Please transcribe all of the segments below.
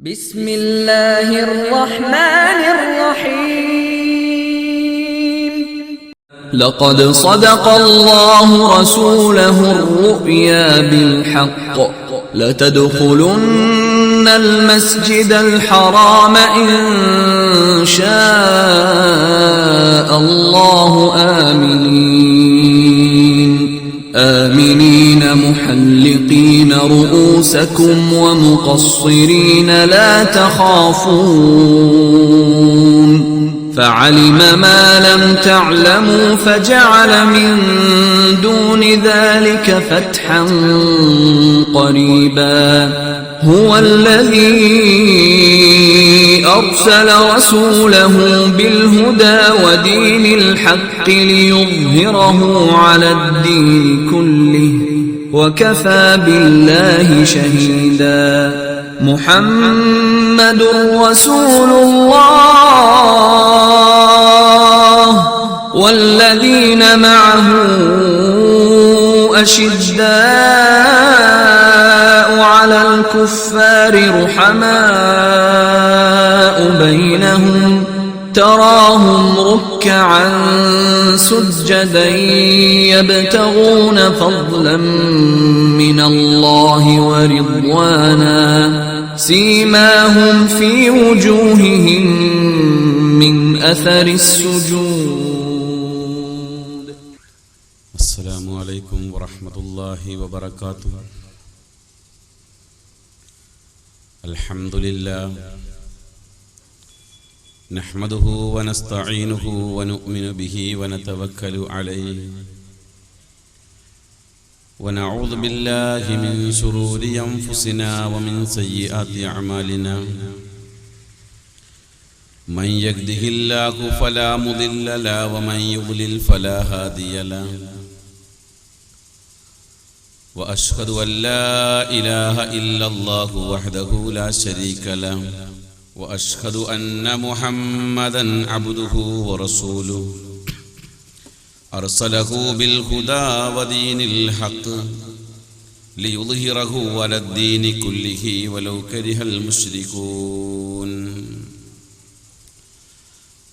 بسم الله الرحمن الرحيم لقد صدق الله رسوله الرؤيا بالحق لتدخلن المسجد الحرام إن شاء الله آمنين محلقين رؤوسكم ومقصرين لا تخافون فعلم ما لم تعلموا فجعل من دون ذلك فتحا قريبا هو الذي أرسل رسوله بالهدى ودين الحق ليظهره على الدين كله وكفى بالله شهيدا محمد رسول الله والذين معه أشداء على الكفار رحماء بينهم تراهم ركعا سجدا يبتغون فضلا من الله ورضوانا سيماهم في وجوههم من أثر السجود السلام عليكم ورحمة الله وبركاته الحمد لله نحمده ونستعينه ونؤمن به ونتوكل عليه ونعوذ بالله من شرور أنفسنا ومن سيئات أعمالنا من يهده الله فلا مضل له ومن يضلل فلا هادي له وأشهد أن لا إله إلا الله وحده لا شريك له وأشهد أن محمدًا عبده ورسوله أرسله بالهدى ودين الحق ليظهره على الدين كله ولو كره المشركون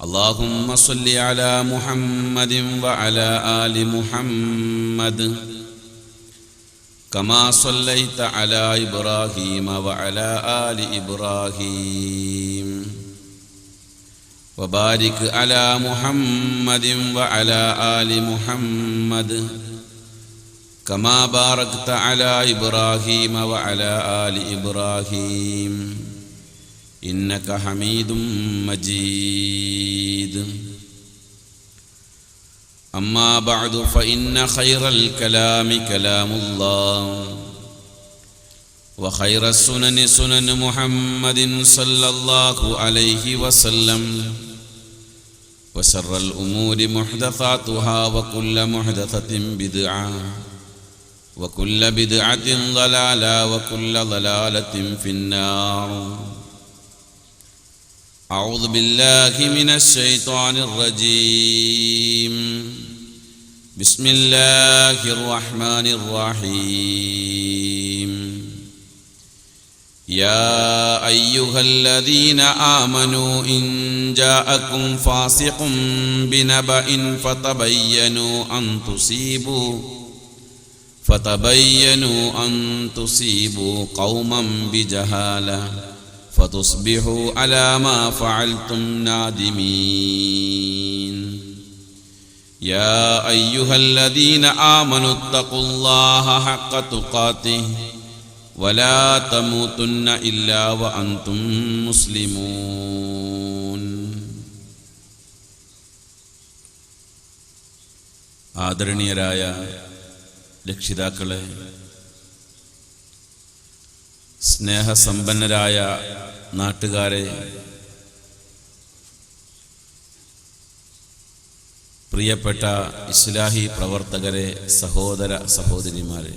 اللهم صل على محمد وعلى آل محمد كما صليت على إبراهيم وعلى آل إبراهيم وبارك على محمد وعلى آل محمد كما باركت على إبراهيم وعلى آل إبراهيم إنك حميد مجيد أما بعد فإن خير الكلام كلام الله وخير السنن سنن محمد صلى الله عليه وسلم وشر الأمور محدثاتها وكل محدثة بدعة وكل بدعة ضلالة وكل ضلالة في النار أعوذ بالله من الشيطان الرجيم بسم الله الرحمن الرحيم يا أيها الذين آمنوا إن جاءكم فاسق بنبأ فتبينوا أن تصيبوا قوما بجهالة فتصبحوا على ما فعلتم نادمين يا أيها الذين آمنوا اتقوا الله حق تقاته ولا تموتن إلا وأنتم مسلمون ആദരണീയരായ രക്ഷിതാക്കളെ, സ്നേഹസമ്പന്നരായ നാട്ടുകാരെ, പ്രിയപ്പെട്ട ഇസ്ലാഹി പ്രവർത്തകരെ, സഹോദര സഹോദരിമാരെ,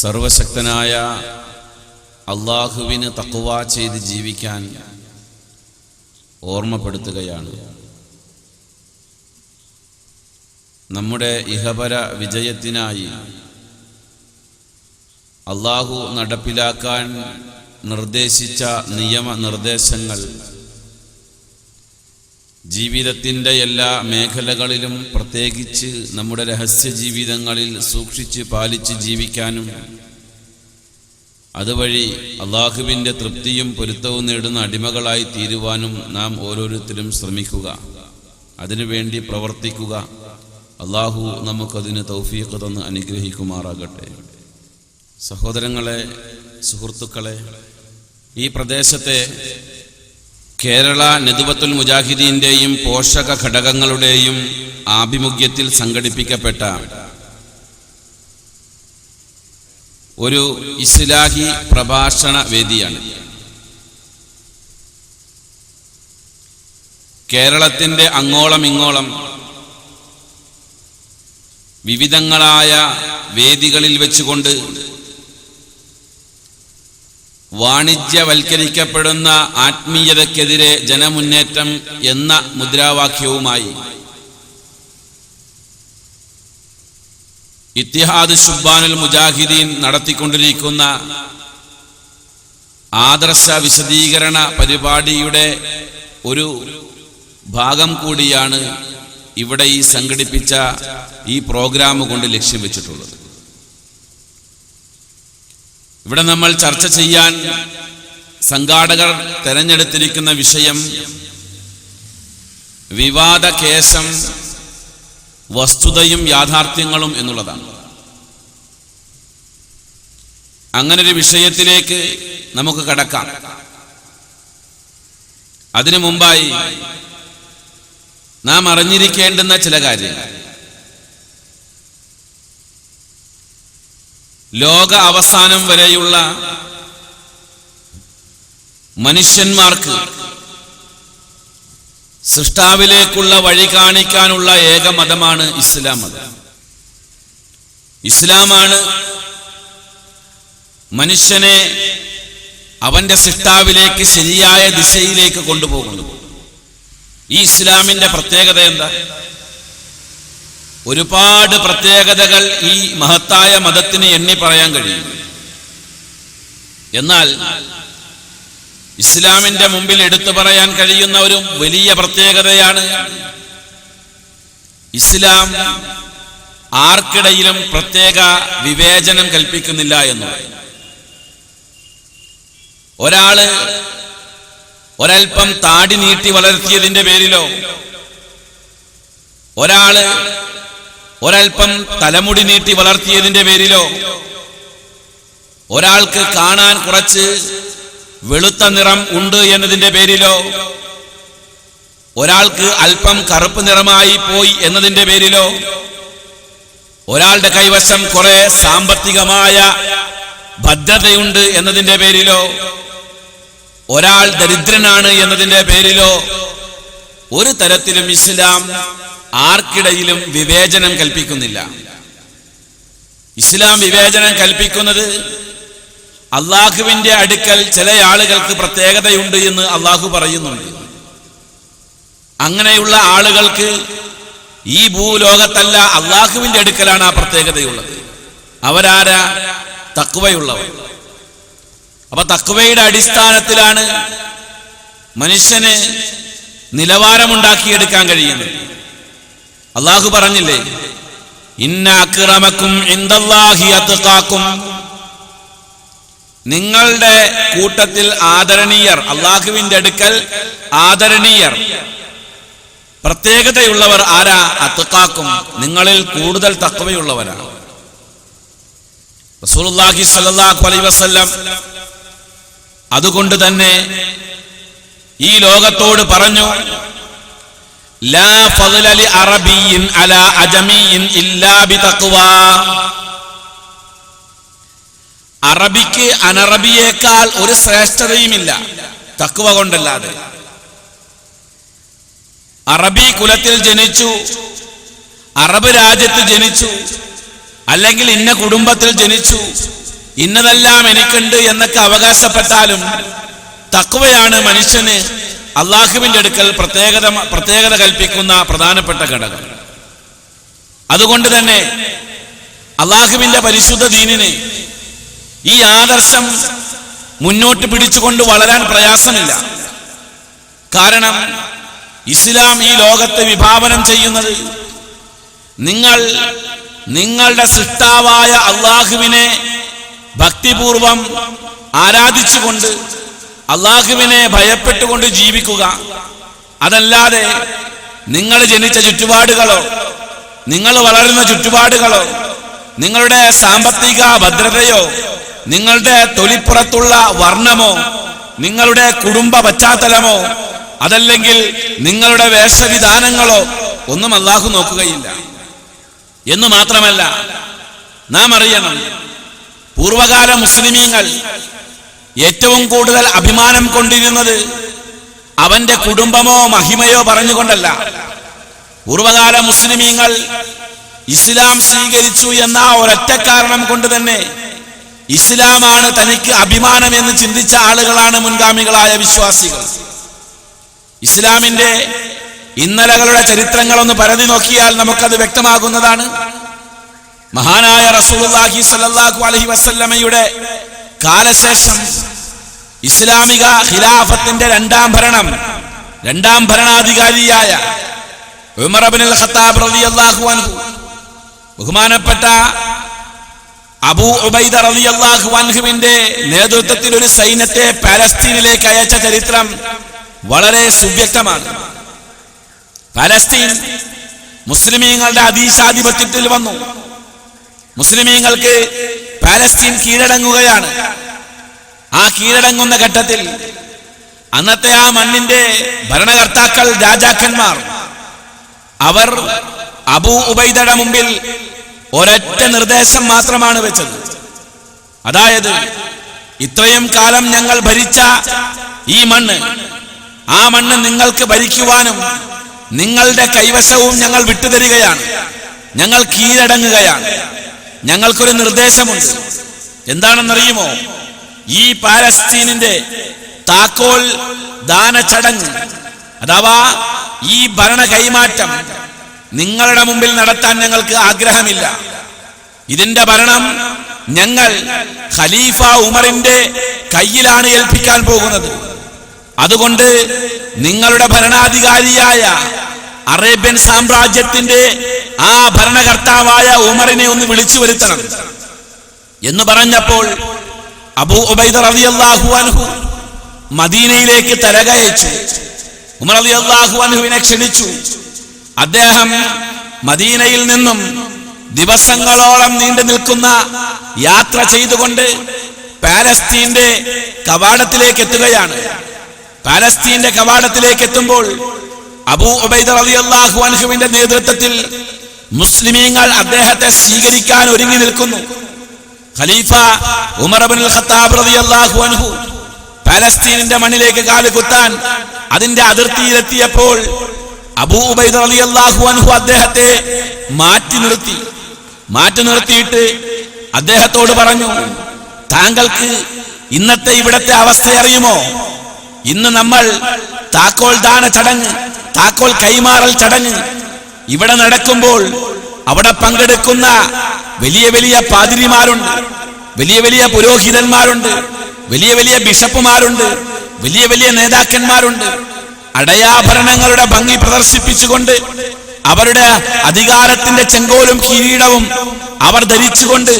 സർവശക്തനായ അല്ലാഹുവിന് തഖ്വ ചെയ്ത് ജീവിക്കാൻ ഓർമ്മപ്പെടുത്തുകയാണ്. നമ്മുടെ ഇഹപര വിജയത്തിനായി അള്ളാഹു നടപ്പിലാക്കാൻ നിർദ്ദേശിച്ച നിയമനിർദ്ദേശങ്ങൾ ജീവിതത്തിൻ്റെ എല്ലാ മേഖലകളിലും, പ്രത്യേകിച്ച് നമ്മുടെ രഹസ്യ ജീവിതങ്ങളിൽ സൂക്ഷിച്ച് പാലിച്ച് ജീവിക്കാനും അതുവഴി അള്ളാഹുവിൻ്റെ തൃപ്തിയും പൊരുത്തവും നേടുന്ന അടിമകളായി തീരുവാനും നാം ഓരോരുത്തരും ശ്രമിക്കുക, അതിനുവേണ്ടി പ്രവർത്തിക്കുക. അള്ളാഹു നമുക്കതിന് തൗഫീഖ് തന്ന് അനുഗ്രഹിക്കുമാറാകട്ടെ. സഹോദരങ്ങളെ, സുഹൃത്തുക്കളെ, ഈ പ്രദേശത്തെ കേരള നദ്വത്തുൽ മുജാഹിദീൻ്റെയും പോഷക ഘടകങ്ങളുടെയും ആഭിമുഖ്യത്തിൽ സംഘടിപ്പിക്കപ്പെട്ട ഒരു ഇസ്ലാഹി പ്രഭാഷണ വേദിയാണ്. കേരളത്തിൻ്റെ അങ്ങോളം ഇങ്ങോളം വിവിധങ്ങളായ വേദികളിൽ വെച്ചുകൊണ്ട് വാണിജ്യവൽക്കരിക്കപ്പെടുന്ന ആത്മീയതയ്ക്കെതിരെ ജനമുന്നേറ്റം എന്ന മുദ്രാവാക്യവുമായി ഇത്തിഹാദ് ശുബ്ബാനുൽ മുജാഹിദീൻ നടത്തിക്കൊണ്ടിരിക്കുന്ന ആദർശ വിശദീകരണ പരിപാടിയുടെ ഒരു ഭാഗം കൂടിയാണ് ഇവിടെ ഈ സംഘടിപ്പിച്ച ഈ പ്രോഗ്രാം കൊണ്ട് ലക്ഷ്യം വെച്ചിട്ടുള്ളത്. ഇവിടെ നമ്മൾ ചർച്ച ചെയ്യാൻ സംഘാടകർ തെരഞ്ഞെടുത്തിരിക്കുന്ന വിഷയം വിവാദ കേശം, വസ്തുതയും യാഥാർത്ഥ്യങ്ങളും എന്നുള്ളതാണ്. അങ്ങനൊരു വിഷയത്തിലേക്ക് നമുക്ക് കടക്കാം. അതിനു മുമ്പായി നാം അറിഞ്ഞിരിക്കേണ്ടുന്ന ചില കാര്യങ്ങൾ. ലോക അവസാനം വരെയുള്ള മനുഷ്യന്മാർക്ക് സൃഷ്ടാവിലേക്കുള്ള വഴി കാണിക്കാനുള്ള ഏക മതമാണ് ഇസ്ലാം മതം. ഇസ്ലാമാണ് മനുഷ്യനെ അവന്റെ സൃഷ്ടാവിലേക്ക് ശരിയായ ദിശയിലേക്ക് കൊണ്ടുപോകുന്നത്. ഈ ഇസ്ലാമിന്റെ പ്രത്യേകത എന്താ? ഒരുപാട് പ്രത്യേകതകൾ ഈ മഹത്തായ മതത്തിന് എണ്ണി പറയാൻ കഴിയും. എന്നാൽ ഇസ്ലാമിന്റെ മുമ്പിൽ എടുത്തു പറയാൻ കഴിയുന്ന ഒരു വലിയ പ്രത്യേകതയാണ് ഇസ്ലാം ആർക്കിടയിലും പ്രത്യേക വിവേചനം കൽപ്പിക്കുന്നില്ല എന്നുള്ളത്. ഒരൽപ്പം താടി നീട്ടി വളർത്തിയതിന്റെ പേരിലോ, ഒരൽപ്പം തലമുടി നീട്ടി വളർത്തിയതിന്റെ പേരിലോ, ഒരാൾക്ക് കാണാൻ കുറച്ച് വെളുത്ത നിറം ഉണ്ട് എന്നതിന്റെ പേരിലോ, ഒരാൾക്ക് അല്പം കറുപ്പ് നിറമായി പോയി എന്നതിന്റെ പേരിലോ, ഒരാളുടെ കൈവശം കുറെ സാമ്പത്തികമായ ഭദ്രതയുണ്ട് എന്നതിന്റെ പേരിലോ, ഒരാൾ ദരിദ്രനാണ് എന്നതിന്റെ പേരിലോ ഒരു തരത്തിലും ഇസ്ലാം ആർക്കിടയിലും വിവേചനം കൽപ്പിക്കുന്നില്ല. ഇസ്ലാം വിവേചനം കൽപ്പിക്കുന്നത് അള്ളാഹുവിന്റെ അടുക്കൽ ചില ആളുകൾക്ക് പ്രത്യേകതയുണ്ട് എന്ന് അള്ളാഹു പറയുന്നുണ്ട്. അങ്ങനെയുള്ള ആളുകൾക്ക് ഈ ഭൂലോകത്തല്ല, അള്ളാഹുവിന്റെ അടുക്കലാണ് ആ പ്രത്യേകതയുള്ളത്. അവരാരാ? തഖ്വയുള്ളവർ. അപ്പൊ തഖ്വയുടെ അടിസ്ഥാനത്തിലാണ് മനുഷ്യന് നിലവാരമുണ്ടാക്കിയെടുക്കാൻ കഴിയുന്നത്. അള്ളാഹു പറഞ്ഞില്ലേ, ഇന്ന അക്രമക്കും ഇൻദല്ലാഹി അത്ഖാക്കും, നിങ്ങളുടെ കൂട്ടത്തിൽ ആദരണീയർ, അള്ളാഹുവിന്റെ അടുക്കൽ ആദരണീയർ, പ്രത്യേകതയുള്ളവർ ആരാ? അത്ഖാക്കും, നിങ്ങളിൽ കൂടുതൽ തഖ്വയുള്ളവരാണ്. റസൂലുള്ളാഹി സ്വല്ലല്ലാഹു അലൈഹി വസല്ലം അതുകൊണ്ട് തന്നെ ഈ ലോകത്തോട് പറഞ്ഞു, ലാ ഫളല ലി അറബിയ്യിൻ അലാ അജമിയ്യിൻ ഇല്ലാ ബിതഖ്വാ, അറബിക്ക് അനറബിയേക്കാൾ ഒരു ശ്രേഷ്ഠതയുമില്ല തഖ്വ കൊണ്ടല്ലാതെ. അറബി കുലത്തിൽ ജനിച്ചു, അറബ് രാജ്യത്ത് ജനിച്ചു, അല്ലെങ്കിൽ ഇന്ന കുടുംബത്തിൽ ജനിച്ചു, ഇന്നതെല്ലാം എനിക്കുണ്ട് എന്നൊക്കെ അവകാശപ്പെട്ടാലും തഖ്വയാണ് മനുഷ്യന് അള്ളാഹുവിന്റെ അടുക്കൽ പ്രത്യേകത കൽപ്പിക്കുന്ന പ്രധാനപ്പെട്ട ഘടകം. അതുകൊണ്ട് തന്നെ അള്ളാഹുവിന്റെ പരിശുദ്ധ ദീനിന് ഈ ആദർശം മുന്നോട്ട് പിടിച്ചുകൊണ്ട് വളരാൻ പ്രയാസമില്ല. കാരണം ഇസ്ലാം ഈ ലോകത്തെ വിഭാവനം ചെയ്യുന്നത് നിങ്ങളുടെ സൃഷ്ടാവായ അള്ളാഹുവിനെ ഭക്തിപൂർവം ആരാധിച്ചുകൊണ്ട് അള്ളാഹുവിനെ ഭയപ്പെട്ടുകൊണ്ട് ജീവിക്കുക. അതല്ലാതെ നിങ്ങൾ ജനിച്ച ചുറ്റുപാടുകളോ നിങ്ങൾ വളരുന്ന ചുറ്റുപാടുകളോ നിങ്ങളുടെ സാമ്പത്തിക ഭദ്രതയോ നിങ്ങളുടെ തൊലിപ്പുറത്തുള്ള വർണ്ണമോ നിങ്ങളുടെ കുടുംബ പശ്ചാത്തലമോ അതല്ലെങ്കിൽ നിങ്ങളുടെ വേഷവിധാനങ്ങളോ ഒന്നും അള്ളാഹു നോക്കുകയില്ല. എന്ന് മാത്രമല്ല, നാം അറിയണം, പൂർവകാല മുസ്ലിമീങ്ങൾ ഏറ്റവും കൂടുതൽ അഭിമാനം കൊണ്ടിരുന്നത് അവന്റെ കുടുംബമോ മഹിമയോ പറഞ്ഞുകൊണ്ടല്ല. പൂർവകാല മുസ്ലിമീങ്ങൾ ഇസ്ലാം സ്വീകരിച്ചു എന്ന ഒരൊറ്റ കാരണം കൊണ്ട് തന്നെ ഇസ്ലാമാണ് തനിക്ക് അഭിമാനം എന്ന് ചിന്തിച്ച ആളുകളാണ് മുൻഗാമികളായ വിശ്വാസികൾ. ഇസ്ലാമിന്റെ ഇന്നലകളുടെ ചരിത്രങ്ങളൊന്ന് പരതി നോക്കിയാൽ നമുക്കത് വ്യക്തമാകുന്നതാണ്. മഹാനായ റസൂലുള്ളാഹി സ്വല്ലല്ലാഹു അലൈഹി വസല്ലമയുടെ കാലശേഷം ഇസ്ലാമിക ഖിലാഫത്തിന്റെ രണ്ടാം ഭരണാധികാരിയായ ഉമർ ഇബ്നുൽ ഖത്താബ് റളിയല്ലാഹു അൻഹു ബഹുമാനപ്പെട്ട അബൂ ഉബൈദ റളിയല്ലാഹു അൻഹുവിന്റെ നേതൃത്വത്തിൽ ഒരു സൈന്യത്തെ പാലസ്തീനിലേക്ക് അയച്ച ചരിത്രം വളരെ സുവ്യക്തമാണ്. പാലസ്തീൻ മുസ്ലിമീങ്ങളുടെ അധീശാധിപത്യത്തിൽ വന്നു. മുസ്ലിമീങ്ങൾക്ക് പാലസ്തീൻ കീഴടങ്ങുകയാണ്. ആ കീഴടങ്ങുന്ന ഘട്ടത്തിൽ അന്നത്തെ ആ മണ്ണിന്റെ ഭരണകർത്താക്കൾ, രാജാക്കന്മാർ, അവർ അബൂ ഉബൈദയുടെ മുമ്പിൽ ഒരൊറ്റ നിർദ്ദേശം മാത്രമാണ് വെച്ചത്. അതായത്, ഇത്രയും കാലം ഞങ്ങൾ ഭരിച്ച ഈ മണ്ണ്, ആ മണ്ണ് നിങ്ങൾക്ക് ഭരിക്കുവാനും നിങ്ങളുടെ കൈവശവും ഞങ്ങൾ വിട്ടുതരികയാണ്, ഞങ്ങൾ കീഴടങ്ങുകയാണ്. ഞങ്ങൾക്കൊരു നിർദ്ദേശമുണ്ട്. എന്താണെന്നറിയുമോ? ഈ പാലസ്തീനിന്റെ താക്കോൽ ദാന ചടങ്ങ് അഥവാ ഈ ഭരണ കൈമാറ്റം നിങ്ങളുടെ മുമ്പിൽ നടത്താൻ ഞങ്ങൾക്ക് ആഗ്രഹമില്ല. ഇതിന്റെ ഭരണം ഞങ്ങൾ ഖലീഫ ഉമറിന്റെ കയ്യിലാണ് ഏൽപ്പിക്കാൻ പോകുന്നത്. അതുകൊണ്ട് നിങ്ങളുടെ ഭരണാധികാരിയായ അറേബ്യൻ സാമ്രാജ്യത്തിന്റെ ആ ഭരണകർത്താവായ ഉമറിനെ ഒന്ന് വിളിച്ചു വരുത്തണം എന്ന് പറഞ്ഞപ്പോൾ അബൂ ഉബൈദ റളിയല്ലാഹു അൻഹു മദീനയിലേക്ക് തലകയച്ചു. ഉമർ റളിയല്ലാഹു അൻഹുവിനെ ക്ഷണിച്ചു. അദ്ദേഹം മദീനയിൽ നിന്നും ദിവസങ്ങളോളം നീണ്ടു നിൽക്കുന്ന യാത്ര ചെയ്തുകൊണ്ട് പാലസ്തീന്റെ കവാടത്തിലേക്ക് എത്തുകയാണ്. പാലസ്തീന്റെ കവാടത്തിലേക്ക് എത്തുമ്പോൾ അബൂ ഉബൈദ റളിയല്ലാഹു അൻഹുവിന്റെ നേതൃത്വത്തിൽ മുസ്ലിമീങ്ങൾ അദ്ദേഹത്തെ സ്വീകരിക്കാൻ ഒരുങ്ങി നിൽക്കുന്നു. ഖലീഫ ഉമർ ഇബ്നുൽ ഖത്താബ് റളിയല്ലാഹു അൻഹു പാലസ്തീനിന്റെ മണ്ണിലേക്ക് കാലുകുത്താൻ അതിന്റെ അതിർത്തിയിലെത്തിയപ്പോൾ അബൂ ഉബൈദ റളിയല്ലാഹു അൻഹു അദ്ദേഹത്തെ മാറ്റി നിർത്തിയിട്ട് അദ്ദേഹത്തോട് പറഞ്ഞു, താങ്കൾക്ക് ഇന്നത്തെ ഇവിടത്തെ അവസ്ഥ അറിയുമോ? ഇന്ന് നമ്മൾ താക്കോൽ ദാന ചടങ്ങ്, താക്കോൽ കൈമാറൽ ചടങ്ങ് ഇവിടെ നടക്കുമ്പോൾ അവിടെ പങ്കെടുക്കുന്ന വലിയ വലിയ പാതിരിമാരുണ്ട്, വലിയ വലിയ പുരോഹിതന്മാരുണ്ട്, വലിയ വലിയ ബിഷപ്പുമാരുണ്ട്, വലിയ വലിയ നേതാക്കന്മാരുണ്ട്. അടയാഭരണങ്ങളുടെ ഭംഗി പ്രദർശിപ്പിച്ചുകൊണ്ട് അവരുടെ അധികാരത്തിന്റെ ചെങ്കോലും കിരീടവും അവർ ധരിച്ചുകൊണ്ട്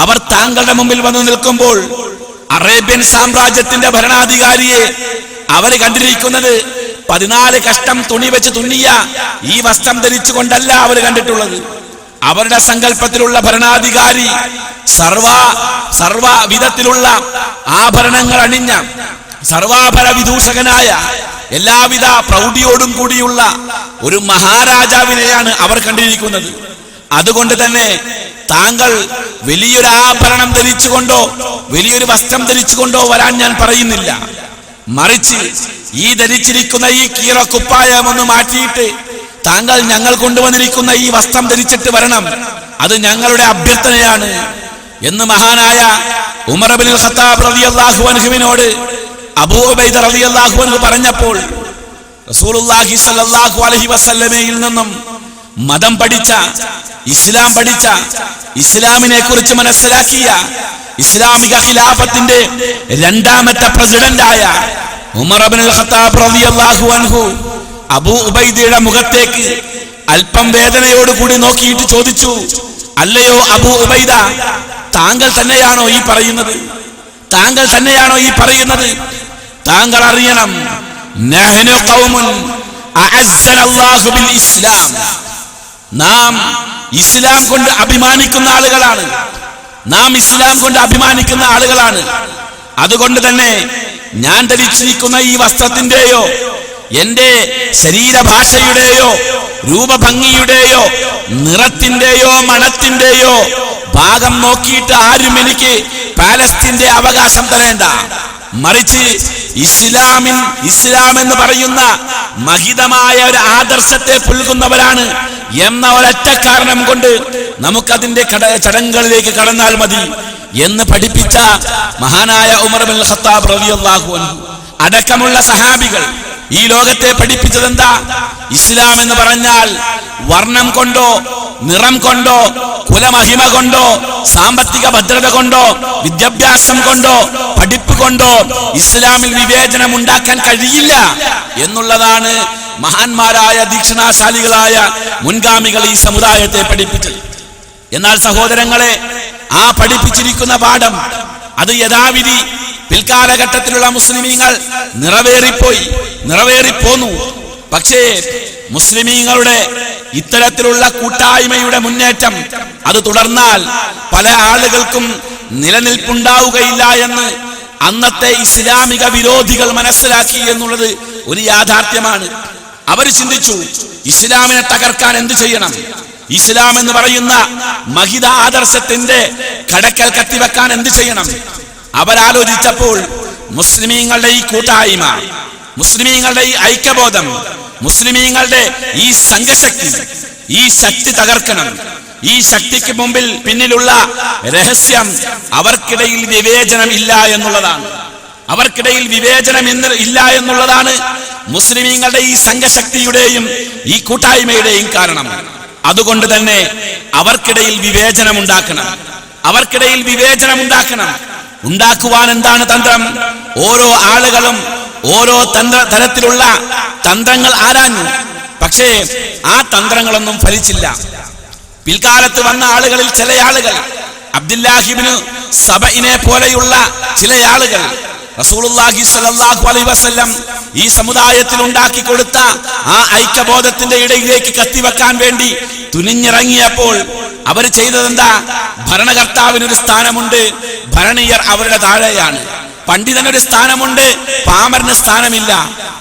അവർ താങ്കളുടെ മുമ്പിൽ വന്നു നിൽക്കുമ്പോൾ അറേബ്യൻ സാമ്രാജ്യത്തിന്റെ ഭരണാധികാരിയെ അവർ കണ്ടിരിക്കുന്നത് 14 കഷ്ടം തുണി വെച്ച് തുന്നിയ ഈ വസ്ത്രം ധരിച്ചുകൊണ്ടല്ല അവർ കണ്ടിട്ടുള്ളത്. അവരുടെ സങ്കല്പത്തിലുള്ള ഭരണാധികാരി സർവ വിധത്തിലുള്ള ആഭരണങ്ങൾ അണിഞ്ഞ സർവാഭര വിദൂഷകനായ എല്ലാവിധ പ്രൗഢിയോടും കൂടിയുള്ള ഒരു മഹാരാജാവിനെയാണ് അവർ കണ്ടിരിക്കുന്നത്. അതുകൊണ്ട് തന്നെ താങ്കൾ വലിയൊരു ആഭരണം ധരിച്ചുകൊണ്ടോ വലിയൊരു വസ്ത്രം ധരിച്ചുകൊണ്ടോ വരാൻ ഞാൻ പറയുന്നില്ല. മറിച്ച് ഈ ധരിച്ചിരിക്കുന്ന ഈ കീറക്കുപ്പായം ഒന്ന് മാറ്റിയിട്ട് താങ്കൾ ഞങ്ങൾ കൊണ്ടുവന്നിരിക്കുന്ന ഈ വസ്ത്രം ധരിച്ചിട്ട് വരണം. അത് ഞങ്ങളുടെ അഭ്യർത്ഥനയാണ് എന്ന് മഹാനായ ഉമർ ഇബ്നുൽ ഖത്താബ് റളിയല്ലാഹു അൻഹുവിനോട് അബൂ ഉബൈദ റളിയല്ലാഹു അൻഹു പറഞ്ഞപ്പോൾ റസൂലുള്ളാഹി സ്വല്ലല്ലാഹു അലൈഹി വസല്ലമയിൽ നിന്നും മതം പഠിച്ച, ഇസ്ലാം പഠിച്ച, ഇസ്ലാമിനെ കുറിച്ച് മനസ്സിലാക്കിയ ഇസ്ലാമിക ഖിലാഫത്തിന്റെ രണ്ടാമത്തെ പ്രസിഡന്റായ ഉമർ ഇബ്നുൽ ഖത്താബ് റളിയല്ലാഹു അൻഹു അബൂ ഉബൈദയുടെ മുഖത്തേക്ക് അല്പം വേദനയോടുകൂടി നോക്കിയിട്ട് ചോദിച്ചു, അല്ലയോ അബൂ ഉബൈദ, താങ്കൾ തന്നെയാണോ ഈ പറയുന്നത്? താങ്കൾ തന്നെയാണോ ഈ പറയുന്നത്? താങ്കൾ അറിയണം, നഹ്നു ഖൗമുൻ അഅസ്സനല്ലാഹു ബിൽ ഇസ്ലാം, നാം ഇസ്ലാം കൊണ്ട് അഭിമാനിക്കുന്ന ആളുകളാണ്. നാം ഇസ്ലാം കൊണ്ട് അഭിമാനിക്കുന്ന ആളുകളാണ്. അതുകൊണ്ട് തന്നെ ഞാൻ ധരിച്ചിരിക്കുന്ന ഈ വസ്ത്രത്തിന്റെയോ എന്റെ ശരീരഭാഷയുടെയോ രൂപഭംഗിയുടെയോ നിറത്തിന്റെയോ മണത്തിന്റെയോ ഭാഗം നോക്കിയിട്ട് ആരും എനിക്ക് പാലസ്തീന്റെ അവകാശം തരേണ്ട. മറിച്ച് ഇസ്ലാം എന്ന് പറയുന്ന മഹിതമായ ഒരു ആദർശത്തെ പുൽകുന്നവരാണ് എന്ന ഒരൊറ്റ കാരണം കൊണ്ട് നമുക്കതിന്റെ ചടങ്ങുകളിലേക്ക് കടന്നാൽ മതി എന്ന് പഠിപ്പിച്ച മഹാനായ ഉമർ ഇബ്നുൽ ഖത്താബ് റളിയല്ലാഹു അൻഹു അടക്കമുള്ള സഹാബികൾ ഈ ലോകത്തെ പഠിപ്പിച്ചത് എന്താ? ഇസ്ലാം എന്ന് പറഞ്ഞാൽ വർണ്ണം കൊണ്ടോ നിറം കൊണ്ടോ കുലമഹിമ കൊണ്ടോ സാമ്പത്തിക ഭദ്രത കൊണ്ടോ വിദ്യാഭ്യാസം കൊണ്ടോ പഠിപ്പ് കൊണ്ടോ ഇസ്ലാമിൽ വിവേചനം ഉണ്ടാക്കാൻ കഴിയില്ല എന്നുള്ളതാണ് മഹാന്മാരായ ദീക്ഷണാശാലികളായ മുൻഗാമികൾ ഈ സമുദായത്തെ പഠിപ്പിച്ചത്. എന്നാൽ സഹോദരങ്ങളെ, ആ പഠിപ്പിച്ചിരിക്കുന്ന പാഠം അത് യഥാവിധി പിൽക്കാലഘട്ടത്തിലുള്ള മുസ്ലിമീങ്ങൾ നിറവേറിപ്പോന്നു. പക്ഷേ മുസ്ലിമീങ്ങളുടെ ഇത്തരത്തിലുള്ള കൂട്ടായ്മയുടെ മുന്നേറ്റം അത് തുടർന്നാൽ പല ആളുകൾക്കും നിലനിൽപ്പുണ്ടാവുകയില്ല എന്ന് അന്നത്തെ ഇസ്ലാമിക വിരോധികൾ മനസ്സിലാക്കി എന്നുള്ളത് ഒരു യാഥാർത്ഥ്യമാണ്. അവർ ചിന്തിച്ചു, ഇസ്ലാമിനെ തകർക്കാൻ എന്ത് ചെയ്യണം? ഇസ്ലാം എന്ന് പറയുന്ന മഹിത ആദർശത്തിന്റെ കടക്കൽ കത്തിവെക്കാൻ എന്ത് ചെയ്യണം? അവരാലോചിച്ചപ്പോൾ മുസ്ലിമീങ്ങളുടെ ഈ കൂട്ടായ്മ, മുസ്ലിമീങ്ങളുടെ ഈ ഐക്യബോധം, മുസ്ലിമീങ്ങളുടെ ഈ സംഘശക്തി, ഈ ശക്തി തകർക്കണം. ഈ ശക്തിക്ക് പിന്നിലുള്ള രഹസ്യം അവർക്കിടയിൽ വിവേചനം ഇല്ല എന്നുള്ളതാണ്. അവർക്കിടയിൽ വിവേചനം ഇല്ല എന്നുള്ളതാണ് മുസ്ലിമീങ്ങളുടെ ഈ സംഘശക്തിയുടെയും ഈ കൂട്ടായ്മയുടെയും കാരണം. അതുകൊണ്ട് തന്നെ അവർക്കിടയിൽ വിവേചനം ഉണ്ടാക്കണം. ഉണ്ടാക്കുവാൻ എന്താണ് തന്ത്രം? ഓരോ ആളുകളും ഓരോ തരത്തിലുള്ള തന്ത്രങ്ങൾ ആരാഞ്ഞു. പക്ഷേ ആ തന്ത്രങ്ങളൊന്നും ഫലിച്ചില്ല. പിൽക്കാലത്ത് വന്ന ആളുകളിൽ ചില ആളുകൾ, അബ്ദുല്ലാഹി ഇബ്നു സബഇനെ പോലെയുള്ള ചില ആളുകൾ റസൂലുള്ളാഹി സ്വല്ലല്ലാഹു അലൈഹി വസല്ലം ഈ സമുദായത്തിൽ ഉണ്ടാക്കി കൊടുത്ത ആ ഐക്യബോധത്തിന്റെ ഇടയിലേക്ക് കത്തിവെക്കാൻ വേണ്ടി തുനിഞ്ഞിറങ്ങിയപ്പോൾ അവർ ചെയ്തതെന്താ? ഭരണകർത്താവിനൊരു സ്ഥാനമുണ്ട്, ഭരണീയർ അവരുടെ താഴെയാണ്. പണ്ഡിതനൊരു സ്ഥാനമുണ്ട്, പാമരന് സ്ഥാനമില്ല.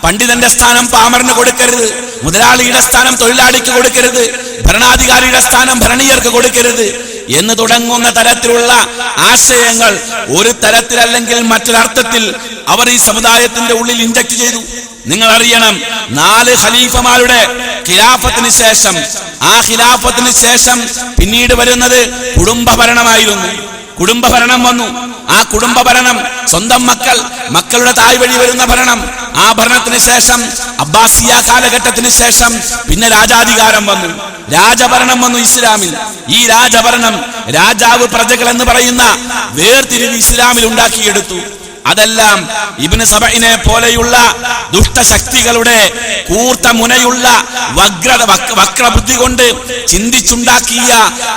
പണ്ഡിതന്റെ സ്ഥാനം പാമരന് കൊടുക്കരുത്, മുതലാളിയുടെ സ്ഥാനം തൊഴിലാളിക്ക് കൊടുക്കരുത്, ഭരണാധികാരിയുടെ സ്ഥാനം ഭരണീയർക്ക് കൊടുക്കരുത് എന്ന് തുടങ്ങുന്ന തരത്തിലുള്ള ആശയങ്ങൾ ഒരു തരത്തിലല്ലെങ്കിൽ മറ്റൊരർത്ഥത്തിൽ അവർ ഈ സമുദായത്തിന്റെ ഉള്ളിൽ ഇൻജക്ട് ചെയ്തു. നിങ്ങൾ അറിയണം, 4 ഖലീഫമാരുടെ ഖിലാഫത്തിന് ശേഷം, ആ ഖിലാഫത്തിന് ശേഷം പിന്നീട് വരുന്നത് കുടുംബഭരണമായിരുന്നു. കുടുംബഭരണം വന്നു. ആ കുടുംബഭരണം, സ്വന്തം മക്കളുടെ തായ് വഴി വരുന്ന ഭരണം. ആ ഭരണത്തിന് ശേഷം അബ്ബാസിയ കാലഘട്ടത്തിന് ശേഷം പിന്നെ രാജാധികാരം വന്നു, രാജഭരണം വന്നു ഇസ്ലാമിൽ. ഈ രാജഭരണം, രാജാവ് പ്രജകൾ എന്ന് പറയുന്ന വേർതിരിവ് ഇസ്ലാമിൽ ഉണ്ടാക്കിയെടുത്തു. അതെല്ലാം ഇബ്നു സബഇനെ പോലെയുള്ള ദുഷ്ടശക്തികളുടെ കൂർത്ത മുനയുള്ള വക്രബുദ്ധി കൊണ്ട് ചിന്തിച്ചുണ്ടാക്കിയ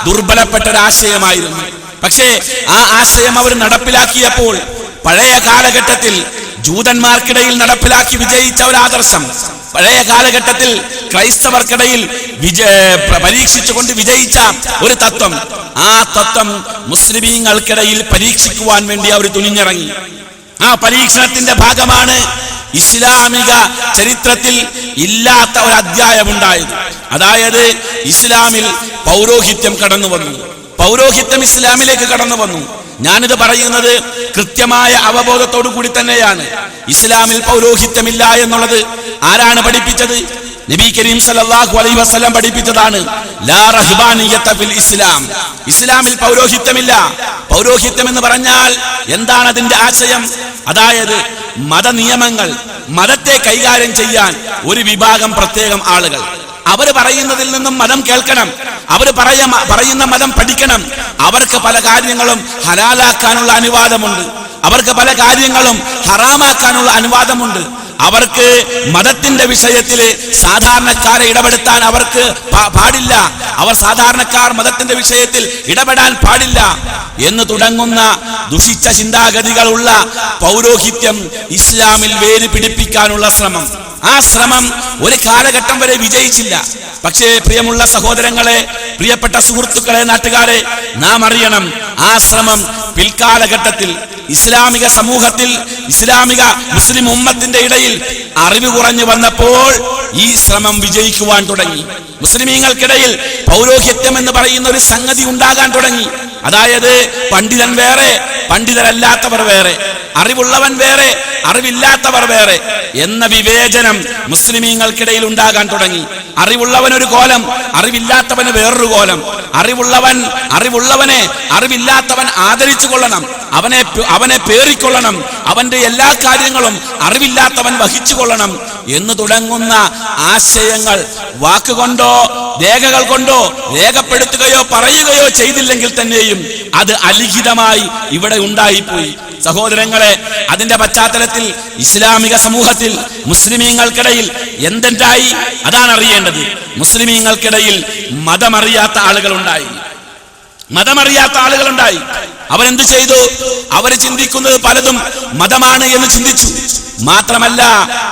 ദുർബലപ്പെട്ട ഒരാശയമായിരുന്നു. പക്ഷേ ആ ആശയം അവർ നടപ്പിലാക്കിയപ്പോൾ പഴയ കാലഘട്ടത്തിൽ ജൂതന്മാർക്കിടയിൽ നടപ്പിലാക്കി വിജയിച്ച ഒരു ആദർശം, പഴയ കാലഘട്ടത്തിൽ ക്രൈസ്തവർക്കിടയിൽ പരീക്ഷിച്ചുകൊണ്ട് വിജയിച്ച ഒരു തത്വം, ആ തത്വം മുസ്ലിമീങ്ങൾക്കിടയിൽ പരീക്ഷിക്കുവാൻ വേണ്ടി അവർ തുനിഞ്ഞിറങ്ങി. ആ പരീക്ഷണത്തിന്റെ ഭാഗമാണ് ഇസ്ലാമിക ചരിത്രത്തിൽ ഇല്ലാത്ത ഒരു അധ്യായമുണ്ടായത്. അതായത് ഇസ്ലാമിൽ പൗരോഹിത്യം കടന്നു വന്നു. പൗരോഹിത്യം ഇസ്ലാമിലേക്ക് കടന്നു വന്നു. ഞാനിത് പറയുന്നത് കൃത്യമായ അവബോധത്തോടു കൂടി തന്നെയാണ്. ഇസ്ലാമിൽ പൗരോഹിത്യമില്ല എന്നുള്ളത് ആരാണ് പഠിപ്പിച്ചത്? നബി കരീം സല്ലല്ലാഹു അലൈഹി വസല്ലം പഠിപ്പിച്ചതാണ്. ലാ റഹ്ബാനിയത ഫിൽ ഇസ്ലാം. ഇസ്ലാമിൽ പൗരോഹിത്യമില്ല. പൗരോഹിത്യം എന്ന് പറഞ്ഞാൽ എന്താണ് അതിന്റെ ആശയം? അതായത് മതനിയമങ്ങൾ, മതത്തെ കൈകാര്യം ചെയ്യാൻ ഒരു വിഭാഗം പ്രത്യേകം ആളുകൾ, അവർ പറയുന്നതിൽ നിന്നും മതം കേൾക്കണം, അവർ പറയുന്ന മതം പഠിക്കണം, അവർക്ക് പല കാര്യങ്ങളും ഹലാലാക്കാനുള്ള അനുവാദമുണ്ട്, അവർക്ക് പല കാര്യങ്ങളും ഹറാമാക്കാനുള്ള അനുവാദമുണ്ട്. അവർക്ക് മതത്തിന്റെ വിഷയത്തിൽ സാധാരണക്കാരെ ഇടപെടുത്താൻ അവർക്ക് പാടില്ല. അവർ സാധാരണക്കാർ മതത്തിന്റെ വിഷയത്തിൽ ഇടപെടാൻ പാടില്ല എന്ന് തുടങ്ങുന്ന ദുഷിച്ച ചിന്താഗതികളുള്ള പൗരോഹിത്യം ഇസ്ലാമിൽ വേര് പിടിപ്പിക്കാനുള്ള ശ്രമം, ആ ശ്രമം ഒരു കാലഘട്ടം വരെ വിജയിച്ചില്ല. പക്ഷേ പ്രിയമുള്ള സഹോദരങ്ങളെ, പ്രിയപ്പെട്ട സുഹൃത്തുക്കളെ, നാട്ടുകാരെ, നാം അറിയണം, ആ ശ്രമം പിൽക്കാലഘട്ടത്തിൽ ഇസ്ലാമിക സമൂഹത്തിൽ, ഇസ്ലാമിക മുസ്ലിം ഉമ്മത്തിന്റെ ഇടയിൽ അറിവ് കുറഞ്ഞു വന്നപ്പോൾ ഈ ശ്രമം വിജയിക്കുവാൻ തുടങ്ങി. മുസ്ലിമീങ്ങൾക്കിടയിൽ പൗരോഹിത്യം എന്ന് പറയുന്ന ഒരു സംഗതി ഉണ്ടാകാൻ തുടങ്ങി. അതായത് പണ്ഡിതൻ വേറെ, പണ്ഡിതരല്ലാത്തവർ വേറെ, അറിവുള്ളവൻ വേറെ, അറിവില്ലാത്തവർ വേറെ എന്ന വിവേചനം മുസ്ലിമീങ്ങൾക്കിടയിൽ ഉണ്ടാകാൻ തുടങ്ങി. അറിവുള്ളവൻ ഒരു കോലം, അറിവില്ലാത്തവന് വേറൊരു കോലം. അറിവുള്ളവനെ അറിവില്ലാത്തവൻ ആദരിച്ചു കൊള്ളണം, അവനെ പേറിക്കൊള്ളണം, അവന്റെ എല്ലാ കാര്യങ്ങളും അറിവില്ലാത്തവൻ വഹിച്ചു കൊള്ളണം എന്ന് തുടങ്ങുന്ന ആശയങ്ങൾ വാക്കുകൊണ്ടോ രേഖകൾ കൊണ്ടോ രേഖപ്പെടുത്തുകയോ പറയുകയോ ചെയ്തില്ലെങ്കിൽ തന്നെയും അത് അലിഖിതമായി ഇവിടെ ഉണ്ടായിപ്പോയി. സഹോദരങ്ങളെ, അതിന്റെ പശ്ചാത്തലത്തിൽ ഇസ്ലാമിക സമൂഹത്തിൽ മുസ്ലിമീങ്ങൾക്കിടയിൽ എന്തെന്തായി? അതാണ് അറിയേണ്ടത്. മുസ്ലിമീങ്ങൾക്കിടയിൽ മതമറിയാത്ത ആളുകളുണ്ടായി. അവരെന്ത് ചെയ്തു? അവർ ചിന്തിക്കുന്നത് പലതും മതമാണ് എന്ന് ചിന്തിച്ചു. മാത്രമല്ല,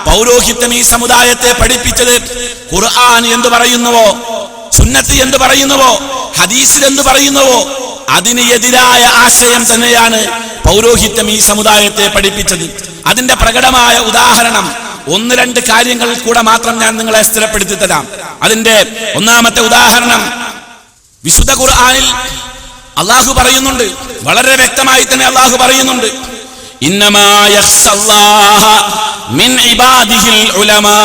പൗരോഹിത്യം ഈ സമുദായത്തെ പഠിപ്പിച്ചത് ഖുർആൻ എന്ത് പറയുന്നുവോ, സുന്നത്ത് എന്ത് പറയുന്നുവോ, ഹദീസിൽ എന്ത് പറയുന്നുവോ അതിന് എതിരായ ആശയം തന്നെയാണ് പൗരോഹിത്യം ഈ സമുദായത്തെ പഠിപ്പിച്ചത്. അതിന്റെ പ്രകടമായ ഉദാഹരണം ഒന്ന് രണ്ട് കാര്യങ്ങളിൽ കൂടെ മാത്രം ഞാൻ നിങ്ങളെ സ്ഥിരപ്പെടുത്തി തരാം. അതിന്റെ ഒന്നാമത്തെ ഉദാഹരണം വിശുദ്ധ ഖുർആനിൽ അള്ളാഹു പറയുന്നുണ്ട്, വളരെ വ്യക്തമായി തന്നെ അള്ളാഹു പറയുന്നുണ്ട്, ഇന്നമാ യഖ്ശല്ലാഹ മിൻ ഇബാദിഹിൽ ഉലമാ,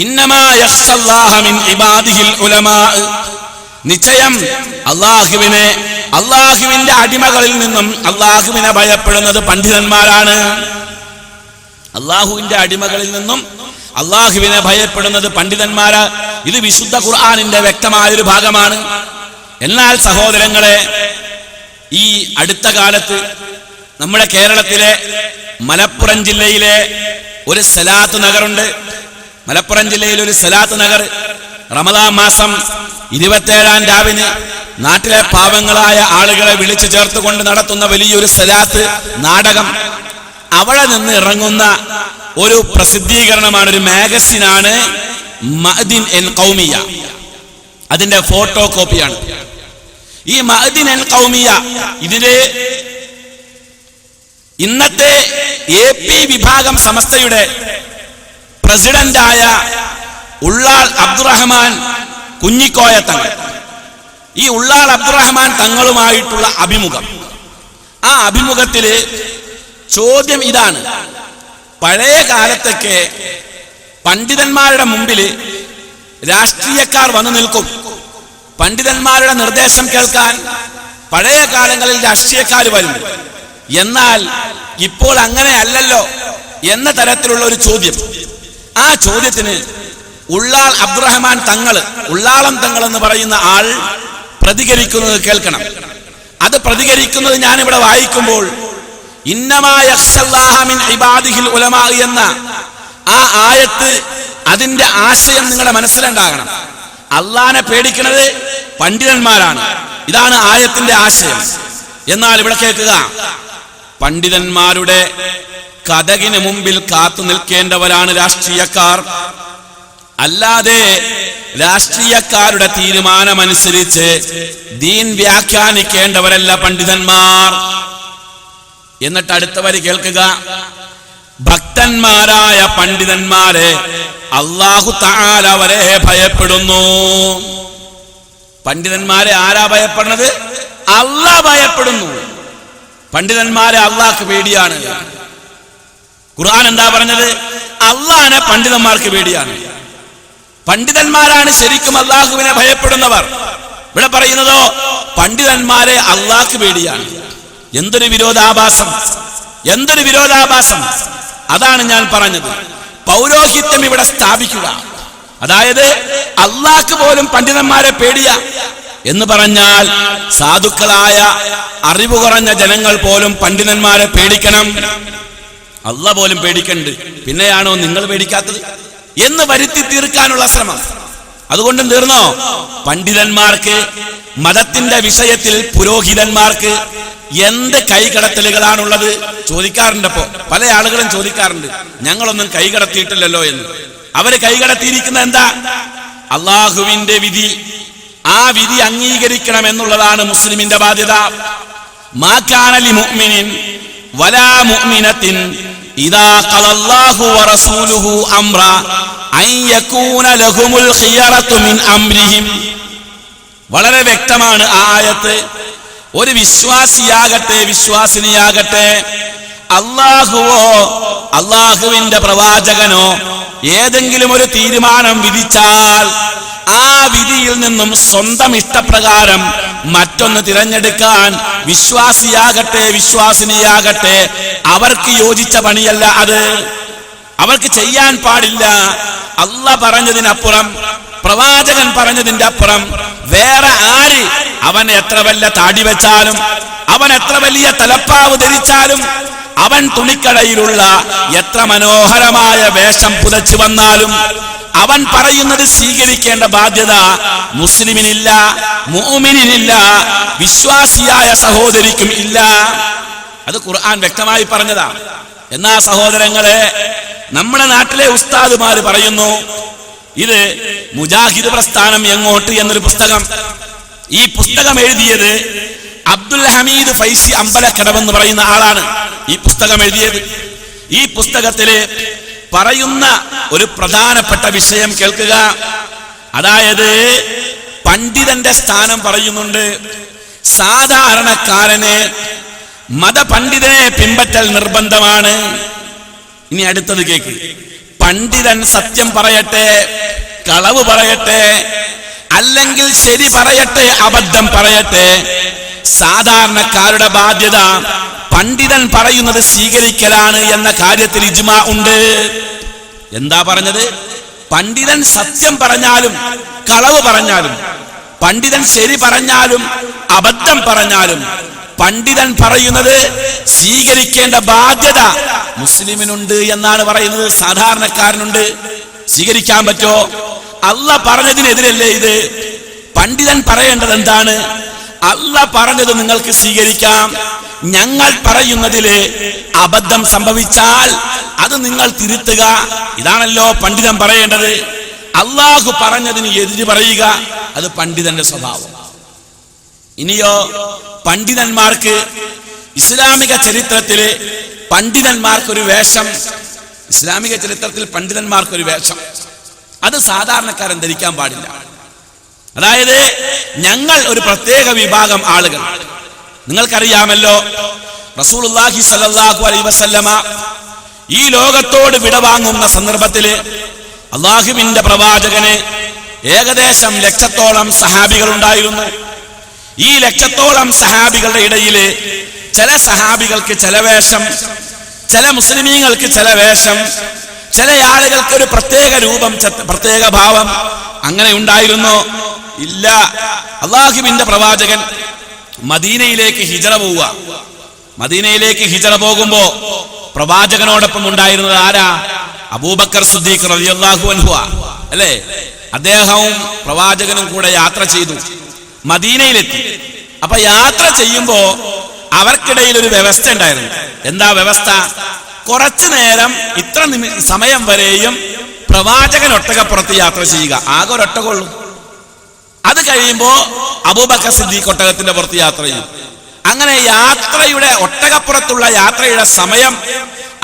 ഇന്നമാ യഖ്ശല്ലാഹ മിൻ ഇബാദിഹിൽ ഉലമാ. നിശ്ചയം അള്ളാഹുവിന്റെ അടിമകളിൽ നിന്നും അള്ളാഹുവിനെ ഭയപ്പെടുന്നത് പണ്ഡിതന്മാരാണ്. അള്ളാഹുവിന്റെ അടിമകളിൽ നിന്നും അള്ളാഹുവിനെ ഭയപ്പെടുന്നത് പണ്ഡിതന്മാരാ. ഇത് വിശുദ്ധ ഖുർആനിന്റെ വ്യക്തമായൊരു ഭാഗമാണ്. എന്നാൽ സഹോദരങ്ങളെ, ഈ അടുത്ത കാലത്ത് നമ്മുടെ കേരളത്തിലെ മലപ്പുറം ജില്ലയിലെ ഒരു സലാത്ത് നഗറുണ്ട്. മലപ്പുറം ജില്ലയിൽ ഒരു സലാത്ത് നഗർ റമദാൻ മാസം 27-ാം രാവിന് നാട്ടിലെ പാവങ്ങളായ ആളുകളെ വിളിച്ചു ചേർത്തുകൊണ്ട് നടത്തുന്ന വലിയൊരു സലാത്ത് നാടകം. അവിടെ നിന്ന് ഇറങ്ങുന്ന ഒരു പ്രസിദ്ധീകരണമാണ്, ഒരു മാഗസിനാണ് മഅദിൻ അൽ ഖൗമിയ. അതിന്റെ ഫോട്ടോ കോപ്പിയാണ് ഈ മഅദിൻ അൽ ഖൗമിയ. ഇതിന്റെ ഇന്നത്തെ AP വിഭാഗം സമസ്തയുടെ പ്രസിഡന്റായ ഉള്ളാൾ അബ്ദുറഹ്മാൻ കുഞ്ഞിക്കോയ തങ്ങൾ, ഈ ഉള്ളാൾ അബ്ദുറഹ്മാൻ തങ്ങളുമായിട്ടുള്ള അഭിമുഖം. ആ അഭിമുഖത്തില് ചോദ്യം ഇതാണ്: പഴയ കാലത്തൊക്കെ പണ്ഡിതന്മാരുടെ മുമ്പിൽ രാഷ്ട്രീയക്കാർ വന്നു നിൽക്കും. പണ്ഡിതന്മാരുടെ നിർദ്ദേശം കേൾക്കാൻ പഴയ കാലങ്ങളിൽ രാഷ്ട്രീയക്കാർ വരും. എന്നാൽ ഇപ്പോൾ അങ്ങനെയല്ലല്ലോ എന്ന തരത്തിലുള്ള ഒരു ചോദ്യം. ആ ചോദ്യത്തിന് ഉള്ളാൾ അബ്ദുറഹ്മാൻ തങ്ങൾ, ഉള്ളാളം തങ്ങൾ എന്ന് പറയുന്ന ആൾ പ്രതികരിക്കുന്നത് കേൾക്കണം. അത് പ്രതികരിക്കുന്നത് ഞാനിവിടെ വായിക്കുമ്പോൾ ഇന്നമാ യഖ്ശല്ലാഹ മിൻ ഇബാദിഹിൽ ഉലമാ എന്ന ആ ആയത്ത്, അതിന്റെ ആശയം നിങ്ങളുടെ മനസ്സിലുണ്ടാകണം. അള്ളാനെ പേടിക്കുന്നത് പണ്ഡിതന്മാരാണ്, ഇതാണ് ആയത്തിന്റെ ആശയം. എന്നാൽ ഇവിടെ കേൾക്കുക, പണ്ഡിതന്മാരുടെ കതകിന് മുമ്പിൽ കാത്തു നിൽക്കേണ്ടവരാണ് രാഷ്ട്രീയക്കാർ, അല്ലാതെ രാഷ്ട്രീയക്കാരുടെ തീരുമാനമനുസരിച്ച് ദീൻ വ്യാഖ്യാനിക്കേണ്ടവരല്ല പണ്ഡിതന്മാർ. എന്നിട്ട് അടുത്ത വരി കേൾക്കുക, ഭക്തന്മാരായ പണ്ഡിതന്മാരെ അല്ലാഹു തആല വരെ ഭയപ്പെടുന്നു. പണ്ഡിതന്മാരെ ആരാ ഭയപ്പെടുന്നത്? അല്ലാഹ് ഭയപ്പെടുന്നു. പണ്ഡിതന്മാരെ അല്ലാഹ്ക്ക് പേടിയാണ്. ഖുർആൻ എന്താ പറഞ്ഞത്? അല്ലാഹനെ പണ്ഡിതന്മാർക്ക് പേടിയാണ്. പണ്ഡിതന്മാരാണ് ശരിക്കും അല്ലാഹുവിനെ ഭയപ്പെടുന്നവർ. ഇവിടെ പറയുന്നതോ പണ്ഡിതന്മാരെ അല്ലാഹ്ക്ക് പേടിയാണ്. എന്തൊരു വിരോധാഭാസം, എന്തൊരു വിരോധാഭാസം! അതാണ് ഞാൻ പറഞ്ഞത്. പൗരോഹിത്യം ഇവിടെ സ്ഥാപിക്കുക, അതായത് അല്ലാഹ്ക്ക് പോലും പണ്ഡിതന്മാരെ പേടിയ, എന്ന് പറഞ്ഞാൽ സാധുക്കളായ അറിവ് കുറഞ്ഞ ജനങ്ങൾ പോലും പണ്ഡിതന്മാരെ പേടിക്കണം. അള്ളാഹ് പോലും പേടിക്കണ്ട്, പിന്നെയാണോ നിങ്ങൾ പേടിക്കാത്തത് എന്ന് വരുത്തി തീർക്കാനുള്ള ശ്രമം. അതുകൊണ്ടും തീർന്നോ? പണ്ഡിതന്മാർക്ക് മതത്തിന്റെ വിഷയത്തിൽ പുരോഹിതന്മാർക്ക് എന്ത് കൈകടത്തലുകളാണുള്ളത് ചോദിക്കാറുണ്ട്. അപ്പോ പല ആളുകളും ചോദിക്കാറുണ്ട്, ഞങ്ങളൊന്നും കൈകടത്തിയിട്ടില്ലല്ലോ എന്ന്. അവര് കൈകടത്തിയിരിക്കുന്ന എന്താ? അള്ളാഹുവിന്റെ വിധി. ആ വിധി അംഗീകരിക്കണം എന്നുള്ളതാണ് മുസ്ലിമിന്റെ ബാധ്യത. മാ കാന ലിമുഅ്മിനിൻ വലാ മുഅ്മിനത്തിൻ ഇദാ ഖലല്ലാഹു വറസൂലുഹു അംറ അൻ യകൂന ലഹുമുൽ ഖിയറതു മിൻ അംരിഹിം. വളരെ വ്യക്തമാണ് ആ ആയത്ത്. ഒരു വിശ്വാസിയാകട്ടെ വിശ്വാസിനിയാകട്ടെ, അള്ളാഹുവോ അള്ളാഹുവിന്റെ പ്രവാചകനോ ഏതെങ്കിലും ഒരു തീരുമാനം വിധിച്ചാൽ ആ വിധിയിൽ നിന്നും സ്വന്തം ഇഷ്ടപ്രകാരം മറ്റൊന്ന് തിരഞ്ഞെടുക്കാൻ വിശ്വാസിയാകട്ടെ വിശ്വാസിനിയാകട്ടെ അവർക്ക് യോജിച്ച പണിയല്ല അത്. അവർക്ക് ചെയ്യാൻ പാടില്ല. അള്ളാഹ് പറഞ്ഞതിനപ്പുറം, പ്രവാചകൻ പറഞ്ഞതിന്റെ അപ്പുറം വേറെ ആര് അവൻ എത്ര വലിയ താടി വെച്ചാലും, അവൻ എത്ര വലിയ തലപ്പാവ് ധരിച്ചാലും, അവൻ തുണിക്കടയിലുള്ള എത്ര മനോഹരമായ വേഷം പുതച്ചു വന്നാലും അവൻ പറയുന്നത് സ്വീകരിക്കേണ്ട ബാധ്യത മുസ്ലിമിനില്ല, മുഅ്മിനിനില്ല, വിശ്വാസിയായ സഹോദരിക്കും ഇല്ല. അത് ഖുർആൻ വ്യക്തമായി പറഞ്ഞതാ. എന്നാ സഹോദരങ്ങളെ, നമ്മുടെ നാട്ടിലെ ഉസ്താദുമാര് പറയുന്നു, ഇത് മുജാഹിദ് പ്രസ്ഥാനം എങ്ങോട്ട് എന്നൊരു പുസ്തകം. ഈ പുസ്തകം എഴുതിയത് അബ്ദുൽ ഹമീദ് ഫൈസി അമ്പലക്കടവെന്ന് പറയുന്ന ആളാണ് ഈ പുസ്തകം എഴുതിയത്. ഈ പുസ്തകത്തില് പറയുന്ന ഒരു പ്രധാനപ്പെട്ട വിഷയം കേൾക്കുക. അതായത് പണ്ഡിതന്റെ സ്ഥാനം പറയുന്നുണ്ട്. സാധാരണക്കാരന് മതപണ്ഡിതനെ പിൻപറ്റൽ നിർബന്ധമാണ്. ഇനി അടുത്തത് കേക്ക്. പണ്ഡിതൻ സത്യം പറയട്ടെ, കളവ് പറയട്ടെ, അല്ലെങ്കിൽ ശരി പറയട്ടെ, അബദ്ധം പറയട്ടെ, സാധാരണക്കാരുടെ ബാധ്യത പണ്ഡിതൻ പറയുന്നത് സ്വീകരിക്കലാണ് എന്ന കാര്യത്തിൽ ഇജ്മാ ഉണ്ട്. എന്താ പറഞ്ഞത്? പണ്ഡിതൻ സത്യം പറഞ്ഞാലും കളവ് പറഞ്ഞാലും, പണ്ഡിതൻ ശരി പറഞ്ഞാലും അബദ്ധം പറഞ്ഞാലും, പണ്ഡിതൻ പറയുന്നത് സ്വീകരിക്കേണ്ട ബാധ്യത മുസ്ലിമിനുണ്ട് എന്നാണ് പറയുന്നത്. സാധാരണക്കാരനുണ്ട്. സ്വീകരിക്കാൻ പറ്റോ? അള്ളാഹ് പറഞ്ഞതിനെതിരല്ലേ ഇത്? പണ്ഡിതൻ പറയേണ്ടത് എന്താണ്? അള്ളാഹ് പറഞ്ഞത് നിങ്ങൾക്ക് സ്വീകരിക്കാം, ഞങ്ങൾ പറയുന്നതില് അബദ്ധം സംഭവിച്ചാൽ അത് നിങ്ങൾ തിരുത്തുക. ഇതാണല്ലോ പണ്ഡിതൻ പറയേണ്ടത്. അള്ളാഹു പറഞ്ഞതിന് എതിര് പറയുക, അത് പണ്ഡിതന്റെ സ്വഭാവം. ഇനിയോ, പണ്ഡിതന്മാർക്ക് ഇസ്ലാമിക ചരിത്രത്തില് പണ്ഡിതന്മാർക്കൊരു വേഷം, ഇസ്ലാമിക ചരിത്രത്തിൽ പണ്ഡിതന്മാർക്കൊരു വേഷം, അത് സാധാരണക്കാരൻ ധരിക്കാൻ പാടില്ല. അതായത് ഞങ്ങൾ ഒരു പ്രത്യേക വിഭാഗം ആളുകൾ. നിങ്ങൾക്കറിയാമല്ലോ, റസൂലുള്ളാഹി സ്വല്ലല്ലാഹു അലൈഹി വസല്ലമ ഈ ലോകത്തോട് വിടവാങ്ങുന്ന സന്ദർഭത്തില് അള്ളാഹുവിന്റെ പ്രവാചകന് ഏകദേശം 1,00,000 സഹാബികൾ ഉണ്ടായിരുന്നു. ഈ 1,00,000 സഹാബികളുടെ ഇടയില് ചില സഹാബികൾക്ക് ചില വേഷം, ചില മുസ്ലിമീങ്ങൾക്ക് ചില വേഷം, ചില ആളുകൾക്ക് ഒരു പ്രത്യേക രൂപം, പ്രത്യേക ഭാവം. അങ്ങനെ ഉണ്ടായിരുന്നോ? ഇല്ല. അള്ളാഹുവിന്റെ പ്രവാചകൻ മദീനയിലേക്ക് ഹിജറ പോവുക. മദീനയിലേക്ക് ഹിജറ പോകുമ്പോ പ്രവാചകനോടൊപ്പം ഉണ്ടായിരുന്നത് ആരാ? അബൂബക്കർ സിദ്ദീഖ് റളിയല്ലാഹു അൻഹു അല്ലേ? അദ്ദേഹവും പ്രവാചകനും കൂടെ യാത്ര ചെയ്തു, മദീനയിലെത്തി. അപ്പൊ യാത്ര ചെയ്യുമ്പോ അവർക്കിടയിൽ ഒരു വ്യവസ്ഥ ഉണ്ടായിരുന്നു. എന്താ വ്യവസ്ഥ? കുറച്ചു നേരം ഇത്ര സമയം വരെയും പ്രവാചകൻ ഒട്ടകപ്പുറത്ത് യാത്ര ചെയ്യുക. ആകെ ഒരൊട്ടകമുള്ളൂ. അത് കഴിയുമ്പോ അബൂബക്കർ സിദ്ദീഖ് ഒട്ടകത്തിന്റെ പുറത്ത് യാത്ര ചെയ്യും. അങ്ങനെ യാത്രയുടെ, ഒട്ടകപ്പുറത്തുള്ള യാത്രയുടെ സമയം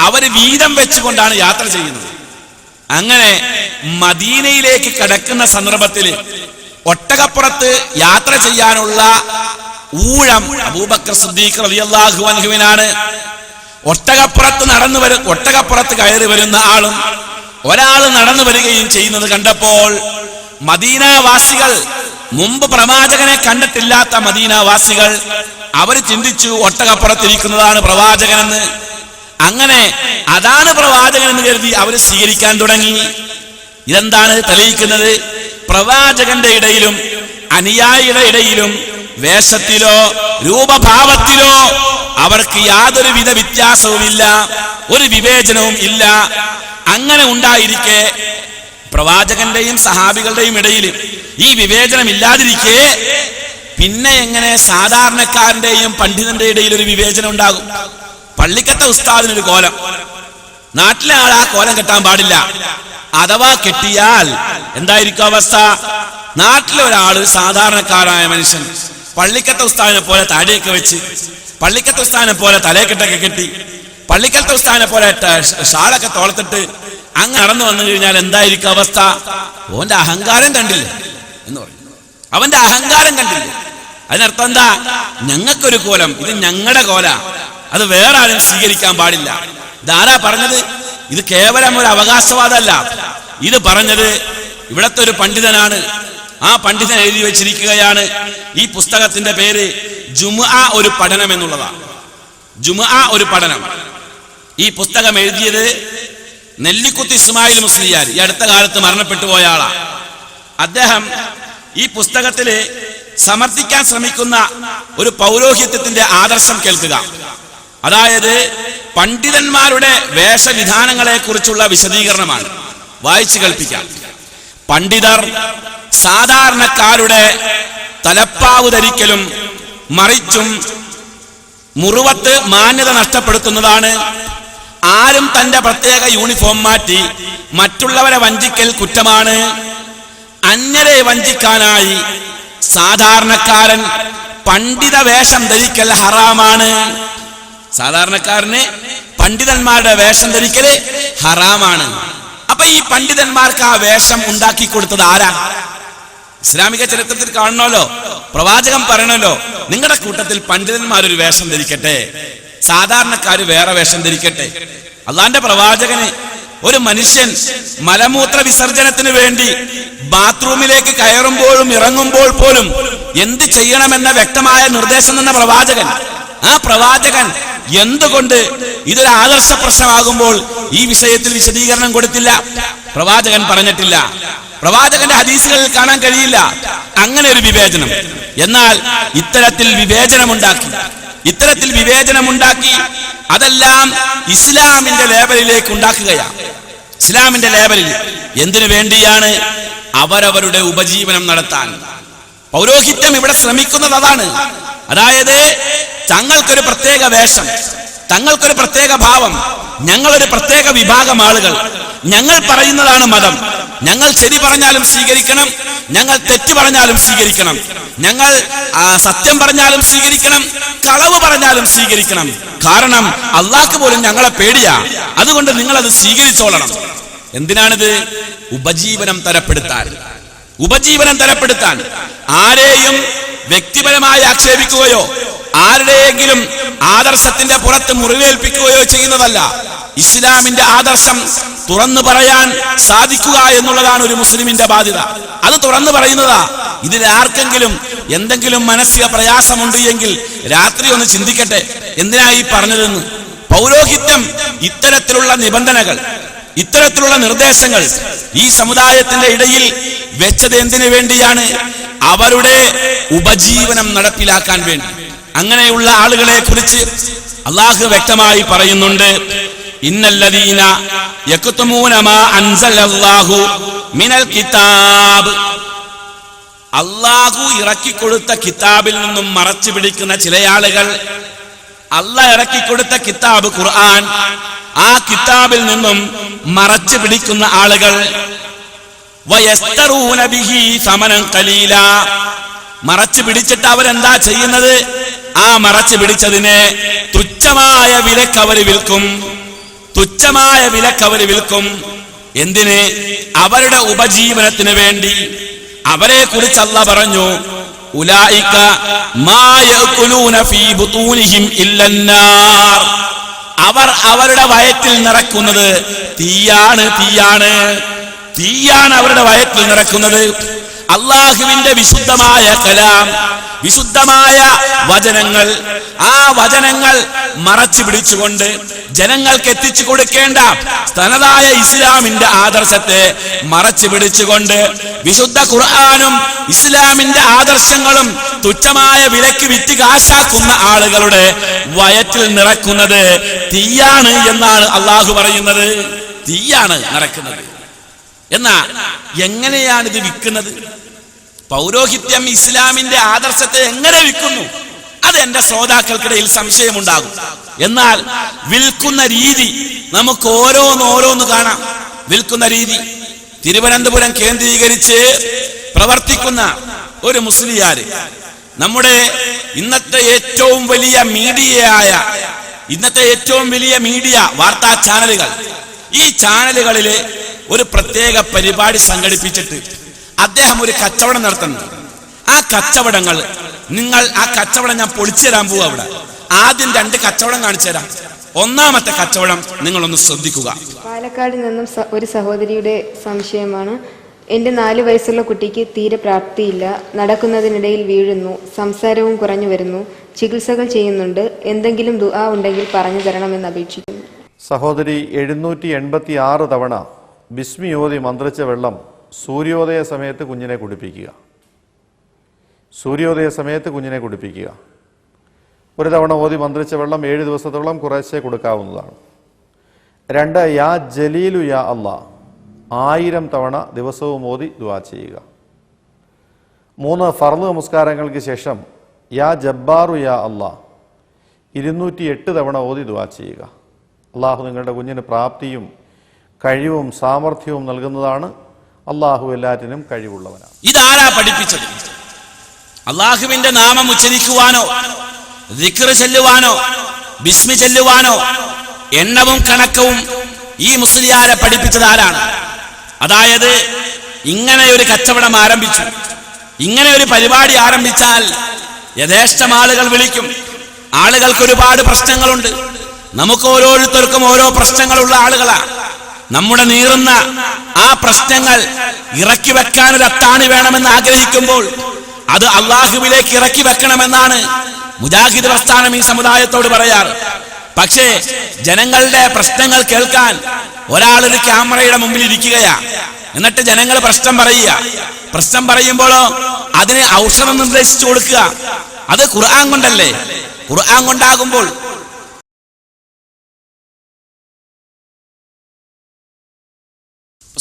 അവര് വീതം വെച്ചുകൊണ്ടാണ് യാത്ര ചെയ്യുന്നത്. അങ്ങനെ മദീനയിലേക്ക് കടക്കുന്ന സന്ദർഭത്തില് ഒട്ടകപ്പുറത്ത് യാത്ര ചെയ്യാനുള്ള ഊഴം അബൂബക്കർ സിദ്ദീഖ് റളിയല്ലാഹു അൻഹുവിനാണ്. ഒട്ടകപ്പുറത്ത് കയറി വരുന്ന ആളും ഒരാൾ നടന്നു വരികയും ചെയ്യുന്നത് കണ്ടപ്പോൾ മദീനാവാസികൾ, മുമ്പ് പ്രവാചകനെ കണ്ടിട്ടില്ലാത്ത മദീനാവാസികൾ, അവർ ചിന്തിച്ചു ഒട്ടകപ്പുറത്തിരിക്കുന്നതാണ് പ്രവാചകനെന്ന്. അങ്ങനെ അതാണ് പ്രവാചകൻ എന്ന് കരുതി അവർ സ്വീകരിക്കാൻ തുടങ്ങി. ഇതെന്താണ് തെളിയിക്കുന്നത്? പ്രവാചകന്റെ ഇടയിലും അനുയായിയുടെ ഇടയിലും വേഷത്തിലോ രൂപഭാവത്തിലോ അവർക്ക് യാതൊരുവിധ വ്യത്യാസവുമില്ല, ഒരു വിവേചനവും ഇല്ല. അങ്ങനെ ഉണ്ടായിരിക്കെ പ്രവാചകന്റെയും സഹാബികളുടെയും ഇടയിൽ ഈ വിവേചനം ഇല്ലാതിരിക്കെ പിന്നെ എങ്ങനെ സാധാരണക്കാരന്റെയും പണ്ഡിതന്റെ ഇടയിൽ ഒരു വിവേചനം ഉണ്ടാകും? പള്ളിക്കത്തെ ഉസ്താദിനൊരു കോലം, നാട്ടിലെ ആൾ ആ കോലം കെട്ടാൻ പാടില്ല. അഥവാ കെട്ടിയാൽ എന്തായിരിക്കും അവസ്ഥ? നാട്ടിലെ ഒരാള് സാധാരണക്കാരായ മനുഷ്യൻ പള്ളിക്കത്തെ ഉസ്താദിനെ പോലെ താടിയൊക്കെ വെച്ച്, പള്ളിക്കത്തെ ഉസ്താദിനെ പോലെ തലയെക്കെട്ടൊക്കെ കെട്ടി, പള്ളിക്കത്തെ ഉസ്താദിനെ പോലെ ഷാളൊക്കെ തോളത്തിട്ട് അങ്ങ് നടന്നു വന്നു കഴിഞ്ഞാൽ എന്തായിരിക്കും അവസ്ഥ? ഓന്റെ അഹങ്കാരം കണ്ടില്ലേ എന്ന് പറയും. അവന്റെ അഹങ്കാരം കണ്ടില്ലേ? അതിനർത്ഥം എന്താ? ഞങ്ങൾക്കൊരു കോലം, ഇത് ഞങ്ങളുടെ കോല, അത് വേറെ ആരും സ്വീകരിക്കാൻ പാടില്ല. ഇതാരാ പറഞ്ഞത്? ഇത് കേവലം ഒരു അവകാശവാദമല്ല. ഇത് പറഞ്ഞത് ഇവിടത്തെ ഒരു പണ്ഡിതനാണ്. ആ പണ്ഡിതൻ എഴുതി വെച്ചിരിക്കുകയാണ്. ഈ പുസ്തകത്തിന്റെ പേര് ജുമുഅ ഒരു പഠനം എന്നുള്ളതാണ്. ജുമുഅ ഒരു പഠനം. ഈ പുസ്തകം എഴുതിയത് നെല്ലിക്കുത്ത് ഇസ്മായിൽ മുസ്ലിയാർ, ഈ അടുത്ത കാലത്ത് മരണപ്പെട്ടു പോയ ആളാണ്. അദ്ദേഹം ഈ പുസ്തകത്തില് സമർത്ഥിക്കാൻ ശ്രമിക്കുന്ന ഒരു പൗരോഹിത്യത്തിന്റെ ആദർശം കേൾക്കുക. അതായത് പണ്ഡിതന്മാരുടെ വേഷവിധാനങ്ങളെ കുറിച്ചുള്ള വിശദീകരണമാണ്. വായിച്ചു കേൾപ്പിക്കാം. പണ്ഡിതർ സാധാരണക്കാരുടെ തലപ്പാവ് ധരിക്കലും മറിച്ചും മുറുവത്ത് മാന്യത നഷ്ടപ്പെടുത്തുന്നതാണ്. ആരും തന്റെ പ്രത്യേക യൂണിഫോം മാറ്റി മറ്റുള്ളവരെ വഞ്ചിക്കൽ കുറ്റമാണ്. അന്യരെ വഞ്ചിക്കാനായി സാധാരണക്കാരൻ പണ്ഡിത വേഷം ധരിക്കൽ ഹറാമാണ്. സാധാരണക്കാരന് പണ്ഡിതന്മാരുടെ വേഷം ധരിക്കല് ഹറാമാണ്. അപ്പൊ ഈ പണ്ഡിതന്മാർക്ക് ആ വേഷം ഉണ്ടാക്കി കൊടുത്തത് ആരാ? ഇസ്ലാമിക ചരിത്രത്തിൽ കാണണമല്ലോ, പ്രവാചകൻ പറയണല്ലോ, നിങ്ങളുടെ കൂട്ടത്തിൽ പണ്ഡിതന്മാരൊരു വേഷം ധരിക്കട്ടെ, സാധാരണക്കാര് വേറെ വേഷം ധരിക്കട്ടെ. അള്ളാന്റെ പ്രവാചകന് ഒരു മനുഷ്യൻ മലമൂത്ര വിസർജനത്തിന് വേണ്ടി ബാത്റൂമിലേക്ക് കയറുമ്പോഴും ഇറങ്ങുമ്പോൾ പോലും എന്ത് ചെയ്യണമെന്ന വ്യക്തമായ നിർദ്ദേശം തന്ന പ്രവാചകൻ. ആ പ്രവാചകൻ എന്തുകൊണ്ട് ഇതൊരു ആദർശ പ്രശ്നമാകുമ്പോൾ ഈ വിഷയത്തിൽ വിശദീകരണം കൊടുത്തില്ല? പ്രവാചകൻ പറഞ്ഞിട്ടില്ല, പ്രവാചകന്റെ ഹദീസുകളിൽ കാണാൻ കഴിയില്ല അങ്ങനെ ഒരു വിവേചനം. എന്നാൽ ഇത്തരത്തിൽ വിവേചനമുണ്ടാക്കി അതെല്ലാം ഇസ്ലാമിന്റെ ലേബലിലേക്ക് ഉണ്ടാക്കുകയാണ്. ഇസ്ലാമിന്റെ ലേബലിൽ എന്തിനു വേണ്ടിയാണ്? അവരവരുടെ ഉപജീവനം നടത്താൻ. പൗരോഹിത്യം ഇവിടെ ശ്രമിക്കുന്നത് അതാണ്. അതായത് തങ്ങൾക്കൊരു പ്രത്യേക വേഷം, തങ്ങൾക്കൊരു പ്രത്യേക ഭാവം, ഞങ്ങളൊരു പ്രത്യേക വിഭാഗം ആളുകൾ, ഞങ്ങൾ പറയുന്നതാണ് മതം, ഞങ്ങൾ ശരി പറഞ്ഞാലും സ്വീകരിക്കണം, ഞങ്ങൾ തെറ്റ് പറഞ്ഞാലും സ്വീകരിക്കണം, ഞങ്ങൾ സത്യം പറഞ്ഞാലും സ്വീകരിക്കണം, കളവ് പറഞ്ഞാലും സ്വീകരിക്കണം. കാരണം അള്ളാഹ്ക്ക് പോലും ഞങ്ങളെ പേടിയാ, അതുകൊണ്ട് നിങ്ങൾ അത് സ്വീകരിച്ചോളണം. എന്തിനാണിത്? ഉപജീവനം തരപ്പെടുത്താൻ. ആരെയും വ്യക്തിപരമായി ആക്ഷേപിക്കുകയോ ആരുടെയെങ്കിലും ആദർശത്തിന്റെ പുറത്ത് മുറിവേൽപ്പിക്കുകയോ ചെയ്യുന്നതല്ല. ഇസ്ലാമിന്റെ ആദർശം തുറന്നു പറയാൻ സാധിക്കുക എന്നുള്ളതാണ് ഒരു മുസ്ലിമിന്റെ ബാധ്യത. അത് തുറന്നു പറയുന്നതാ. ഇതിൽ ആർക്കെങ്കിലും എന്തെങ്കിലും മാനസിക പ്രയാസമുണ്ട് എങ്കിൽ രാത്രി ഒന്ന് ചിന്തിക്കട്ടെ, എന്തിനായി പറഞ്ഞതെന്ന്. പൗരോഹിത്യം ഇത്തരത്തിലുള്ള നിബന്ധനകൾ, ഇത്തരത്തിലുള്ള നിർദ്ദേശങ്ങൾ ഈ സമുദായത്തിന്റെ ഇടയിൽ വെച്ചത് എന്തിനു വേണ്ടിയാണ്? അവരുടെ ഉപജീവനം നടപ്പിലാക്കാൻ വേണ്ടി. അങ്ങനെയുള്ള ആളുകളെ കുറിച്ച് അള്ളാഹു വ്യക്തമായി പറയുന്നുണ്ട്, ഇന്നല്ലദീന യക്തുമൂന മാ അൻസലല്ലാഹു മിനൽ കിതാബ്. അള്ളാഹു ഇറക്കിക്കൊടുത്ത കിതാബിൽ നിന്നും മറച്ചു പിടിക്കുന്ന ചില ആളുകൾ, അള്ളാഹ് ഇറക്കിക്കൊടുത്ത കിതാബ് ഖുർആൻ, ആ കിതാബിൽ നിന്നും മറച്ചു പിടിക്കുന്ന ആളുകൾ, വയസ്തറൂന ബിഹി സമനൻ ഖലീലാ. മറച്ചു പിടിച്ചിട്ട് അവരെന്താ ചെയ്യുന്നത്? ആ മറച്ചു പിടിച്ചതിനെ തുച്ഛമായ വിലക്കവര് വിൽക്കും. എന്തിന്? അവരുടെ ഉപജീവനത്തിന് വേണ്ടി. അവരെ കുറിച്ച് അല്ലാഹ് പറഞ്ഞു, ഉലൈക മാ യഅകുലൂന ഫീ ബുതൂനിഹിം ഇല്ലന്നാർ. അവർ അവരുടെ വയറ്റിൽ നിറക്കുന്നത് തീയാണ് അവരുടെ വയറ്റിൽ നിറക്കുന്നത്. അള്ളാഹുവിന്റെ വിശുദ്ധമായ കലാം, വിശുദ്ധമായ വചനങ്ങൾ, ആ വചനങ്ങൾ മറച്ചു പിടിച്ചുകൊണ്ട് ജനങ്ങൾക്ക് എത്തിച്ചു കൊടുക്കേണ്ട തനതായ ഇസ്ലാമിന്റെ ആദർശത്തെ മറച്ചു പിടിച്ചുകൊണ്ട് വിശുദ്ധ ഖുർആനും ഇസ്ലാമിന്റെ ആദർശങ്ങളും തുച്ഛമായ വിലക്ക് വിറ്റ് കാശാക്കുന്ന ആളുകളുടെ വയറ്റിൽ നിറക്കുന്നത് തീയാണ് എന്നാണ് അള്ളാഹു പറയുന്നത്. തീയാണ് നിറക്കുന്നത്. എന്നാ എങ്ങനെയാണ് ഇത് വിൽക്കുന്നത്? പൗരോഹിത്യം ഇസ്ലാമിന്റെ ആദർശത്തെ എങ്ങനെ വിൽക്കുന്നു? അത് എന്റെ ശ്രോതാക്കൾക്കിടയിൽ സംശയമുണ്ടാകും. എന്നാൽ വിൽക്കുന്ന രീതി നമുക്ക് ഓരോന്ന് കാണാം. വിൽക്കുന്ന രീതി തിരുവനന്തപുരം കേന്ദ്രീകരിച്ച് പ്രവർത്തിക്കുന്ന ഒരു മുസ്ലിയാര് നമ്മുടെ ഇന്നത്തെ ഏറ്റവും വലിയ മീഡിയ വാർത്താ ചാനലുകൾ, ഈ ചാനലുകളിലെ ഒരു പ്രത്യേക പരിപാടി സംഘടിപ്പിച്ചിട്ട് അദ്ദേഹം ഒരു കച്ചവടം നടത്തുന്നു. ആ കച്ചവടങ്ങൾ ഞാൻ പൊളിച്ചു തരാൻ പോവുക. അവിടെ ആദ്യം 2 കച്ചവടം കാണിച്ചു തരാം. ഒന്നാമത്തെ കച്ചവടം നിങ്ങളൊന്ന് ശ്രദ്ധിക്കുക. പാലക്കാട് നിന്നും ഒരു സഹോദരിയുടെ സംശയമാണ്. എൻ്റെ 4 വയസ്സുള്ള കുട്ടിക്ക് തീരെ പ്രാപ്തിയില്ല, നടക്കുന്നതിനിടയിൽ വീഴുന്നു, സംസാരവും കുറഞ്ഞു വരുന്നു, ചികിത്സകൾ ചെയ്യുന്നുണ്ട്, എന്തെങ്കിലും ദുആ ഉണ്ടെങ്കിൽ പറഞ്ഞു തരണമെന്ന് അപേക്ഷിക്കുന്നു. സഹോദരി 786 തവണ ബിസ്മി ഓതി മന്ത്രിച്ച വെള്ളം സൂര്യോദയ സമയത്ത് കുഞ്ഞിനെ കുടിപ്പിക്കുക. ഒരു തവണ ഓതി മന്ത്രിച്ച വെള്ളം 7 ദിവസത്തോളം കുറേശ്ശെ കൊടുക്കാവുന്നതാണ്. 2 യാ ജലീലു യാ അല്ലാ 1000 തവണ ദിവസവും ഓതി ദുആ ചെയ്യുക. 3 ഫർള് നമസ്കാരങ്ങൾക്ക് ശേഷം യാ ജബ്ബാറു യാ അല്ലാ 208 തവണ ഓതി ദുആ ചെയ്യുക. അള്ളാഹു നിങ്ങളുടെ കുഞ്ഞിന് പ്രാപ്തിയും കഴിവും സാമർഥ്യവും നൽകുന്നതാണ്. അള്ളാഹു എല്ലാറ്റിനും കഴിവുള്ളവനാണ്. ഇതാരാ പഠിപ്പിച്ചത്? അള്ളാഹുവിന്റെ നാമം ഉച്ചരിക്കുവാനോ ദിക്ർ ചൊല്ലുവാനോ ബിസ്മി ചൊല്ലുവാനോ എണ്ണവും കണക്കവും ഈ മുസ്ലിയാരെ പഠിപ്പിച്ചത് ആരാണ്? അതായത് ഇങ്ങനെ ഒരു കച്ചവടം ആരംഭിച്ചു, ഇങ്ങനെ ഒരു പരിപാടി ആരംഭിച്ചാൽ യഥേഷ്ടം ആളുകൾ വിളിക്കും. ആളുകൾക്ക് ഒരുപാട് പ്രശ്നങ്ങളുണ്ട്. നമുക്ക് ഓരോരുത്തർക്കും ഓരോ പ്രശ്നങ്ങളുള്ള ആളുകളാണ്. നമ്മുടെ നീറുന്ന ആ പ്രശ്നങ്ങൾ ഇറക്കി വെക്കാൻ ഒരു അത്താണി വേണമെന്ന് ആഗ്രഹിക്കുമ്പോൾ അത് അള്ളാഹുവിലേക്ക് ഇറക്കി വെക്കണമെന്നാണ് മുജാഹിദ് പ്രസ്ഥാനം ഈ സമുദായത്തോട് പറയാറ്. പക്ഷേ ജനങ്ങളുടെ പ്രശ്നങ്ങൾ കേൾക്കാൻ ഒരാളൊരു ക്യാമറയുടെ മുമ്പിൽ ഇരിക്കുകയാ. എന്നിട്ട് ജനങ്ങൾ പ്രശ്നം പറയുമ്പോഴോ അതിന് ഔഷധം നിർദ്ദേശിച്ചു കൊടുക്കുക. അത് ഖുർആൻ കൊണ്ടല്ലേ? ഖുർആൻ കൊണ്ടാകുമ്പോൾ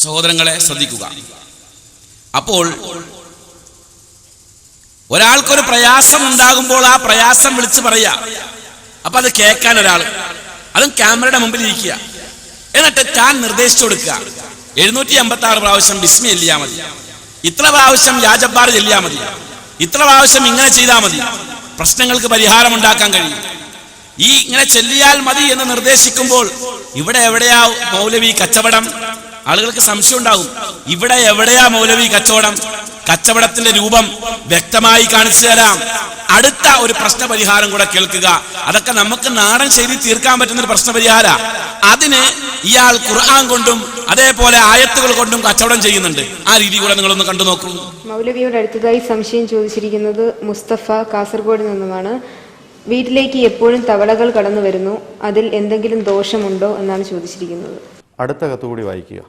സഹോദരങ്ങളെ ശ്രദ്ധിക്കുക. അപ്പോൾ ഒരാൾക്കൊരു പ്രയാസം ഉണ്ടാകുമ്പോൾ ആ പ്രയാസം വിളിച്ച് പറയാ. അപ്പൊ അത് കേൾക്കാൻ ഒരാൾ, അതും ക്യാമറയുടെ മുമ്പിൽ ഇരിക്കുക. എന്നിട്ട് താൻ നിർദ്ദേശിച്ചു കൊടുക്കുക. 786 പ്രാവശ്യം ബിസ്മി ചൊല്ലിയാ മതി, ഇത്ര പ്രാവശ്യം യാ ജബ്ബാർ ചൊല്ലിയാ മതി, ഇത്ര പ്രാവശ്യം ഇങ്ങനെ ചെയ്താൽ മതി, പ്രശ്നങ്ങൾക്ക് പരിഹാരം ഉണ്ടാക്കാൻ കഴിയും. ഈ ഇങ്ങനെ ചൊല്ലിയാൽ മതി എന്ന് നിർദ്ദേശിക്കുമ്പോൾ ഇവിടെ എവിടെയാ മൗലവി കച്ചവടം? ആളുകൾക്ക് സംശയം ഉണ്ടാകും. ഇവിടെ എവിടെയാ മൗലവി കച്ചവടം? കച്ചവടത്തിന്റെ രൂപം വ്യക്തമായി കാണിച്ചു തരാം. അടുത്ത ഒരു പ്രശ്ന പരിഹാരം കൂടെ കേൾക്കുക. അതൊക്കെ നമുക്ക് നാടൻ ശൈലി തീർക്കാൻ പറ്റുന്ന ഒരു പ്രശ്ന പരിഹാര. അതിന് ഇയാൾ ഖുർആൻ കൊണ്ടും അതേപോലെ ആയത്തുകൾ കൊണ്ടും കച്ചവടം ചെയ്യുന്നുണ്ട്. ആ രീതി കൂടെ നിങ്ങളൊന്ന് കണ്ടു നോക്കൂ. മൗലവിയോട് അടുത്തതായി സംശയം ചോദിച്ചിരിക്കുന്നത് മുസ്തഫ കാസർഗോഡ് നിന്നുമാണ്. വീട്ടിലേക്ക് എപ്പോഴും തവളകൾ കടന്നു വരുന്നു, അതിൽ എന്തെങ്കിലും ദോഷമുണ്ടോ എന്നാണ് ചോദിച്ചിരിക്കുന്നത്. അടുത്ത കത്തുകൂടി വായിക്കുക.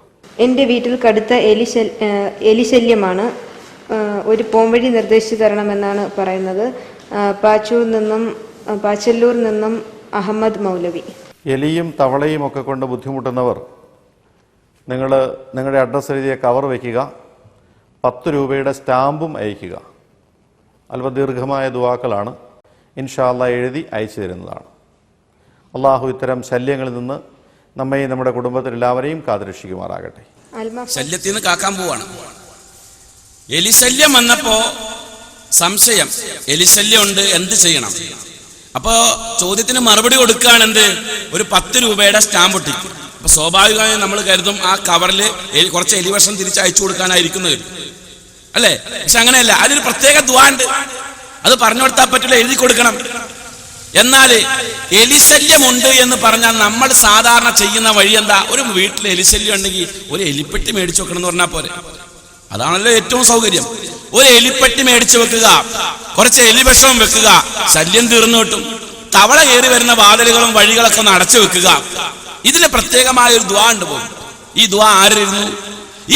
എൻ്റെ വീട്ടിൽ കടുത്ത എലിശല്യമാണ്, ഒരു പോംവഴി നിർദ്ദേശിച്ചു തരണമെന്നാണ് പറയുന്നത്. പാച്ചല്ലൂർ നിന്നും അഹമ്മദ് മൗലവി. എലിയും തവളയും ഒക്കെ കൊണ്ട് ബുദ്ധിമുട്ടുന്നവർ നിങ്ങളുടെ അഡ്രസ്സ് എഴുതിയ കവർ വയ്ക്കുക, 10 രൂപയുടെ സ്റ്റാമ്പും അയക്കുക. അല്പ ദീർഘമായ ദുആക്കളാണ്. ഇൻഷാ അല്ലാഹ് എഴുതി അയച്ചു തരുന്നതാണ്. അള്ളാഹു ഇത്തരം ശല്യങ്ങളിൽ നിന്ന് നമ്മയും നമ്മുടെ കുടുംബത്തിലെല്ലാവരെയും കാത്തുരക്ഷിക്കുമാറാകട്ടെ. ശല്യത്തിൽ നിന്ന് കാക്കാൻ പോവാണ്. എലിശല്യം വന്നപ്പോ സംശയം, എലിശല്യം ഉണ്ട്, എന്ത് ചെയ്യണം? അപ്പോ ചോദ്യത്തിന് മറുപടി കൊടുക്കുകയാണ് എന്ത്? ഒരു 10 രൂപയുടെ സ്റ്റാമ്പ് ഒട്ടിക്കും. അപ്പൊ സ്വാഭാവികമായും നമ്മൾ കരുതും ആ കവറിൽ കുറച്ച് എലിവിഷം തിരിച്ച് അയച്ചു കൊടുക്കാനായിരിക്കുന്നത് അല്ലേ? പക്ഷെ അങ്ങനെയല്ല. അതിന് പ്രത്യേക ദുആ ഉണ്ട്. അത് പറഞ്ഞു കൊടുത്താൽ പറ്റില്ല, എഴുതി കൊടുക്കണം. എന്നാൽ എലിശല്യമുണ്ട് എന്ന് പറഞ്ഞാൽ നമ്മൾ സാധാരണ ചെയ്യുന്ന വഴി എന്താ? ഒരു വീട്ടിൽ എലിശല്യം ഉണ്ടെങ്കിൽ ഒരു എലിപ്പെട്ടി മേടിച്ചു വെക്കണം എന്ന് പറഞ്ഞാൽ പോരെ? അതാണല്ലോ ഏറ്റവും സൗകര്യം. ഒരു എലിപ്പെട്ടി മേടിച്ചു വെക്കുക, കുറച്ച് എലിവിഷം വെക്കുക, ശല്യം തീർന്നു കിട്ടും. തവള കയറി വരുന്ന വാതിലുകളും വഴികളൊക്കെ ഒന്ന് അടച്ചു വെക്കുക. ഇതിന് പ്രത്യേകമായ ഒരു ദുആ ഉണ്ട് പോലും. ഈ ദുആ ആരിരുന്നു?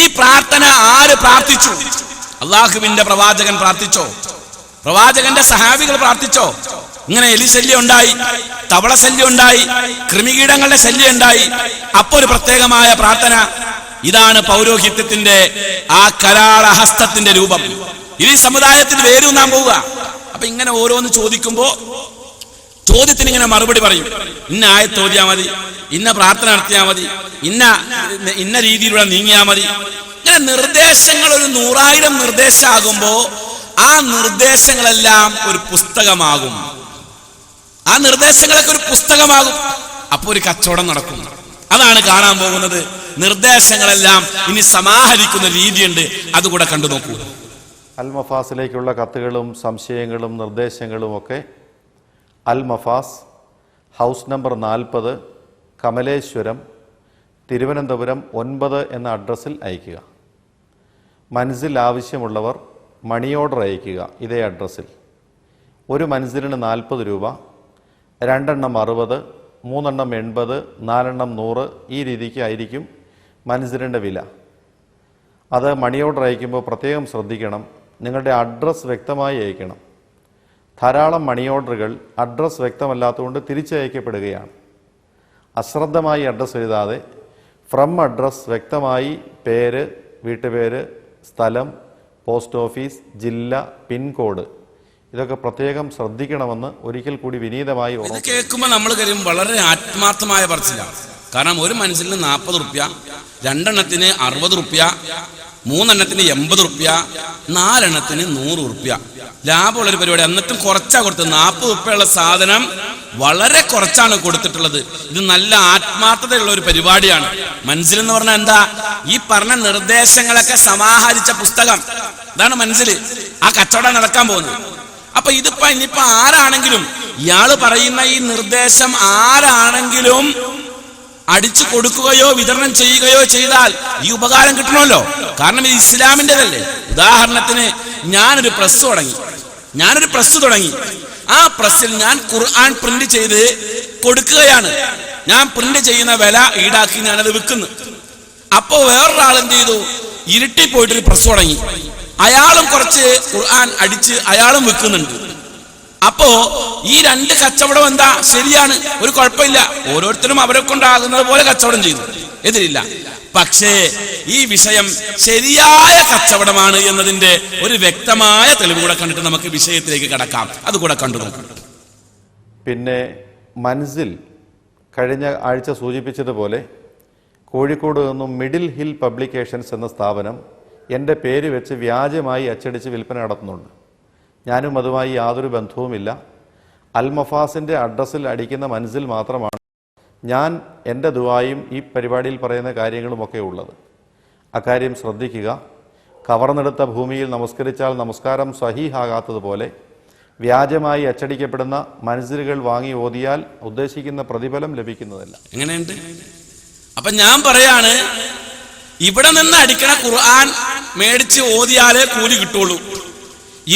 ഈ പ്രാർത്ഥന ആര് പ്രാർത്ഥിച്ചു? അള്ളാഹുവിന്റെ പ്രവാചകൻ പ്രാർത്ഥിച്ചോ? പ്രവാചകന്റെ സഹാബികൾ പ്രാർത്ഥിച്ചോ? ഇങ്ങനെ എലി ശല്യം ഉണ്ടായി, തവള ശല്യം ഉണ്ടായി, കൃമികീടങ്ങളുടെ ശല്യം ഉണ്ടായി. അപ്പൊ ഒരു പ്രത്യേകമായ പ്രാർത്ഥന. ഇതാണ് പൗരോഹിത്യത്തിന്റെ ആ കരാളഹസ്തത്തിന്റെ രൂപം. ഇത് ഈ സമുദായത്തിൽ വേരൂന്നാൻ പോവുക. അപ്പൊ ഇങ്ങനെ ഓരോന്ന് ചോദിക്കുമ്പോ ചോദ്യത്തിന് ഇങ്ങനെ മറുപടി പറയും. ഇന്ന ആയത്ത് ഓതിയാ മതി, ഇന്ന പ്രാർത്ഥന നടത്തിയാ മതി, ഇന്ന രീതിയിലൂടെ നീങ്ങിയാ മതി. ഇങ്ങനെ നിർദ്ദേശങ്ങൾ ഒരു 100,000 നിർദ്ദേശമാകുമ്പോ ആ നിർദ്ദേശങ്ങളെല്ലാം ഒരു പുസ്തകമാകും. ആ നിർദ്ദേശങ്ങളൊക്കെ ഒരു പുസ്തകമാകും. അപ്പൊ ഒരു കച്ചവടം നടക്കും. അതാണ് കാണാൻ പോകുന്നത്. നിർദ്ദേശങ്ങളെല്ലാം ഇനി സമാഹരിക്കുന്ന രീതിയുണ്ട്, അതുകൂടെ കണ്ടു നോക്കൂ. അൽ മഫാസിലേക്കുള്ള കത്തുകളും സംശയങ്ങളും നിർദ്ദേശങ്ങളും ഒക്കെ അൽ മഫാസ്, ഹൗസ് നമ്പർ 40, കമലേശ്വരം, തിരുവനന്തപുരം 9 എന്ന അഡ്രസ്സിൽ അയയ്ക്കുക. മൻസിൽ ആവശ്യമുള്ളവർ മണി ഓർഡർ അയയ്ക്കുക ഇതേ അഡ്രസ്സിൽ. ഒരു മൻസിലിന് 40 രൂപ, 2 എണ്ണം 60, 3 എണ്ണം 80, 4 എണ്ണം 100, ഈ രീതിക്ക് ആയിരിക്കും മൻസിലിൻ്റെ വില. അത് മണി ഓർഡർ അയക്കുമ്പോൾ പ്രത്യേകം ശ്രദ്ധിക്കണം, നിങ്ങളുടെ അഡ്രസ്സ് വ്യക്തമായി അയക്കണം. ധാരാളം മണി ഓർഡറുകൾ അഡ്രസ്സ് വ്യക്തമല്ലാത്തതുകൊണ്ട് തിരിച്ചയക്കപ്പെടുകയാണ്. അശ്രദ്ധമായി അഡ്രസ്സ് എഴുതാതെ ഫ്രം അഡ്രസ്സ് വ്യക്തമായി പേര്, വീട്ടുപേര്, സ്ഥലം, പോസ്റ്റ് ഓഫീസ്, ജില്ല, പിൻകോഡ്, ഇതൊക്കെ പ്രത്യേകം ശ്രദ്ധിക്കണമെന്ന് ഒരിക്കൽ കൂടി വിനീതമായി ഇത് കേൾക്കുമ്പോൾ നമ്മൾ കരും വളരെ ആത്മാർത്ഥമായ പറച്ചിലാണ്. കാരണം ഒരു മനുഷ്യന് 40 റുപ്യ, 2 എണ്ണത്തിന് 60 റുപ്യ, 3 എണ്ണത്തിന് 80 റുപ്യ, 4 എണ്ണത്തിന് 100 റുപ്യ ലാഭമുള്ളൊരു പരിപാടി. എന്നിട്ടും കുറച്ചാ കൊടുത്തത്. 40 റുപ്യയുള്ള സാധനം വളരെ കുറച്ചാണ് കൊടുത്തിട്ടുള്ളത്. ഇത് നല്ല ആത്മാർത്ഥതയുള്ള ഒരു പരിപാടിയാണ്. മൻസിൽ എന്ന് പറഞ്ഞാൽ എന്താ? ഈ പറഞ്ഞ നിർദ്ദേശങ്ങളൊക്കെ സമാഹരിച്ച പുസ്തകം. ഇതാണ് മൻസിൽ. ആ കച്ചവടം നടക്കാൻ പോകുന്നത്. അപ്പൊ ഇനിയിപ്പോ ആരാണെങ്കിലും ഇയാള് പറയുന്ന ഈ നിർദ്ദേശം ആരാണെങ്കിലും അടിച്ചു കൊടുക്കുകയോ വിതരണം ചെയ്യുകയോ ചെയ്താൽ ഈ ഉപകാരം കിട്ടണമല്ലോ. കാരണം ഇത് ഇസ്ലാമിൻ്റെതല്ലേ. ഉദാഹരണത്തിന് ഞാനൊരു പ്രസ് തുടങ്ങി. ആ പ്രസ്സിൽ ഞാൻ ഖുർആൻ പ്രിന്റ് ചെയ്ത് കൊടുക്കുകയാണ്. ഞാൻ പ്രിന്റ് ചെയ്യുന്ന വില ഈടാക്കി ഞാനത് വിൽക്കുന്നു. അപ്പോ വേറൊരാൾ എന്ത് ചെയ്തു? ഇരുട്ടി പോയിട്ടൊരു പ്രസ് തുടങ്ങി. അയാളും കുറച്ച് ഖുർആൻ അടിച്ച് അയാളും വിൽക്കുന്നുണ്ട്. അപ്പോ ഈ 2 കച്ചവടം എന്താ? ശരിയാണ്, ഒരു കുഴപ്പമില്ല. ഓരോരുത്തരും അവരെ കൊണ്ടാകുന്നത് പോലെ കച്ചവടം ചെയ്തു, എതിരില്ല. പക്ഷേ ഈ വിഷയം ശരിയായ കച്ചവടമാണ് എന്നതിന്റെ ഒരു വ്യക്തമായ തെളിവ് കൂടെ കണ്ടിട്ട് നമുക്ക് വിഷയത്തിലേക്ക് കടക്കാം. അതുകൂടെ കണ്ടു നോക്കാം. പിന്നെ മൻസിൽ കഴിഞ്ഞ ആഴ്ച സൂചിപ്പിച്ചതുപോലെ കോഴിക്കോട് നിന്നും മിഡിൽ ഹിൽ പബ്ലിക്കേഷൻസ് എന്ന സ്ഥാപനം എൻ്റെ പേര് വെച്ച് വ്യാജമായി അച്ചടിച്ച് വിൽപ്പന നടത്തുന്നുണ്ട്. ഞാനും അതുമായി യാതൊരു ബന്ധവുമില്ല. അൽ മഫാസിൻ്റെ അഡ്രസ്സിൽ അടിക്കുന്ന മൻസിൽ മാത്രമാണ് ഞാൻ എൻ്റെ ദുആയും ഈ പരിപാടിയിൽ പറയുന്ന കാര്യങ്ങളുമൊക്കെ ഉള്ളത്. അക്കാര്യം ശ്രദ്ധിക്കുക. കവർന്നെടുത്ത ഭൂമിയിൽ നമസ്കരിച്ചാൽ നമസ്കാരം സ്വഹീഹാകാത്തതുപോലെ വ്യാജമായി അച്ചടിക്കപ്പെടുന്ന മൻസിലുകൾ വാങ്ങി ഓതിയാൽ ഉദ്ദേശിക്കുന്ന പ്രതിഫലം ലഭിക്കുന്നതല്ല. എങ്ങനെയുണ്ട്? അപ്പൊ ഞാൻ പറയാണ്, ഇവിടെ നിന്ന് അടിക്കണ ഖുർആൻ മേടിച്ച് ഓതിയാലേ കൂലി കിട്ടുള്ളൂ.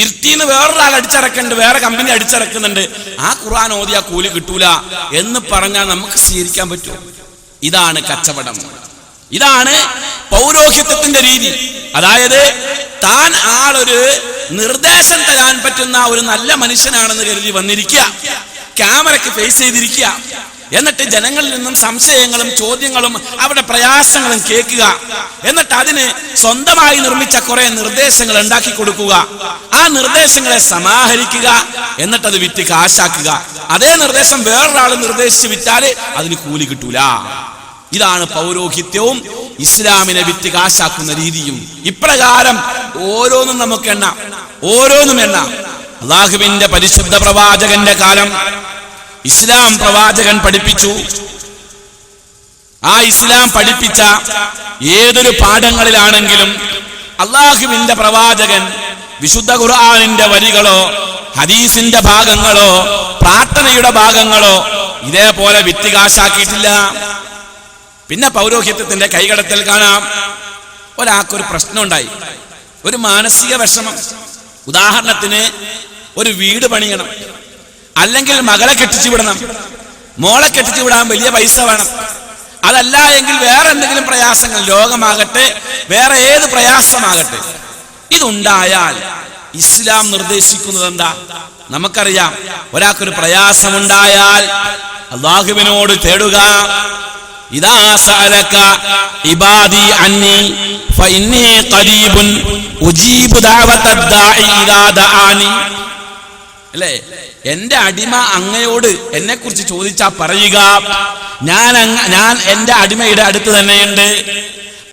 ഇരുട്ടിന്ന് വേറൊരാൾ അടിച്ചിറക്കുന്നുണ്ട്, വേറെ കമ്പനി അടിച്ചിറക്കുന്നുണ്ട്, ആ ഖുർആൻ ഓതിയാ കൂലി കിട്ടൂല എന്ന് പറഞ്ഞാൽ നമുക്ക് സ്വീകരിക്കാൻ പറ്റുമോ? ഇതാണ് കച്ചവടം. ഇതാണ് പൗരോഹിത്യത്തിന്റെ രീതി. അതായത് താൻ ആളൊരു നിർദ്ദേശം തരാൻ പറ്റുന്ന ഒരു നല്ല മനുഷ്യനാണെന്ന് കരുതി വന്നിരിക്കുക, ക്യാമറയ്ക്ക് ഫേസ് ചെയ്തിരിക്കുക, എന്നിട്ട് ജനങ്ങളിൽ നിന്നും സംശയങ്ങളും ചോദ്യങ്ങളും അവരുടെ പ്രയാസങ്ങളും കേൾക്കുക, എന്നിട്ട് അതിന് സ്വന്തമായി നിർമ്മിച്ച കുറെ നിർദ്ദേശങ്ങൾ ഉണ്ടാക്കി കൊടുക്കുക, ആ നിർദ്ദേശങ്ങളെ സമാഹരിക്കുക, എന്നിട്ടത് വിറ്റ് കാശാക്കുക. അതേ നിർദ്ദേശം വേറൊരാൾ നിർദ്ദേശിച്ച് വിറ്റാല് അതിന് കൂലി കിട്ടൂല. ഇതാണ് പൗരോഹിത്യവും ഇസ്ലാമിനെ വിറ്റ് കാശാക്കുന്ന രീതിയും. ഇപ്രകാരം ഓരോന്നും നമുക്ക് എണ്ണാം. അല്ലാഹുവിന്റെ പരിശുദ്ധ പ്രവാചകന്റെ കാലം ഇസ്ലാം പ്രവാചകൻ പഠിപ്പിച്ചു. ആ ഇസ്ലാം പഠിപ്പിച്ച ഏതൊരു പാഠങ്ങളിലാണെങ്കിലും അല്ലാഹുവിന്റെ പ്രവാചകൻ വിശുദ്ധ ഖുർആനിന്റെ വരികളോ ഹദീസിന്റെ ഭാഗങ്ങളോ പ്രാർത്ഥനയുടെ ഭാഗങ്ങളോ ഇതേപോലെ വിറ്റ് കാശാക്കിയിട്ടില്ല. പിന്നെ പൗരോഹിത്യത്തിന്റെ കൈകടത്തൽ കാണാം. ഒരാൾക്കൊരു പ്രശ്നം ഉണ്ടായി, ഒരു മാനസിക വിഷമം. ഉദാഹരണത്തിന് ഒരു വീട് പണിയണം. അല്ലെങ്കിൽ മകളെ കെട്ടിച്ചു വിടണം, മോളെ കെട്ടിച്ചു വിടാൻ വലിയ പൈസ വേണം. അതല്ല എങ്കിൽ വേറെ എന്തെങ്കിലും പ്രയാസങ്ങൾ, രോഗമാകട്ടെ വേറെ ഏത് പ്രയാസമാകട്ടെ, ഇതുണ്ടായാൽ ഇസ്ലാം നിർദ്ദേശിക്കുന്നത് എന്താ? നമുക്കറിയാം, ഒരാൾക്കൊരു പ്രയാസമുണ്ടായാൽ അല്ലാഹുവിനോട് തേടുക. ഇദാ സഅലക ഇബാദി അന്നി ഫഇന്നി ഖരീബുൻ ഉജീബു ദഅവതദ് ദാഇ ഇദാ ദആനി. അല്ലേ, എന്റെ അടിമ അങ്ങയോട് എന്നെ കുറിച്ച് ചോദിച്ചാ പറയുക, ഞാൻ എന്റെ അടിമയുടെ അടുത്ത് തന്നെയുണ്ട്,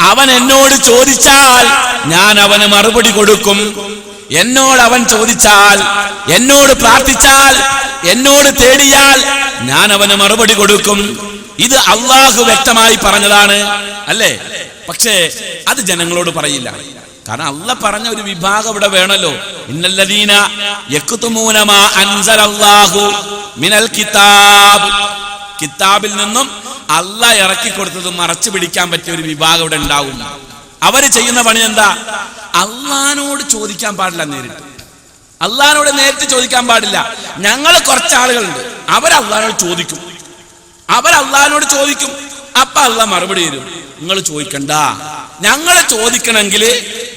അവൻ എന്നോട് ചോദിച്ചാൽ ഞാൻ അവന് മറുപടി കൊടുക്കും. എന്നോട് അവൻ ചോദിച്ചാൽ, എന്നോട് പ്രാർത്ഥിച്ചാൽ, എന്നോട് തേടിയാൽ ഞാൻ അവന് മറുപടി കൊടുക്കും. ഇത് അള്ളാഹു വ്യക്തമായി പറഞ്ഞതാണ്, അല്ലേ? പക്ഷേ അത് ജനങ്ങളോട് പറയില്ല. കാരണം അള്ളാഹ് പറഞ്ഞ ഒരു വിഭാഗം ഇവിടെ വേണമല്ലോ. ഇന്നല്ലദീന യക്തുമൂന മാ അൻസലല്ലാഹു മിനൽ കിതാബ്, കിതാബിൽ നിന്നും അള്ളാഹ് ഇറക്കി കൊടുത്തത് മറച്ചു പിടിക്കാൻ പറ്റിയ ഒരു വിഭാഗം ഇവിടെ ഉണ്ടാവും. അവര് ചെയ്യുന്ന പണി എന്താ? അള്ളാഹിനോട് ചോദിക്കാൻ പാടില്ല, നേരിട്ട് അള്ളാഹിനോട് നേരിട്ട് ചോദിക്കാൻ പാടില്ല. ഞങ്ങൾ കുറച്ച് ആളുകളുണ്ട്, അവരല്ലാഹിനോട് ചോദിക്കും, അപ്പൊ അള്ളാഹ് മറുപടി തരും. നിങ്ങൾ ചോദിക്കണ്ട, ഞങ്ങൾ ചോദിക്കണമെങ്കിൽ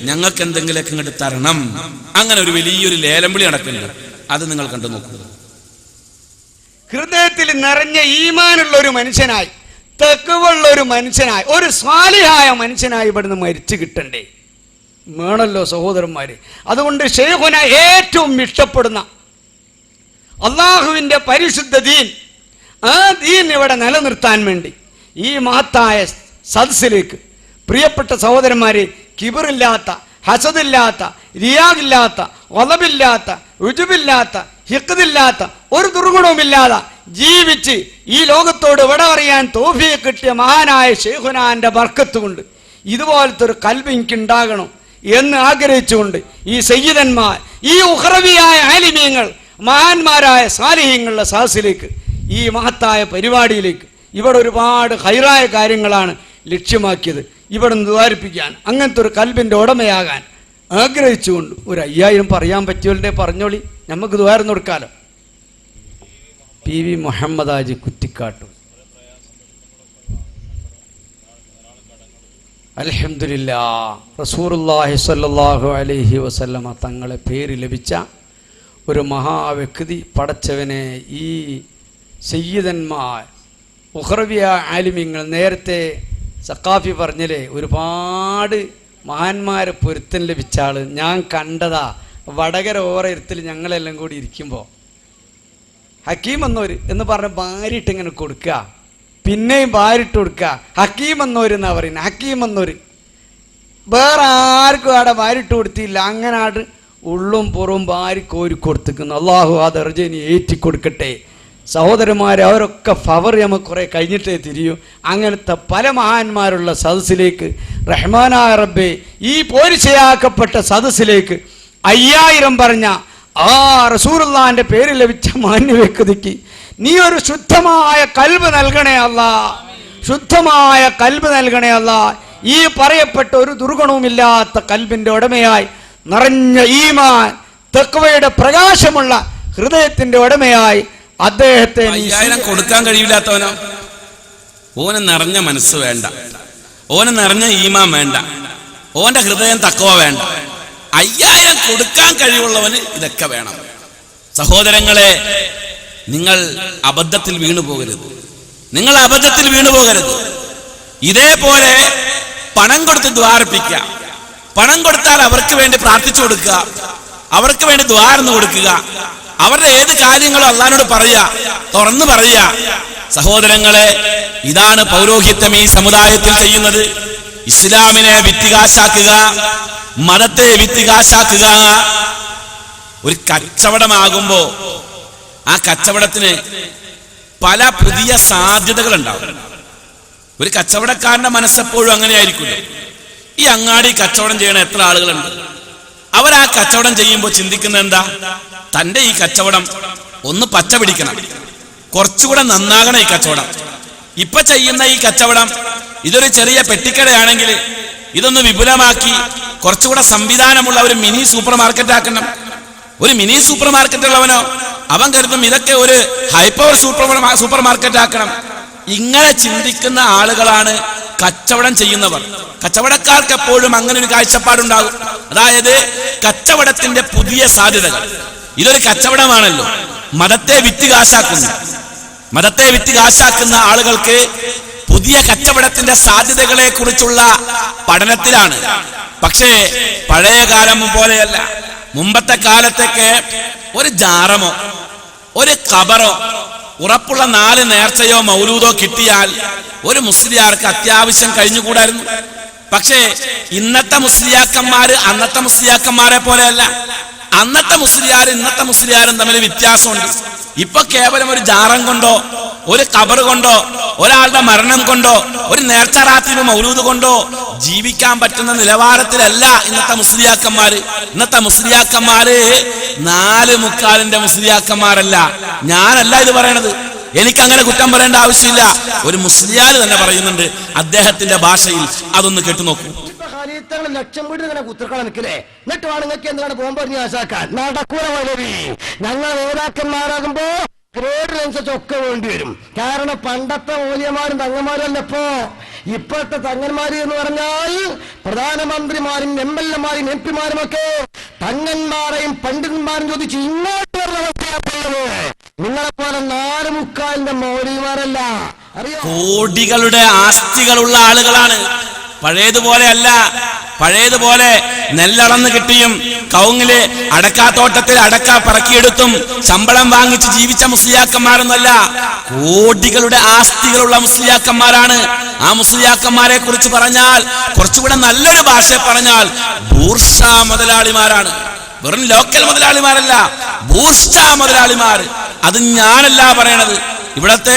ഞങ്ങൾക്ക് എന്തെങ്കിലുമൊക്കെ ഇങ്ങോട്ട് തരണം. അങ്ങനെ ഒരു വലിയൊരു ലേലം വിളി നടക്കുന്നുണ്ട്, അത് നിങ്ങൾ കണ്ടു നോക്കുക. ഹൃദയത്തിൽ നിറഞ്ഞ ഈമാനുള്ള ഒരു മനുഷ്യനായി, തഖ്വയുള്ള ഒരു മനുഷ്യനായി, ഒരു സ്വാലിഹായ മനുഷ്യനായി ഇവിടുന്ന് മരിച്ചു കിട്ടണ്ടേ? വേണല്ലോ സഹോദരന്മാര്. അതുകൊണ്ട് ശൈഖുന ഏറ്റവും ഇഷ്ടപ്പെടുന്ന അള്ളാഹുവിന്റെ പരിശുദ്ധ ദീൻ, ആ ദീൻ ഇവിടെ നിലനിർത്താൻ വേണ്ടി ഈ മഹത്തായ സദസ്സിലേക്ക് പ്രിയപ്പെട്ട സഹോദരന്മാരെ, കിബറില്ലാത്ത, ഹസദില്ലാത്ത, റിയാഖില്ലാത്ത, വലബില്ലാത്ത, ഉജുബില്ലാത്ത, ഹിഖ്ദില്ലാത്ത, ഒരു ദുർഗുണവുമില്ലാതെ ജീവിച്ച് ഈ ലോകത്തോട് വിട പറയാൻ തൗഫീഖ് കിട്ടിയ മഹാനായ ശൈഖുനാന്റെ ബർക്കത്ത് കൊണ്ട് ഇതുപോലത്തെ ഒരു കൽബ് എനിക്ക് ഉണ്ടാകണം എന്ന് ആഗ്രഹിച്ചുകൊണ്ട് ഈ സയ്യിദന്മാർ, ഈ ഉഖ്റവിയായ ആലിമീങ്ങൾ, മഹാന്മാരായ സാലിഹീങ്ങളുടെ സദസ്സിലേക്ക്, ഈ മഹത്തായ പരിപാടിയിലേക്ക്, ഇവിടെ ഒരുപാട് ഹൈറായ കാര്യങ്ങളാണ് ലക്ഷ്യമാക്കിയത്. ഇവിടെ നിന്ന് ദ്വാരിപ്പിക്കാൻ, അങ്ങനത്തെ ഒരു കൽബിന്റെ ഉടമയാകാൻ ആഗ്രഹിച്ചുകൊണ്ട് ഒരു 5000 പറയാൻ പറ്റിയവരുടെ പറഞ്ഞോളി, നമുക്ക് ദ്വാരം കൊടുക്കാലോ. PV മുഹമ്മദ് ഹാജി കുറ്റിക്കാട്ടു. അൽഹംദുലില്ലാഹ്, റസൂലുള്ളാഹി സ്വല്ലല്ലാഹു അലൈഹി വസല്ലമ തങ്ങളെ പേര് ലഭിച്ച ഒരു മഹാവ്യക്തി പടച്ചവനെ. ഈ സയ്യിദന്മാർ, ഉഖ്റവിയ ആലിമീങ്ങൾ, നേരത്തെ സഖാഫി പറഞ്ഞില്ലേ, ഒരുപാട് മഹാന്മാരെ പൊരുത്തം ലഭിച്ച ആള്. ഞാൻ കണ്ടതാ വടകര ഓരത്തിൽ ഞങ്ങളെല്ലാം കൂടി ഇരിക്കുമ്പോൾ ഹക്കീം എന്നോര് എന്ന് പറഞ്ഞ ഭാര്യയിട്ട് ഇങ്ങനെ കൊടുക്കുക, പിന്നെയും ഭാര്യയിട്ട് കൊടുക്കുക. ഹക്കീം എന്നോര് എന്നാ പറയുന്നത്. ഹക്കീം എന്നോര് വേറെ ആർക്കും അവിടെ ഭാര്യയിട്ട് കൊടുത്തില്ല. അങ്ങനെ ആട് ഉള്ളും പുറവും ഭാര്യ കോരി കൊടുത്തിരിക്കുന്നു. അള്ളാഹു ആ ദർജനി ഏറ്റി കൊടുക്കട്ടെ. സഹോദരന്മാരെ, അവരൊക്കെ ഫവർ നമുക്ക് കുറെ കഴിഞ്ഞിട്ടേ തിരിയും. അങ്ങനത്തെ പല മഹാന്മാരുള്ള സദസ്സിലേക്ക്, റഹ്മാനായ റബ്ബേ, ഈ പോരിശയാക്കപ്പെട്ട സദസ്സിലേക്ക് 5000 പറഞ്ഞ ആ റസൂലുള്ളാഹിന്റെ പേര് ലഭിച്ച മാന്യവ്യക്തിക്ക് നീ ഒരു ശുദ്ധമായ കൽബ് നൽകണേ അല്ലാ, ശുദ്ധമായ കൽബ് നൽകണേ അല്ലാ. ഈ പറയപ്പെട്ട ഒരു ദുർഗുണവുമില്ലാത്ത കൽബിന്റെ ഉടമയായി, നിറഞ്ഞ ഈമാൻ തഖ്വയുടെ പ്രകാശമുള്ള ഹൃദയത്തിന്റെ ഉടമയായി അദ്ദേഹത്തെ 5000 കൊടുക്കാൻ കഴിയില്ലാത്തവനോ? ഓന് നിറഞ്ഞ മനസ്സ് വേണ്ട, ഓന് നിറഞ്ഞ ഈമാൻ വേണ്ട, ഓന്റെ ഹൃദയം തഖ്വ വേണ്ട. 5000 കൊടുക്കാൻ കഴിവുള്ളവന് ഇതൊക്കെ വേണം. സഹോദരങ്ങളെ, നിങ്ങൾ അബദ്ധത്തിൽ വീണുപോകരുത്, നിങ്ങൾ അബദ്ധത്തിൽ വീണുപോകരുത്. ഇതേപോലെ പണം കൊടുത്ത് ദ്വാരപ്പിക്കുക, പണം കൊടുത്താൽ അവർക്ക് വേണ്ടി പ്രാർത്ഥിച്ചു കൊടുക്കുക, അവർക്ക് വേണ്ടി ദ്വാരന്ന് കൊടുക്കുക, അവരുടെ ഏത് കാര്യങ്ങളും അള്ളാഹിനോട് പറയുക, തുറന്നു പറയുക. സഹോദരങ്ങളെ, ഇതാണ് പൗരോഹിത്യം ഈ സമുദായത്തിൽ ചെയ്യുന്നത്. ഇസ്ലാമിനെ വിത്തികാശാക്കുക, മതത്തെ വിത്തികാശാക്കുക. ഒരു കച്ചവടമാകുമ്പോ ആ കച്ചവടത്തിന് പല പുതിയ സാധ്യതകൾ ഉണ്ടാവും. ഒരു കച്ചവടക്കാരന്റെ മനസ്സെപ്പോഴും അങ്ങനെ ആയിരിക്കില്ല. ഈ അങ്ങാടി കച്ചവടം ചെയ്യണ എത്ര ആളുകളുണ്ട്? അവരാ കച്ചവടം ചെയ്യുമ്പോൾ ചിന്തിക്കുന്ന എന്താ? തന്റെ ഈ കച്ചവടം ഒന്ന് പച്ച പിടിക്കണം, കുറച്ചുകൂടെ നന്നാകണം ഈ കച്ചവടം. ഇപ്പൊ ചെയ്യുന്ന ഈ കച്ചവടം ഇതൊരു ചെറിയ പെട്ടിക്കടയാണെങ്കിൽ ഇതൊന്ന് വിപുലമാക്കി കുറച്ചുകൂടെ സംവിധാനമുള്ള ഒരു മിനി സൂപ്പർ മാർക്കറ്റ് ആക്കണം. ഒരു മിനി സൂപ്പർ മാർക്കറ്റ് ഉള്ളവനോ അവൻ കരുതും ഇതൊക്കെ ഒരു ഹൈപ്പവർ സൂപ്പർ മാർക്കറ്റ് ആക്കണം. ഇങ്ങനെ ചിന്തിക്കുന്ന ആളുകളാണ് കച്ചവടം ചെയ്യുന്നവർ. കച്ചവടക്കാർക്ക് എപ്പോഴും അങ്ങനെ ഒരു കാഴ്ചപ്പാടുണ്ടാകും. അതായത് കച്ചവടത്തിന്റെ പുതിയ സാധ്യതകൾ. ഇതൊരു കച്ചവടമാണല്ലോ. മതത്തെ വിറ്റ് കാശാക്കുന്ന ആളുകൾക്ക് പുതിയ കച്ചവടത്തിന്റെ സാധ്യതകളെ കുറിച്ചുള്ള പഠനത്തിലാണ്. പക്ഷേ പഴയ കാലം പോലെയല്ല. മുമ്പത്തെ കാലത്തൊക്കെ ഒരു ജാറമോ ഒരു ഖബറോ ഉറപ്പുള്ള 4 നേർച്ചയോ മൗലൂദോ കിട്ടിയാൽ ഒരു മുസ്ലിയാർക്ക് അത്യാവശ്യം കഴിഞ്ഞുകൂടായിരുന്നു. പക്ഷേ ഇന്നത്തെ മുസ്ലിയാക്കന്മാര് അന്നത്തെ മുസ്ലിയാക്കന്മാരെ പോലെയല്ല. അന്നത്തെ മുസ്ലിയാരും ഇന്നത്തെ മുസ്ലിയാരും തമ്മിൽ വ്യത്യാസമുണ്ട്. ഇപ്പൊ കേവലം ഒരു ജാറം കൊണ്ടോ ഒരു ഖബർ കൊണ്ടോ ഒരാളുടെ മരണം കൊണ്ടോ ഒരു നേർച്ചറാത്തിനും മൗലൂദ് കൊണ്ടോ ജീവിക്കാൻ പറ്റുന്ന നിലവാരത്തിലല്ല ഇന്നത്തെ മുസ്ലിയാക്കന്മാര്. ഇന്നത്തെ മുസ്ലിയാക്കന്മാര് 4/4 മുസ്ലിയാക്കന്മാരല്ല. ഞാനല്ല ഇത് പറയണത്. എനിക്കങ്ങനെ കുറ്റം പറയേണ്ട ആവശ്യമില്ല. ഒരു മുസ്ലിയാർ തന്നെ പറയുന്നുണ്ട് അദ്ദേഹത്തിന്റെ ഭാഷയിൽ. അതൊന്ന് കേട്ടു നോക്കൂ. ലക്ഷം വീട് ഇങ്ങനെ കുത്തിർക്കണം നിൽക്കില്ലേ? എന്നിട്ട് വേണം നിങ്ങൾക്ക് എന്താണ് ബോംബറിഞ്ഞ് ആശാക്കാൻ? നടക്കൂല വളരെ. ഞങ്ങൾ നേതാക്കന്മാരാകുമ്പോ ഗ്രേഡ് അനുസരിച്ചൊക്കെ വേണ്ടി വരും. കാരണം പണ്ടത്തെ മൂല്യമാരും തങ്ങന്മാരും അല്ല ഇപ്പോഴത്തെ തങ്ങന്മാര് എന്ന് പറഞ്ഞാൽ പ്രധാനമന്ത്രിമാരും MLA-മാരും MP-മാരും ഒക്കെ തങ്ങന്മാരെയും പണ്ഡിതന്മാരും ചോദിച്ച് ഇങ്ങോട്ട് വരുന്ന അവസ്ഥയാണ്. നിങ്ങളെപ്പോലെ 4/4 മൗലിമാരല്ല. അറിയാം, കോടികളുടെ ആസ്തികളുള്ള ആളുകളാണ്. പഴയതുപോലെ അല്ല. പഴയതുപോലെ നെല്ലളന്ന് കിട്ടിയും കവുങ്ങില് അടക്കാത്തോട്ടത്തിൽ അടക്ക പറക്കിയെടുത്തും ശമ്പളം വാങ്ങിച്ച് ജീവിച്ച മുസ്ലിയാക്കന്മാരൊന്നല്ല. കോടികളുടെ ആസ്തികളുള്ള മുസ്ലിയാക്കന്മാരാണ്. ആ മുസ്ലിയാക്കന്മാരെ കുറിച്ച് പറഞ്ഞാൽ കുറച്ചുകൂടെ നല്ലൊരു ഭാഷ പറഞ്ഞാൽ ബൂർഷാ മുതലാളിമാരാണ്. വെറും ലോക്കൽ മുതലാളിമാരല്ല, ബൂർഷാ മുതലാളിമാർ. അത് ഞാനല്ല പറയണത്. ഇവിടത്തെ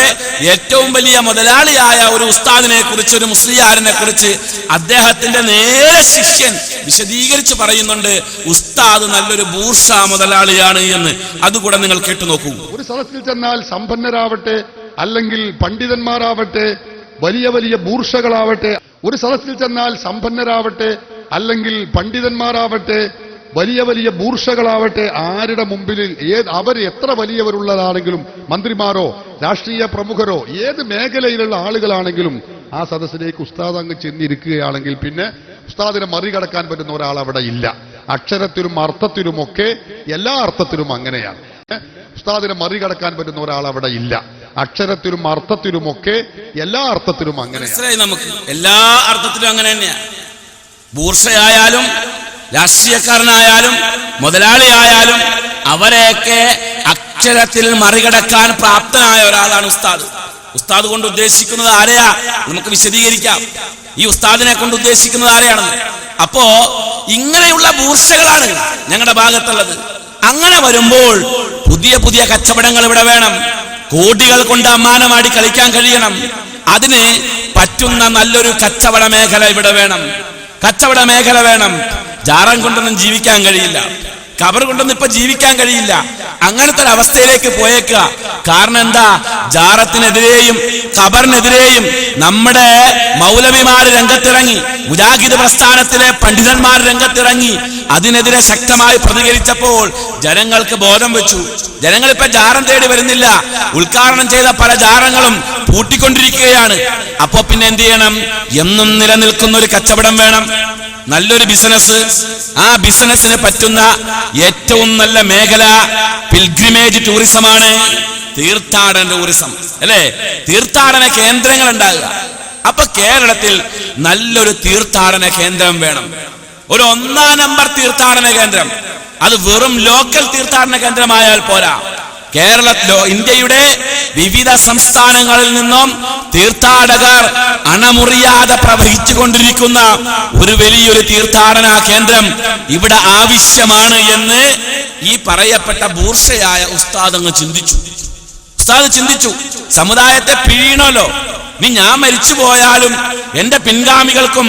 ഏറ്റവും വലിയ മുതലാളിയായ ഒരു ഉസ്താദിനെ കുറിച്ച്, ഒരു മുസ്ലിയാരിനെ കുറിച്ച് അദ്ദേഹത്തിന്റെ നേരെ ശിഷ്യൻ വിശദീകരിച്ച് പറയുന്നുണ്ട്. ഉസ്താദ് നല്ലൊരു ബൂർഷാ മുതലാളിയാണ് എന്ന്. അതുകൂടെ നിങ്ങൾ കേട്ടു നോക്കൂ. ഒരു സദസ്സിൽ ചെന്നാൽ സമ്പന്നരാവട്ടെ അല്ലെങ്കിൽ പണ്ഡിതന്മാരാവട്ടെ വലിയ വലിയ ബൂർഷകളാവട്ടെ, ഒരു സദസ്സിൽ ചെന്നാൽ സമ്പന്നരാവട്ടെ അല്ലെങ്കിൽ പണ്ഡിതന്മാരാവട്ടെ വലിയ വലിയ ബൂർഷകളാവട്ടെ, ആരുടെ മുമ്പിൽ അവർ എത്ര വലിയവരുള്ളതാണെങ്കിലും, മന്ത്രിമാരോ രാഷ്ട്രീയ പ്രമുഖരോ ഏത് മേഖലയിലുള്ള ആളുകളാണെങ്കിലും ആ സദസ്സിലേക്ക് ഉസ്താദ് അങ്ങ് ചെന്നിരിക്കുകയാണെങ്കിൽ പിന്നെ ഉസ്താദിനെ മറികടക്കാൻ പറ്റുന്ന ഒരാൾ അവിടെ ഇല്ല. അക്ഷരത്തിലും അർത്ഥത്തിലുമൊക്കെ എല്ലാ അർത്ഥത്തിലും അങ്ങനെയാണ്. ഉസ്താദിനെ മറികടക്കാൻ പറ്റുന്ന ഒരാൾ അവിടെ ഇല്ല. അക്ഷരത്തിലും അർത്ഥത്തിലുമൊക്കെ എല്ലാ അർത്ഥത്തിലും അങ്ങനെയാണ്. നമുക്ക് എല്ലാ അർത്ഥത്തിലും അങ്ങനെ തന്നെയാണ്. ബൂർഷയായാലും രാഷ്ട്രീയക്കാരനായാലും മുതലാളിയായാലും അവരെയൊക്കെ അക്ഷരത്തിൽ മറികടക്കാൻ പ്രാപ്തനായ ഒരാളാണ് ഉസ്താദ്. ഉസ്താദ് കൊണ്ട് ഉദ്ദേശിക്കുന്നത് ആരെയാ നമുക്ക് വിശദീകരിക്കാം. ഈ ഉസ്താദിനെ കൊണ്ട് ഉദ്ദേശിക്കുന്നത് ആരെയാണെന്ന്. അപ്പോ ഇങ്ങനെയുള്ള ബൂർഷകളാണ് ഞങ്ങളുടെ ഭാഗത്തുള്ളത്. അങ്ങനെ വരുമ്പോൾ പുതിയ പുതിയ കച്ചവടങ്ങൾ ഇവിടെ വേണം. കോടികൾ കൊണ്ട് അമ്മാനമാടി കളിക്കാൻ കഴിയണം. അതിന് പറ്റുന്ന നല്ലൊരു കച്ചവട മേഖല ഇവിടെ വേണം. കച്ചവട മേഖല വേണം. ജാറം കൊണ്ടൊന്നും ജീവിക്കാൻ കഴിയില്ല, ഖബർ കൊണ്ടൊന്നും ഇപ്പൊ ജീവിക്കാൻ കഴിയില്ല. അങ്ങനത്തെ ഒരു അവസ്ഥയിലേക്ക് പോയേക്കുക. കാരണം എന്താ? ജാറത്തിനെതിരെയും ഖബറിനെതിരെയും നമ്മുടെ മൗലവിമാർ രംഗത്തിറങ്ങി, മുജാഹിദ് പ്രസ്ഥാനത്തിലെ പണ്ഡിതന്മാർ രംഗത്തിറങ്ങി. അതിനെതിരെ ശക്തമായി പ്രതികരിച്ചപ്പോൾ ജനങ്ങൾക്ക് ബോധം വെച്ചു. ജനങ്ങൾ ഇപ്പൊ ജാറം തേടി വരുന്നില്ല. ഉദ്ഘാടനം ചെയ്ത പല ജാറങ്ങളും പൂട്ടിക്കൊണ്ടിരിക്കുകയാണ്. അപ്പൊ പിന്നെ എന്ത് ചെയ്യണം? എന്നും നിലനിൽക്കുന്ന ഒരു കച്ചവടം വേണം, നല്ലൊരു ബിസിനസ്. ആ ബിസിനസിന് പറ്റുന്ന ഏറ്റവും നല്ല മേഖല പിൽഗ്രിമേജ് ടൂറിസമാണ്, തീർത്ഥാടന ടൂറിസം അല്ലെ? തീർത്ഥാടന കേന്ദ്രങ്ങൾ ഉണ്ടാകുക. അപ്പൊ കേരളത്തിൽ നല്ലൊരു തീർത്ഥാടന കേന്ദ്രം വേണം. ഒരു 1-ാം നമ്പർ തീർത്ഥാടന കേന്ദ്രം. അത് വെറും ലോക്കൽ തീർത്ഥാടന കേന്ദ്രമായാൽ പോരാ. ഇന്ത്യയുടെ വിവിധ സംസ്ഥാനങ്ങളിൽ നിന്നും തീർത്ഥാടകർ അണമുറിയാതെ പ്രവഹിച്ചു കൊണ്ടിരിക്കുന്ന ഒരു വലിയൊരു തീർത്ഥാടന കേന്ദ്രം ഇവിടെ ആവശ്യമാണ് എന്ന് ഈ പറയപ്പെട്ട ബൂർഷയായ ഉസ്താദ് അങ്ങ് ചിന്തിച്ചു. ഉസ്താദ് ചിന്തിച്ചു, സമുദായത്തെ പിഴിയണമല്ലോ. ഞാൻ മരിച്ചു പോയാലും എന്റെ പിൻഗാമികൾക്കും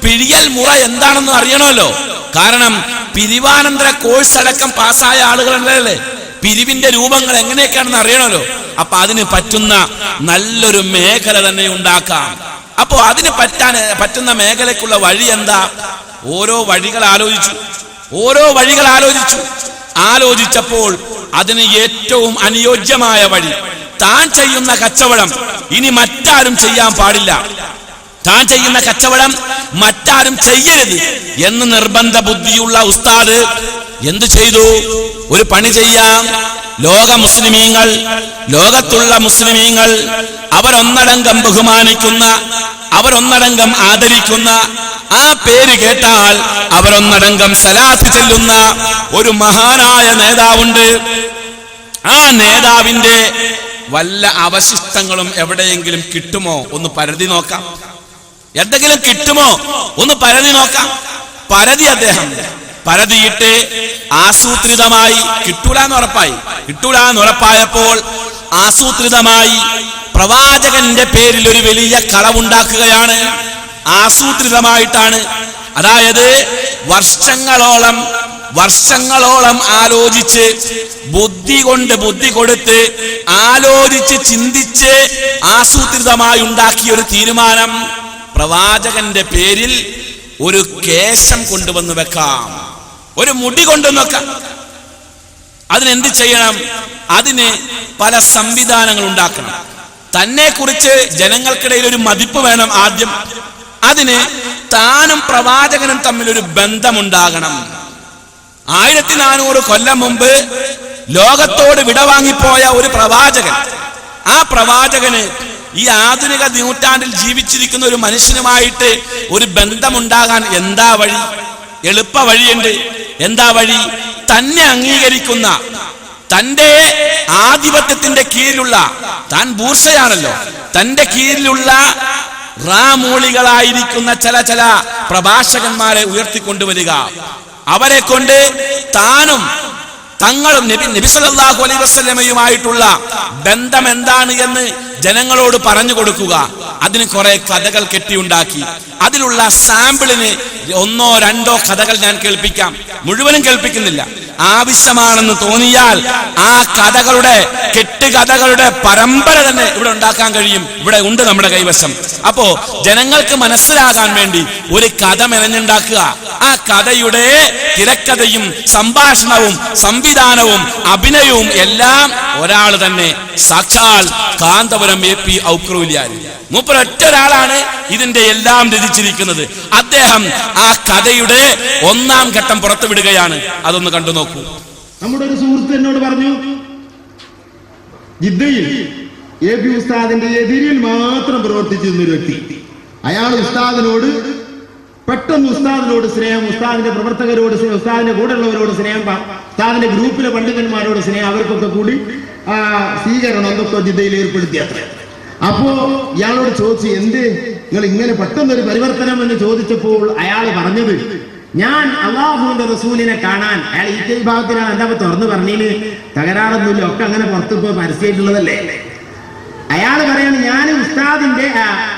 പിഴിയൽ മുറ എന്താണെന്ന് അറിയണമല്ലോ. കാരണം പിരിവാനന്തര കോഴ്സ് അടക്കം പാസ്സായ ആളുകളല്ലേ, പിരിവിന്റെ രൂപങ്ങൾ എങ്ങനെയൊക്കെയാണെന്ന് അറിയണമല്ലോ. അപ്പൊ അതിന് പറ്റുന്ന നല്ലൊരു മേഖല തന്നെ ഉണ്ടാക്കാം. അപ്പോ അതിന് പറ്റുന്ന മേഖലക്കുള്ള വഴി എന്താ? ഓരോ വഴികൾ ആലോചിച്ചു. ആലോചിച്ചപ്പോൾ അതിന് ഏറ്റവും അനുയോജ്യമായ വഴി താൻ ചെയ്യുന്ന കച്ചവടം ഇനി മറ്റാരും ചെയ്യാൻ പാടില്ല, താൻ ചെയ്യുന്ന കച്ചവടം മറ്റാരും ചെയ്യരുത് എന്ന് നിർബന്ധ ബുദ്ധിയുള്ള ഉസ്താദ് എന്തു ചെയ്തു? ഒരു പണി ചെയ്യാം. ലോകത്തുള്ള മുസ്ലിമീങ്ങൾ അവരൊന്നടങ്കം ബഹുമാനിക്കുന്ന, അവരൊന്നടങ്കം ആദരിക്കുന്ന, ആ പേര് കേട്ടാൽ അവരൊന്നടങ്കം സലാത്ത് ചെല്ലുന്ന ഒരു മഹാനായ നേതാവുണ്ട്. ആ നേതാവിന്റെ വല്ല അവശിഷ്ടങ്ങളും എവിടെയെങ്കിലും കിട്ടുമോ ഒന്ന് പരതി നോക്കാം. എന്തെങ്കിലും കിട്ടുമോ ഒന്ന് പരതി നോക്കാം. പരതി അദ്ദേഹം പരതിയിട്ട് ആസൂത്രിതമായി കിട്ടൂലെന്ന് ഉറപ്പായപ്പോൾ ആസൂത്രിതമായി പ്രവാചകന്റെ പേരിൽ ഒരു വലിയ കളവുണ്ടാക്കുകയാണ്. ആസൂത്രിതമായിട്ടാണ്. അതായത് വർഷങ്ങളോളം ആലോചിച്ച് ബുദ്ധി കൊടുത്ത് ആലോചിച്ച് ചിന്തിച്ച് ആസൂത്രിതമായി ഉണ്ടാക്കിയ ഒരു തീരുമാനം, പ്രവാചകന്റെ പേരിൽ ഒരു കേശം കൊണ്ടുവന്ന് വെക്കാം, ഒരു മുടി കൊണ്ടുവന്ന് വെക്കാം. അതിനെന്ത് ചെയ്യണം? അതിന് പല സംവിധാനങ്ങൾ ഉണ്ടാക്കണം. തന്നെ കുറിച്ച് ജനങ്ങൾക്കിടയിൽ ഒരു മതിപ്പ് വേണം ആദ്യം. അതിന് താനും പ്രവാചകനും തമ്മിൽ ഒരു ബന്ധമുണ്ടാകണം. 1400 കൊല്ലം മുമ്പ് ലോകത്തോട് വിടവാങ്ങിപ്പോയ ഒരു പ്രവാചകൻ, ആ പ്രവാചകന് ഈ ആധുനിക നൂറ്റാണ്ടിൽ ജീവിച്ചിരിക്കുന്ന ഒരു മനുഷ്യനുമായിട്ട് ഒരു ബന്ധമുണ്ടാകാൻ എന്താ വഴി? എളുപ്പ വഴിയുണ്ട്. എന്താ വഴി? തന്നെ അംഗീകരിക്കുന്ന, തന്റെ ആധിപത്യത്തിന്റെ കീഴിലുള്ള, താൻ ബൂർഷയാണല്ലോ, തന്റെ കീഴിലുള്ള റാമൂളികളായിരിക്കുന്ന ചില പ്രഭാഷകന്മാരെ ഉയർത്തിക്കൊണ്ടുവരിക. അവരെ കൊണ്ട് താനും തങ്ങളും നബി സല്ലല്ലാഹു അലൈഹി വസല്ലമയുമായിട്ടുള്ള ബന്ധം എന്താണ് എന്ന് ജനങ്ങളോട് പറഞ്ഞു കൊടുക്കുക. അതിന് കുറെ കഥകൾ കെട്ടിയുണ്ടാക്കി. അതിലുള്ള സാമ്പിളിന് 1-2 കഥകൾ ഞാൻ കേൾപ്പിക്കാം. മുഴുവനും കേൾപ്പിക്കുന്നില്ല. ആവശ്യമാണെന്ന് തോന്നിയാൽ ആ കെട്ടുകഥകളുടെ പരമ്പര തന്നെ ഇവിടെ ഉണ്ടാക്കാൻ കഴിയും. ഇവിടെ ഉണ്ട് നമ്മുടെ കൈവശം. അപ്പോ ജനങ്ങൾക്ക് മനസ്സിലാകാൻ വേണ്ടി ഒരു കഥ മെനഞ്ഞുണ്ടാക്കുക. ആ കഥയുടെ തിരക്കഥയും സംഭാഷണവും സംവിധാനവും അഭിനയവും എല്ലാം ഒരാൾ തന്നെ, സാക്ഷാൽ കാന്തപുരം AP ഔക്രൂലിയാർ. മൂപ്പരൊറ്റ ഒരാളാണ് ഇതിന്റെ എല്ലാം രചിച്ചിരിക്കുന്നത്. അദ്ദേഹം ആ കഥയുടെ 1-ാം ഘട്ടം പുറത്തുവിടുകയാണ്. അതൊന്ന് കണ്ടു നോക്കൂ. നമ്മുടെ ഒരു സുഹൃത്ത് എന്നോട് പറഞ്ഞു, ജിദ്ദയിൽ AP ഉസ്താദിന്റെ എതിരിൽ മാത്രം പ്രവർത്തിച്ചിരുന്ന ഒരു വ്യക്തി. അയാൾ പെട്ടെന്ന് ഉസ്താദിനോട് സ്നേഹം, ഉസ്താദിന്റെ പ്രവർത്തകരോട് സ്നേഹം, ഉസ്താദിന്റെ കൂടെയുള്ളവരോട് സ്നേഹം, ഉസ്താദിന്റെ ഗ്രൂപ്പിലെ പണ്ഡിതന്മാരോട് സ്നേഹം, അവർക്കൊക്കെ കൂടി സ്വീകരണം എന്തൊക്കെ ജിദ്ദയിൽ ഏർപ്പെടുത്തിയത്ര. അപ്പോ ഇയാളോട് ചോദിച്ചു, എന്ത് നിങ്ങൾ ഇങ്ങനെ പെട്ടെന്നൊരു പരിവർത്തനം എന്ന് ചോദിച്ചപ്പോൾ അയാൾ പറഞ്ഞത്, ഞാൻ അല്ലാഹുവിന്റെ റസൂലിനെ കാണാൻ, അയാൾ ഈ വിഭാഗത്തിലാണ്, എന്താ തുറന്നു പറഞ്ഞതിന് തകരാറൊന്നുമില്ല, ഒക്കെ അങ്ങനെ പുറത്തിപ്പോ പരസ്യമായിട്ടുള്ളതല്ലേ. അയാൾ പറയാണ്, ഞാൻ ഉസ്താദിന്റെ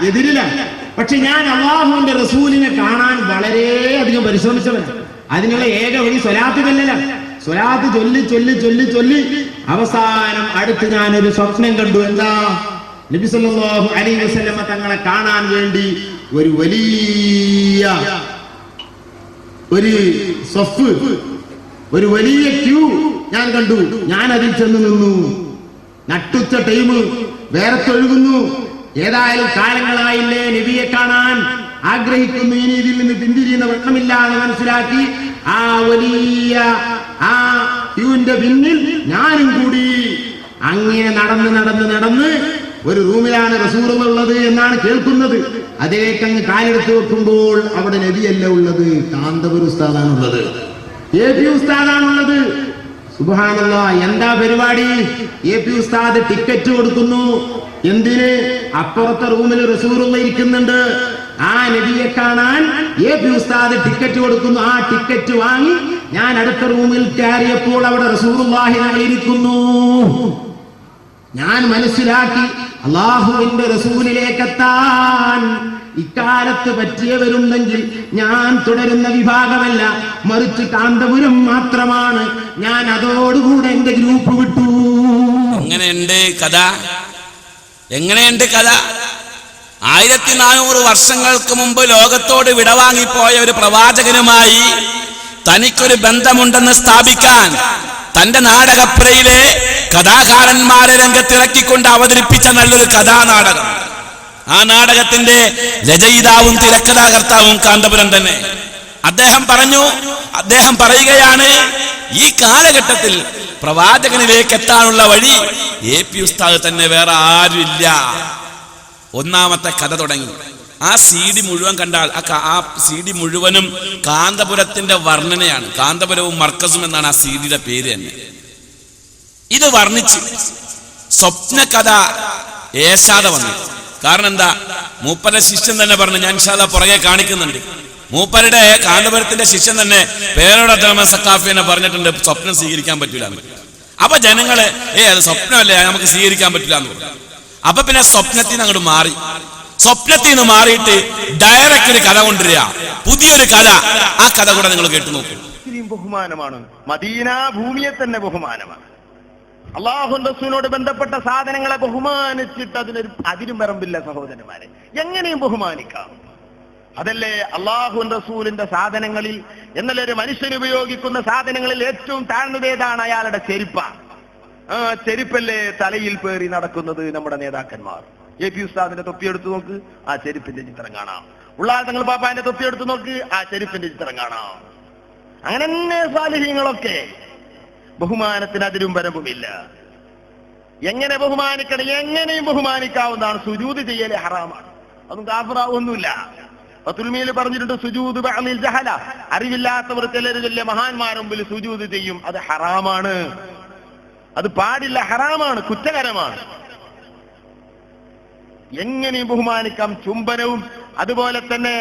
എതിരിലാണ്, പക്ഷെ ഞാൻ അല്ലാഹുവിന്റെ റസൂലിനെ കാണാൻ വളരെയധികം പരിശ്രമിച്ചവനാണ്. അതിനുള്ള ഏക വഴി സ്വലാത്ത് ചെല്ലലാണ്. സ്വലാത്ത് ചൊല്ലി അവസാനം അടുത്ത് ഞാനൊരു സ്വപ്നം കണ്ടു. എന്താ? നബി സല്ലല്ലാഹു അലൈഹി വസല്ലമ തങ്ങളെ കാണാൻ വേണ്ടി ഒരു വലിയ സഫ്, ഒരു വലിയ ക്യൂ ഞാൻ കണ്ടു. ഞാൻ അതിൽ ചെന്ന് നിന്നു. നട്ടുച്ച ടൈം, വേറെത്തൊഴുകുന്നു. ഏതായാലും കാലങ്ങളായില്ലേ നബിയെ കാണാൻ ആഗ്രഹിക്കുന്നു, ഇനി ഇതിൽ നിന്ന് പിന്തിരിയുന്ന വട്ടമില്ലാന്ന് മനസ്സിലാക്കി ആ വലിയ ക്യൂവിന്റെ പിന്നിൽ ഞാനും കൂടി അങ്ങനെ നടന്ന് ഒരു റൂമിലാണ് റസൂലുള്ള ഉള്ളത് എന്നാണ് കേൾക്കുന്നത്. അതിലേക്ക് അങ്ങ് കാലെടുത്ത് വെക്കുമ്പോൾ അവിടെ നബിയല്ല ഉള്ളത്, കാന്തപുരം ഉസ്താദാണുള്ളത്, AP ഉസ്താദാണുള്ളത്. സുബ്ഹാനല്ലാഹ്, എന്താ പരിപാടി? AP ഉസ്താദ് ടിക്കറ്റ് കൊടുക്കുന്നു. എന്തിന്? അപ്പുറത്തെ റൂമിൽ റസൂലുള്ള ഇരിക്കുന്നുണ്ട്. ആ നബിയെ കാണാൻ AP ഉസ്താദ് ടിക്കറ്റ് കൊടുക്കുന്നു. ആ ടിക്കറ്റ് വാങ്ങി ഞാൻ അടുത്ത റൂമിൽ കയറിയപ്പോൾ അവിടെ റസൂലുള്ളാഹി ഇരിക്കുന്നു. ഞാൻ മനസ്സിലാക്കി, അല്ലാഹുവിന്റെ റസൂലിലേക്കെത്താൻ ഇക്കാലത്ത് പറ്റിയവരുണ്ടെങ്കിൽ ഞാൻ തുടരുന്ന വിഭാഗമല്ല, മറിച്ച് കാന്തപുരം മാത്രമാണ്. ഞാൻ അതോടുകൂടെ എന്റെ ഗ്രൂപ്പ് വിട്ടു. എങ്ങനെയുണ്ട് കഥ? 1400 വർഷങ്ങൾക്ക് മുമ്പ് ലോകത്തോട് വിടവാങ്ങിപ്പോയ ഒരു പ്രവാചകനുമായി തനിക്കൊരു ബന്ധമുണ്ടെന്ന് സ്ഥാപിക്കാൻ തന്റെ നാടകപ്പുരയിലെ കഥാകാരന്മാരെ രംഗത്തിറക്കിക്കൊണ്ട് അവതരിപ്പിച്ച നല്ലൊരു കഥാനാടകം. ആ നാടകത്തിന്റെ രചയിതാവും തിരക്കഥാകർത്താവും കാന്തപുരം തന്നെ. അദ്ദേഹം പറയുകയാണ്, ഈ കാലഘട്ടത്തിൽ പ്രവാചകനിലേക്ക് എത്താനുള്ള വഴി AP ഉസ്താദ് തന്നെ, വേറെ ആരുമില്ല. ഒന്നാമത്തെ കഥ തുടങ്ങി. ആ CD മുഴുവൻ കണ്ടാൽ ആ CD മുഴുവനും കാന്തപുരത്തിന്റെ വർണ്ണനയാണ്. കാന്തപുരവും മർക്കസും എന്നാണ് ആ CD പേര് തന്നെ. ഇത് വർണ്ണിച്ച് സ്വപ്ന കഥ ഏശാതെ വന്നു. കാരണം എന്താ, മൂപ്പരുടെ ശിഷ്യൻ തന്നെ പറഞ്ഞു, ഞാൻ ഇൻഷാല്ലാ പുറകെ കാണിക്കുന്നുണ്ട്. മൂപ്പരുടെ കാന്തപുരത്തിന്റെ ശിഷ്യൻ തന്നെ പേരോട് അബ്ദുറഹ്മാൻ സഖാഫിനെ പറഞ്ഞിട്ടുണ്ട് സ്വപ്നം സ്വീകരിക്കാൻ പറ്റൂല. അപ്പൊ ജനങ്ങള് അത് സ്വപ്നമല്ലേ, നമുക്ക് സ്വീകരിക്കാൻ പറ്റില്ല എന്ന് പറഞ്ഞു. അപ്പൊ പിന്നെ സ്വപ്നത്തിൽ നിന്ന് അങ്ങോട്ട് മാറി. സ്വപ്നത്തിൽ നിന്ന് മാറിയിട്ട് ഡയറക്റ്റ് ഒരു കഥ കൊണ്ടുവരിക, പുതിയൊരു കഥ. ആ കഥ കൂടെ നിങ്ങൾ കേട്ടു നോക്കൂ. ബഹുമാനമാണ്, മദീന ഭൂമിയെ തന്നെ ബഹുമാനമാണ്. അല്ലാഹു റസൂലിനോട് ബന്ധപ്പെട്ട സാധനങ്ങളെ ബഹുമാനിച്ചിട്ട് അതിനും വരമ്പില്ല സഹോദരന്മാരെ. എങ്ങനെയും ബഹുമാനിക്കാം. അതല്ലേ അല്ലാഹു റസൂലിന്റെ സാധനങ്ങളിൽ, എന്നല്ലേ ഒരു മനുഷ്യൻ ഉപയോഗിക്കുന്ന സാധനങ്ങളിൽ ഏറ്റവും താഴ്ന്നതേതാണ്? അയാളുടെ ചെരുപ്പ. ആ ചെരുപ്പല്ലേ തലയിൽ പേറി നടക്കുന്നത് നമ്മുടെ നേതാക്കന്മാർ. AP ഉസ്താദിന്റെ തൊപ്പി എടുത്തു നോക്ക്, ആ ചെരുപ്പിന്റെ ചിത്രം കാണാം. ഉള്ളാൽ തങ്ങൾ പാപ്പാന്റെ തൊപ്പി എടുത്തു നോക്ക്, ആ ചെരുപ്പിന്റെ ചിത്രം കാണാം. അങ്ങനെ തന്നെ സാലിഹ്യങ്ങളൊക്കെ. ബഹുമാനത്തിന് അതിരും വരവുമില്ല. എങ്ങനെ ബഹുമാനിക്കണം? എങ്ങനെയും ബഹുമാനിക്കാവുന്നതാണ്. സുജൂദ് ചെയ്യലേ ഹറാമാണ്, അതും കാഫിറാവൊന്നുമില്ല. ഫതുൽമീൽ പറഞ്ഞിട്ടുണ്ട്, സുജൂദ് ബഅദിൽ ജഹല, അറിവില്ലാത്തവർ ചിലർ വലിയ മഹാന്മാരുടെ മുമ്പിൽ സുജൂദ് ചെയ്യും. അത് ഹറാമാണ്, അത് പാടില്ല, ഹറാമാണ്, കുറ്റകരമാണ്. എങ്ങനെയും ബഹുമാനിക്കാം. ചുംബനവും അതുപോലെ തന്നെ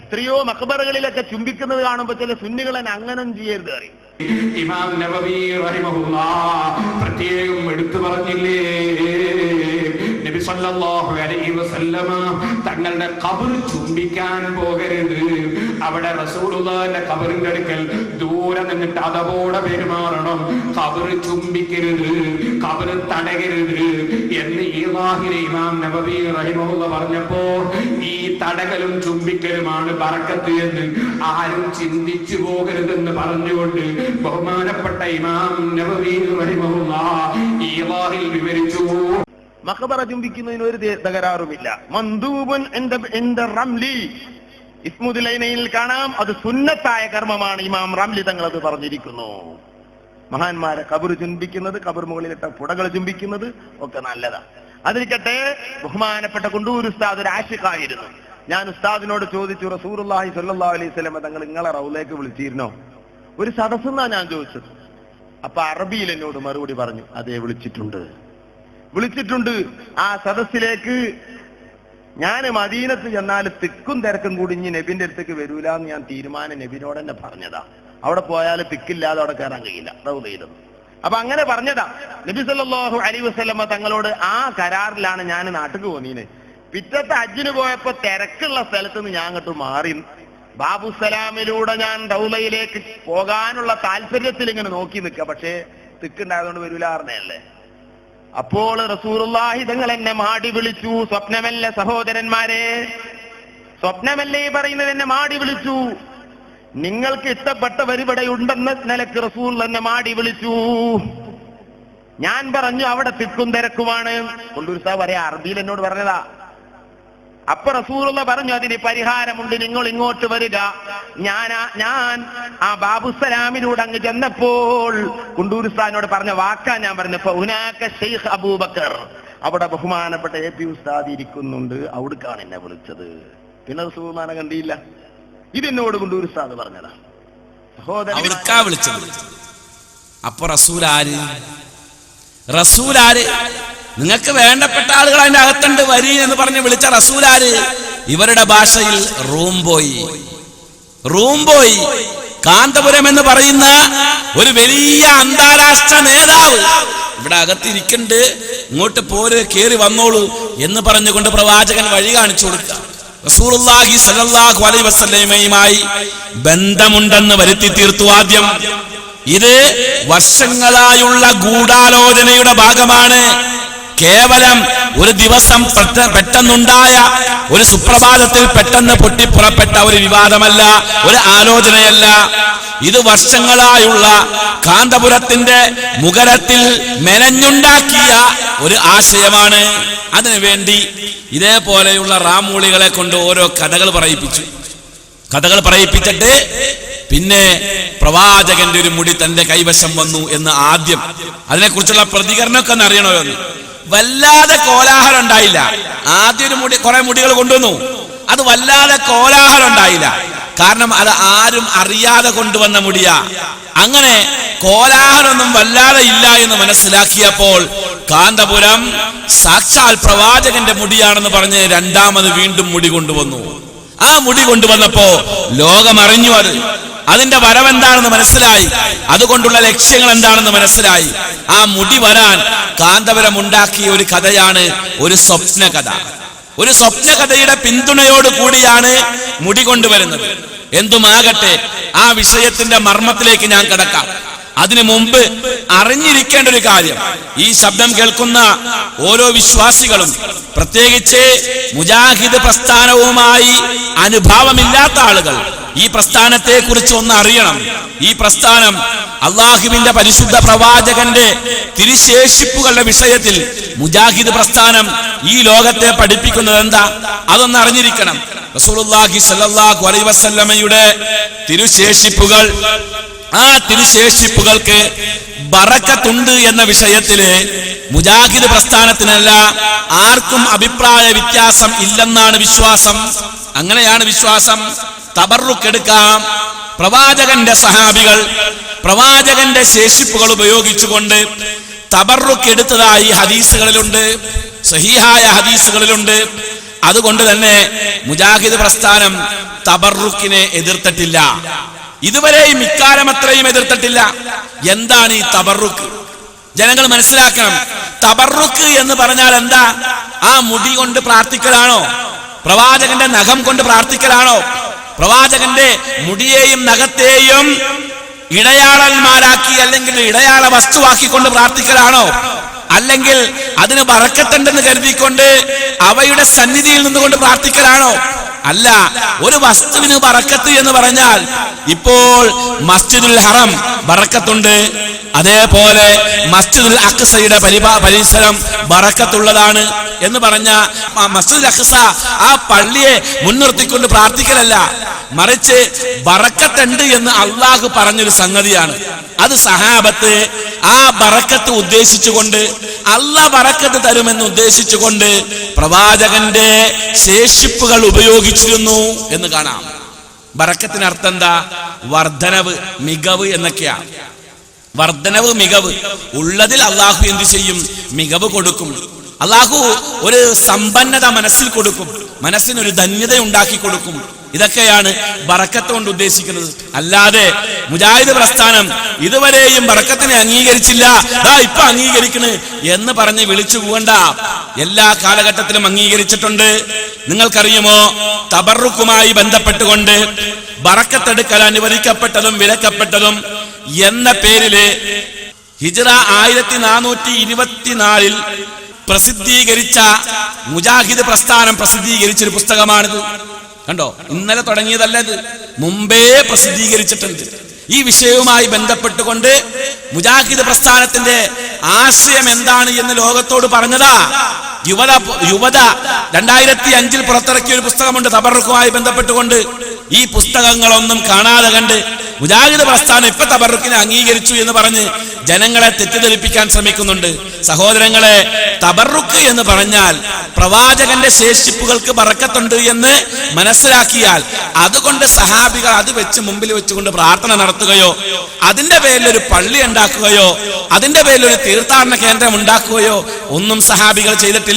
എത്രയോ മഖബറുകളിലൊക്കെ ചുംബിക്കുന്നത് കാണുമ്പോൾ ചില സുന്നികളെ അങ്ങനും ചെയ്യരുത് അറിയും. ഇമാം നബവി റഹിമഹുല്ലാഹ് പ്രത്യേകം എടുത്തു പറഞ്ഞില്ലേ, നബി സല്ലല്ലാഹു അലൈഹി വസല്ലമ തങ്ങളുടെ ഖബർ ചുംബിക്കാൻ പോകരുത്. അവിടെ റസൂലുള്ളാഹിന്റെ ഖബറിന്റെ അടുക്കൽ ദൂരെ നിന്നിട്ട് അതപോടെ പെരുമാറണം. ഖബർ ചുംബിക്കരുത്, ഖബർ തടകരുത് എന്ന് ഈവാഹിലെ ഇമാം നബവി റഹിമഹുല്ലാഹ് പറഞ്ഞപ്പോ, ഈ തടകലും ചുംബിക്കലുമാണ് ബറക്കത്ത് എന്ന് ആരും ചിന്തിച്ചു പോകരുതെന്ന് പറഞ്ഞുകൊണ്ട് ബഹുമാനപ്പെട്ട ഇമാം നബവി റഹിമഹുല്ലാഹ് ഈവാഹിൽ വിവരിച്ചു. മഖബറ ചുംബിക്കുന്നതിന് ഒരു തകരാറുമില്ല. മന്ദൂബുൻ ഇൻദ റംലി, ഇസ്മുദ്ദീനയിൽ കാണാം, അത് സുന്നത്തായ കർമ്മമാണ്. ഇമാം റംലി തങ്ങൾ അത് പറഞ്ഞിരിക്കുന്നു. മഹാന്മാരെ ഖബർ ചുംബിക്കുന്നത്, ഖബർ മുകളിലിട്ട പുടകൾ ചുംബിക്കുന്നത് ഒക്കെ നല്ലതാണ്. അതിരിക്കട്ടെ, ബഹുമാനപ്പെട്ട കുണ്ടൂർ ഉസ്താദ് ഒരു ആശിഖായിരുന്നു. ഞാൻ ഉസ്താദിനോട് ചോദിച്ചു, റസൂലുള്ളാഹി സ്വല്ലല്ലാഹു അലൈഹി വസല്ലം തങ്ങൾ നിങ്ങളെ റൗലേക്ക് വിളിച്ചിരുന്നോ? ഒരു സദസ്സെന്നാ ഞാൻ ചോദിച്ചത്. അപ്പൊ അറബിയിൽ എന്നോട് മറുപടി പറഞ്ഞു, അതേ വിളിച്ചിട്ടുണ്ട്. ആ സദസ്സിലേക്ക് ഞാൻ മദീനത്ത് ചെന്നാൽ തിക്കും തിരക്കും കൂടി ഇനി നബിന്റെ അടുത്തേക്ക് വരൂല എന്ന് ഞാൻ തീരുമാനം നബിനോട് തന്നെ പറഞ്ഞതാ. അവിടെ പോയാൽ തിക്കില്ലാതെ അവിടെ കയറാൻ കഴിയില്ല റൗദയിലൊന്നും. അപ്പൊ അങ്ങനെ പറഞ്ഞതാ. നബി സല്ലല്ലാഹു അലൈഹി വസല്ലമ തങ്ങളോട് ആ കരാറിലാണ് ഞാൻ നാട്ടിൽ പോന്നീന്. പിറ്റത്തെ ഹജ്ജിന് പോയപ്പോ തിരക്കുള്ള സ്ഥലത്ത് നിന്ന് ഞാൻ അങ്ങോട്ട് മാറി. ബാബുസലാമിലൂടെ ഞാൻ റൗദയിലേക്ക് പോകാനുള്ള താല്പര്യത്തിൽ ഇങ്ങനെ നോക്കി നിൽക്കുക. പക്ഷേ തിക്കുണ്ടായതുകൊണ്ട് വരൂല പറഞ്ഞല്ലേ. അപ്പോൾ റസൂലുള്ളാഹി തങ്ങൾ എന്നെ മാടി വിളിച്ചു. സ്വപ്നമല്ല സഹോദരന്മാരെ, സ്വപ്നമല്ലേ പറയുന്നത്. എന്നെ മാടി വിളിച്ചു. നിങ്ങൾക്ക് ഇഷ്ടപ്പെട്ടവർ ഇവിടെ ഉണ്ടെന്ന നിലക്ക് റസൂൽ എന്നെ മാടി വിളിച്ചു. ഞാൻ പറഞ്ഞു അവിടെ തിക്കും തിരക്കുമാണ്. കൊണ്ടൂർ സാഹ് പറയാ, അറബിയിൽ എന്നോട് പറഞ്ഞതാ. അപ്പൊ റസൂലുള്ള പറഞ്ഞു, അതിന് പരിഹാരമുണ്ട്, നിങ്ങൾ ഇങ്ങോട്ട് വരിക. ഞാൻ ആ ബാബുസലാമിലൂടെ അങ്ങ് ചെന്നപ്പോൾ കുണ്ടൂർ ഉസ്താദിനോട് പറഞ്ഞ വാക്കാ ഞാൻ പറഞ്ഞു, ഫൗനാക ശൈഖ് അബൂബക്കർ, അവിടെ ബഹുമാനപ്പെട്ട AP ഉസ്താദ് ഇരിക്കുന്നുണ്ട്, അവിടേക്കാണ് എന്നെ വിളിച്ചത്. പിന്നെ റസൂലുള്ളാഹിനെ കണ്ടില്ല. ഇതെന്നോട് കുണ്ടൂർ ഉസ്താദ് പറഞ്ഞതാ. അവിടേക്കാ വിളിച്ചത്. അപ്പൊ റസൂലാര് നിങ്ങൾക്ക് വേണ്ടപ്പെട്ട ആളുകൾ അതിന്റെ അകത്തുണ്ട്, വരി എന്ന് പറഞ്ഞ് വിളിച്ച റസൂലാര്? ഇവരുടെ ഭാഷയിൽ റൂം ബോയ്. കാന്തപുരം എന്ന് പറയുന്ന ഒരു വലിയ അന്താരാഷ്ട്ര നേതാവ് ഇവിടെ അകത്തിരിക്കണ്ട്, ഇങ്ങോട്ട് പോര്, കേറി വന്നോളൂ എന്ന് പറഞ്ഞുകൊണ്ട് പ്രവാചകൻ വഴി കാണിച്ചു കൊടുക്കുക. റസൂലുള്ളാഹി സ്വല്ലല്ലാഹു അലൈഹി വസല്ലമയുമായി ബന്ധമുണ്ടെന്ന് വരുത്തി തീർത്തു. ആദ്യം ഇത് വർഷങ്ങളായുള്ള ഗൂഢാലോചനയുടെ ഭാഗമാണ്. കേവലം ഒരു ദിവസം പെട്ടെന്നുണ്ടായ ഒരു സുപ്രഭാതത്തിൽ പെട്ടെന്ന് പൊട്ടിപ്പുറപ്പെട്ട ഒരു വിവാദമല്ല, ഒരു ആലോചനയല്ല. ഇത് വർഷങ്ങളായുള്ള കാന്തപുരത്തിന്റെ മുഖരത്തിൽ മെനഞ്ഞുണ്ടാക്കിയ ഒരു ആശയമാണ്. അതിനുവേണ്ടി ഇതേപോലെയുള്ള റാമൂളികളെ കൊണ്ട് ഓരോ കഥകൾ പറയിപ്പിച്ചിട്ട് പിന്നെ പ്രവാചകന്റെ ഒരു മുടി തന്റെ കൈവശം വന്നു എന്ന് ആദ്യം അതിനെക്കുറിച്ചുള്ള പ്രതികരണമൊക്കെ ഒന്ന് അറിയണമല്ലോ. വല്ലാതെ കോലാഹലം ഉണ്ടായില്ല. ആദ്യം ഒരു കുറെ മുടികൾ കൊണ്ടുവന്നു, അത് വല്ലാതെ കോലാഹലം ഉണ്ടായില്ല. കാരണം അത് ആരും അറിയാതെ കൊണ്ടുവന്ന മുടിയാ. അങ്ങനെ കോലാഹലമൊന്നും വല്ലാതെ ഇല്ല എന്ന് മനസ്സിലാക്കിയപ്പോൾ കാന്തപുരം സാക്ഷാൽ പ്രവാചകന്റെ മുടിയാണെന്ന് പറഞ്ഞ് രണ്ടാമത് വീണ്ടും മുടി കൊണ്ടുവന്നു. ആ മുടി കൊണ്ടുവന്നപ്പോ ലോകം അറിഞ്ഞു. അതിന്റെ വരവെന്താണെന്ന് മനസ്സിലായി, അതുകൊണ്ടുള്ള ലക്ഷ്യങ്ങൾ എന്താണെന്ന് മനസ്സിലായി. ആ മുടി വരാൻ കാന്തപുരം ഉണ്ടാക്കിയ ഒരു കഥയാണ് ഒരു സ്വപ്ന കഥ. ഒരു സ്വപ്നകഥയുടെ പിന്തുണയോട് കൂടിയാണ് മുടി കൊണ്ടുവരുന്നത്. എന്തുമാകട്ടെ, ആ വിഷയത്തിന്റെ മർമ്മത്തിലേക്ക് ഞാൻ കടക്കാം. അതിനു മുമ്പ് അറിഞ്ഞിരിക്കേണ്ട ഒരു കാര്യം, ഈ ശബ്ദം കേൾക്കുന്ന ഓരോ വിശ്വാസികളും, പ്രത്യേകിച്ച് മുജാഹിദ് പ്രസ്ഥാനവുമായി അനുഭാവമില്ലാത്ത ആളുകൾ ഈ പ്രസ്ഥാനത്തെ കുറിച്ച് ഒന്ന് അറിയണം. ഈ പ്രസ്ഥാനം അള്ളാഹുവിന്റെ പരിശുദ്ധ പ്രവാചകന്റെ തിരുശേഷിപ്പുകളുടെ വിഷയത്തിൽ മുജാഹിദ് പ്രസ്ഥാനം ഈ ലോകത്തെ പഠിപ്പിക്കുന്നത് എന്താ, അതൊന്ന് അറിഞ്ഞിരിക്കണം. റസൂലുള്ളാഹി സ്വല്ലല്ലാഹു അലൈഹി വസല്ലമയുടെ തിരുശേഷിപ്പുകൾ, ആ തിരുശേഷിപ്പുകൾക്ക് ബറക്കത്തുണ്ട് എന്ന വിഷയത്തില് മുജാഹിദ് പ്രസ്ഥാനത്തിനല്ല ആർക്കും അഭിപ്രായ വ്യത്യാസം ഇല്ലെന്നാണ് വിശ്വാസം. അങ്ങനെയാണ് വിശ്വാസം. തബറുക്കെടുക്കാം. പ്രവാചകന്റെ സഹാബികൾ പ്രവാചകന്റെ ശേഷിപ്പുകൾ ഉപയോഗിച്ചുകൊണ്ട് തബറുക്കെടുത്തതായി ഹദീസുകളിലുണ്ട്, സഹീഹായ ഹദീസുകളിലുണ്ട്. അതുകൊണ്ട് തന്നെ മുജാഹിദ് പ്രസ്ഥാനം തബറുക്കിനെ എതിർത്തിട്ടില്ല. ഇതുവരെയും ഇക്കാലം അത്രയും എതിർത്തിട്ടില്ല. എന്താണ് ഈ തബറുക്ക്? ജനങ്ങൾ മനസ്സിലാക്കണം. തബറുക്ക് എന്ന് പറഞ്ഞാൽ എന്താ? ആ മുടി കൊണ്ട് പ്രാർത്ഥിക്കലാണോ? പ്രവാചകന്റെ നഖം കൊണ്ട് പ്രാർത്ഥിക്കലാണോ? പ്രവാചകന്റെ മുടിയെയും നഖത്തെയും ഇടയാളന്മാരാക്കി അല്ലെങ്കിൽ ഇടയാള വസ്തുവാക്കിക്കൊണ്ട് പ്രാർത്ഥിക്കലാണോ? അല്ലെങ്കിൽ അതിന് ബറക്കത്തുണ്ടെന്ന് കരുതിക്കൊണ്ട് അവയുടെ സന്നിധിയിൽ നിന്നുകൊണ്ട് പ്രാർത്ഥിക്കലാണോ? അല്ല. ഒരു വസ്തുവിന് ബറക്കത്ത് എന്ന് പറഞ്ഞാൽ ഇപ്പോൾ മസ്ജിദുൽ ഹറം ബറക്കത്തുണ്ട്, അതേപോലെ മസ്ജിദുൽ അഖ്സയുടെ പരിസരം ബറക്കത്തുള്ളതാണ് എന്ന് പറഞ്ഞ മസ്ജിദുൽ അഖ്സ ആ പള്ളിയെ മുൻനിർത്തിക്കൊണ്ട് പ്രാർത്ഥിക്കലല്ല, മറിച്ച് ബറക്കത്തുണ്ട് എന്ന് അള്ളാഹു പറഞ്ഞൊരു സംഗതിയാണ്. അത് സഹാബത്ത് ആ ബറക്കത്ത് ഉദ്ദേശിച്ചുകൊണ്ട്, അള്ളാഹ് ബറക്കത്ത് തരുമെന്ന് ഉദ്ദേശിച്ചുകൊണ്ട് പ്രവാചകന്റെ ശേഷിപ്പുകൾ ഉപയോഗിച്ചിരുന്നു എന്ന് കാണാം. ബറക്കത്തിന് അർത്ഥം എന്താ? വർധനവ്, മികവ് എന്നൊക്കെയാ. വർധനവ്, മികവ്. ഉള്ളതിൽ അള്ളാഹു എന്ത് ചെയ്യും? മികവ് കൊടുക്കും. അള്ളാഹു ഒരു സമ്പന്നത മനസ്സിൽ കൊടുക്കും, മനസ്സിനൊരു ധന്യത ഉണ്ടാക്കി കൊടുക്കും. ഇതൊക്കെയാണ് ബറക്കത്ത് കൊണ്ട് ഉദ്ദേശിക്കുന്നത്. അല്ലാതെ മുജാഹിദ് പ്രസ്ഥാനം ഇതുവരെയും ബറക്കത്തിനെ അംഗീകരിച്ചില്ല, ഇപ്പൊ അംഗീകരിക്കണ് എന്ന് പറഞ്ഞ് വിളിച്ചു പോകണ്ട. എല്ലാ കാലഘട്ടത്തിലും അംഗീകരിച്ചിട്ടുണ്ട്. നിങ്ങൾക്കറിയുമോ, തബറുക്കുമായി ബന്ധപ്പെട്ടുകൊണ്ട് ബറക്കത്തെടുക്കൽ അനുവദിക്കപ്പെട്ടതും വിലക്കപ്പെട്ടതും എന്ന പേരില് ഹിജ്റ 1424 പ്രസിദ്ധീകരിച്ച മുജാഹിദ് പ്രസ്ഥാനം പ്രസിദ്ധീകരിച്ചൊരു പുസ്തകമാണിത്. കണ്ടോ, ഇന്നലെ തുടങ്ങിയതല്ല, ഇത് മുമ്പേ പ്രസിദ്ധീകരിച്ചിട്ടുണ്ട്. ഈ വിഷയവുമായി ബന്ധപ്പെട്ടുകൊണ്ട് മുജാഹിദ് പ്രസ്ഥാനത്തിന്റെ ആശയം എന്താണ് എന്ന് ലോകത്തോട് പറഞ്ഞതാ യുവത 2005 പുറത്തിറക്കിയ ഒരു പുസ്തകമുണ്ട് തബറുക്കുമായി ബന്ധപ്പെട്ടുകൊണ്ട്. ഈ പുസ്തകങ്ങളൊന്നും കാണാതെ കണ്ട് മുജാഹിദ് പ്രസ്ഥാനം ഇപ്പൊ തബറുക്കിനെ അംഗീകരിച്ചു എന്ന് പറഞ്ഞ് ജനങ്ങളെ തെറ്റിദ്ധരിപ്പിക്കാൻ ശ്രമിക്കുന്നുണ്ട്. സഹോദരങ്ങളെ, തബറുക്ക് എന്ന് പറഞ്ഞാൽ പ്രവാചകന്റെ ശേഷിപ്പുകൾക്ക് ബറക്കത്തുണ്ട് എന്ന് മനസ്സിലാക്കിയാൽ അതുകൊണ്ട് സഹാബികൾ അത് വെച്ച് മുമ്പിൽ വെച്ചുകൊണ്ട് പ്രാർത്ഥന നടത്തുകയോ അതിന്റെ പേരിൽ ഒരു പള്ളി ഉണ്ടാക്കുകയോ അതിന്റെ പേരിൽ ഒരു തീർത്ഥാടന കേന്ദ്രം ഉണ്ടാക്കുകയോ ഒന്നും സഹാബികൾ ചെയ്തിട്ടില്ല.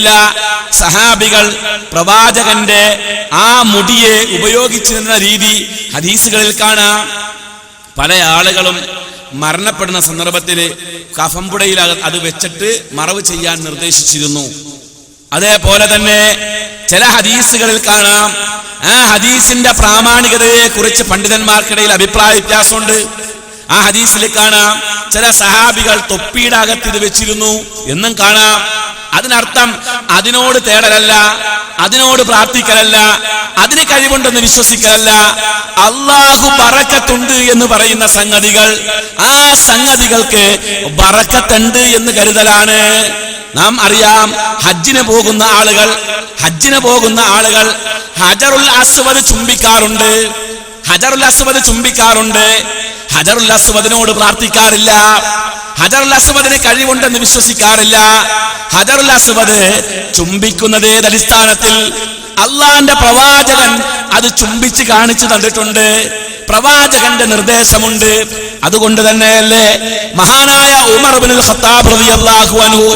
സഹാബികൾ പ്രവാചകന്റെ ആ മുടിയെ ഉപയോഗിച്ചിരുന്ന രീതി ഹദീസുകളിൽ കാണാം. പല ആളുകളും മരണപ്പെടുന്ന സന്ദർഭത്തിൽ കഫംപുടയിൽ അത് വെച്ചിട്ട് മറവ് ചെയ്യാൻ നിർദ്ദേശിച്ചിരുന്നു. അതേപോലെ തന്നെ ചില ഹദീസുകളിൽ കാണാം, ആ ഹദീസിന്റെ പ്രാമാണികതയെ കുറിച്ച് പണ്ഡിതന്മാർക്കിടയിൽ അഭിപ്രായ വ്യത്യാസമുണ്ട്. ആ ഹദീസിൽ കാണാം ചില സഹാബികൾ തൊപ്പിയുടെ അകത്ത് ഇത് വെച്ചിരുന്നു എന്നും കാണാം. അതിനർത്ഥം അതിനോട് തേടലല്ല, അതിനോട് പ്രാർത്ഥിക്കലല്ല, അതിന് കഴിവുണ്ടെന്ന് വിശ്വസിക്കലല്ല. അള്ളാഹു ബറക്കത്തുണ്ട് എന്ന് പറയുന്ന സംഗതികൾ, ആ സംഗതികൾക്ക് ബറക്കത്തുണ്ട് എന്ന് കരുതലാണ്. നാം അറിയാം, ഹജ്ജിന് പോകുന്ന ആളുകൾ ഹജറുൽ അസ്വദ് ചുംബിക്കാറുണ്ട്. ഹജറുൽ അസ്വദിനോട് പ്രാർത്ഥിക്കാറില്ല. ഹജറുൽ അസ്വദിന് കഴിവുണ്ടെന്ന് വിശ്വസിക്കാറില്ല. ഹജറുൽ അസ്വദ് ചുംബിക്കുന്നതേ അടിസ്ഥാനത്തിൽ അള്ളാന്റെ പ്രവാചകൻ അത് ചുംബിച്ച് കാണിച്ചു തന്നിട്ടുണ്ട്. പ്രവാചകന്റെ നിർദ്ദേശമുണ്ട്. അതുകൊണ്ട് തന്നെയല്ലേ മഹാനായ ഉമർ ഇബ്നുൽ ഖത്താബ് റളിയല്ലാഹു അൻഹു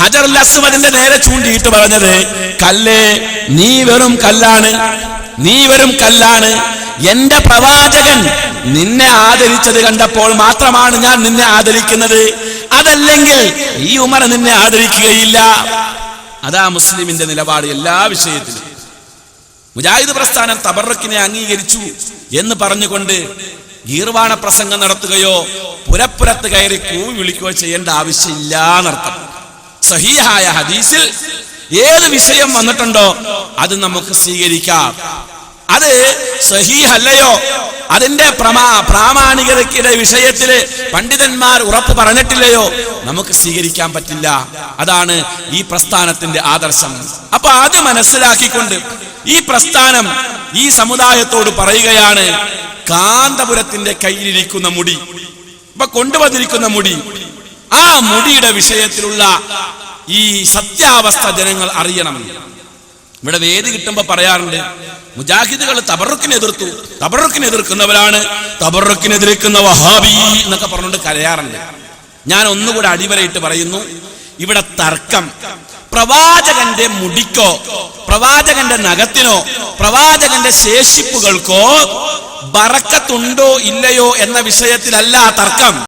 ഹജറുൽ അസ്വദിന്റെ നേരെ ചൂണ്ടിയിട്ട് പറഞ്ഞത്, കല്ലേ, നീ വെറും കല്ലാണ്. എന്റെ പ്രവാചകൻ നിന്നെ ആദരിച്ചത് കണ്ടപ്പോൾ മാത്രമാണ് ഞാൻ നിന്നെ ആദരിക്കുന്നത്. അതല്ലെങ്കിൽ ഈ ഉമർ നിന്നെ ആദരിക്കുകയില്ല. അതാ മുസ്ലിമിന്റെ നിലപാട് എല്ലാ വിഷയത്തിലും. മുജാഹിദ് പ്രസ്ഥാനം തബറക്കിനെ അംഗീകരിച്ചു എന്ന് പറഞ്ഞുകൊണ്ട് ഗീർവാണ പ്രസംഗം നടത്തുകയോ പുരപ്പുറത്ത് കയറി കൂവി വിളിക്കുകയോ ചെയ്യേണ്ട ആവശ്യമില്ല എന്നർത്ഥം. സഹീഹായ ഹദീസിൽ ഏത് വിഷയം വന്നിട്ടുണ്ടോ അത് നമുക്ക് സ്വീകരിക്കാം. അത് സഹീഹല്ലയോ, അതിന്റെ പ്രാമാണികതയുടെ വിഷയത്തില് പണ്ഡിതന്മാർ ഉറപ്പ് പറഞ്ഞിട്ടില്ലയോ, നമുക്ക് സ്വീകരിക്കാൻ പറ്റില്ല. അതാണ് ഈ പ്രസ്ഥാനത്തിന്റെ ആദർശം. അപ്പൊ അത് മനസ്സിലാക്കിക്കൊണ്ട് ഈ പ്രസ്ഥാനം ഈ സമുദായത്തോട് പറയുകയാണ്, കാന്തപുരത്തിന്റെ കയ്യിലിരിക്കുന്ന മുടി, ഇപ്പൊ കൊണ്ടുവന്നിരിക്കുന്ന മുടി, ആ മുടിയുടെ വിഷയത്തിലുള്ള ഈ സത്യാവസ്ഥ ജനങ്ങൾ അറിയണം. ഇവിടെ വേദി കിട്ടുമ്പോ പറയാറുണ്ട്, മുജാഹിദുകൾ തബറുക്കിനെ എതിർക്കുന്നവരാണ്, തബറുക്കിനെതിർക്കുന്ന വഹാബി എന്നൊക്കെ പറഞ്ഞുകൊണ്ട് കരയാറുണ്ട്. ഞാൻ ഒന്നുകൂടെ അടിവരയിട്ട് പറയുന്നു, ഇവിടെ തർക്കം പ്രവാചകന്റെ മുടിക്കോ പ്രവാചകന്റെ നഖത്തിനോ പ്രവാചകന്റെ ശേഷിപ്പുകൾക്കോ ബറക്കത്തുണ്ടോ ഇല്ലയോ എന്ന വിഷയത്തിലല്ല തർക്കം.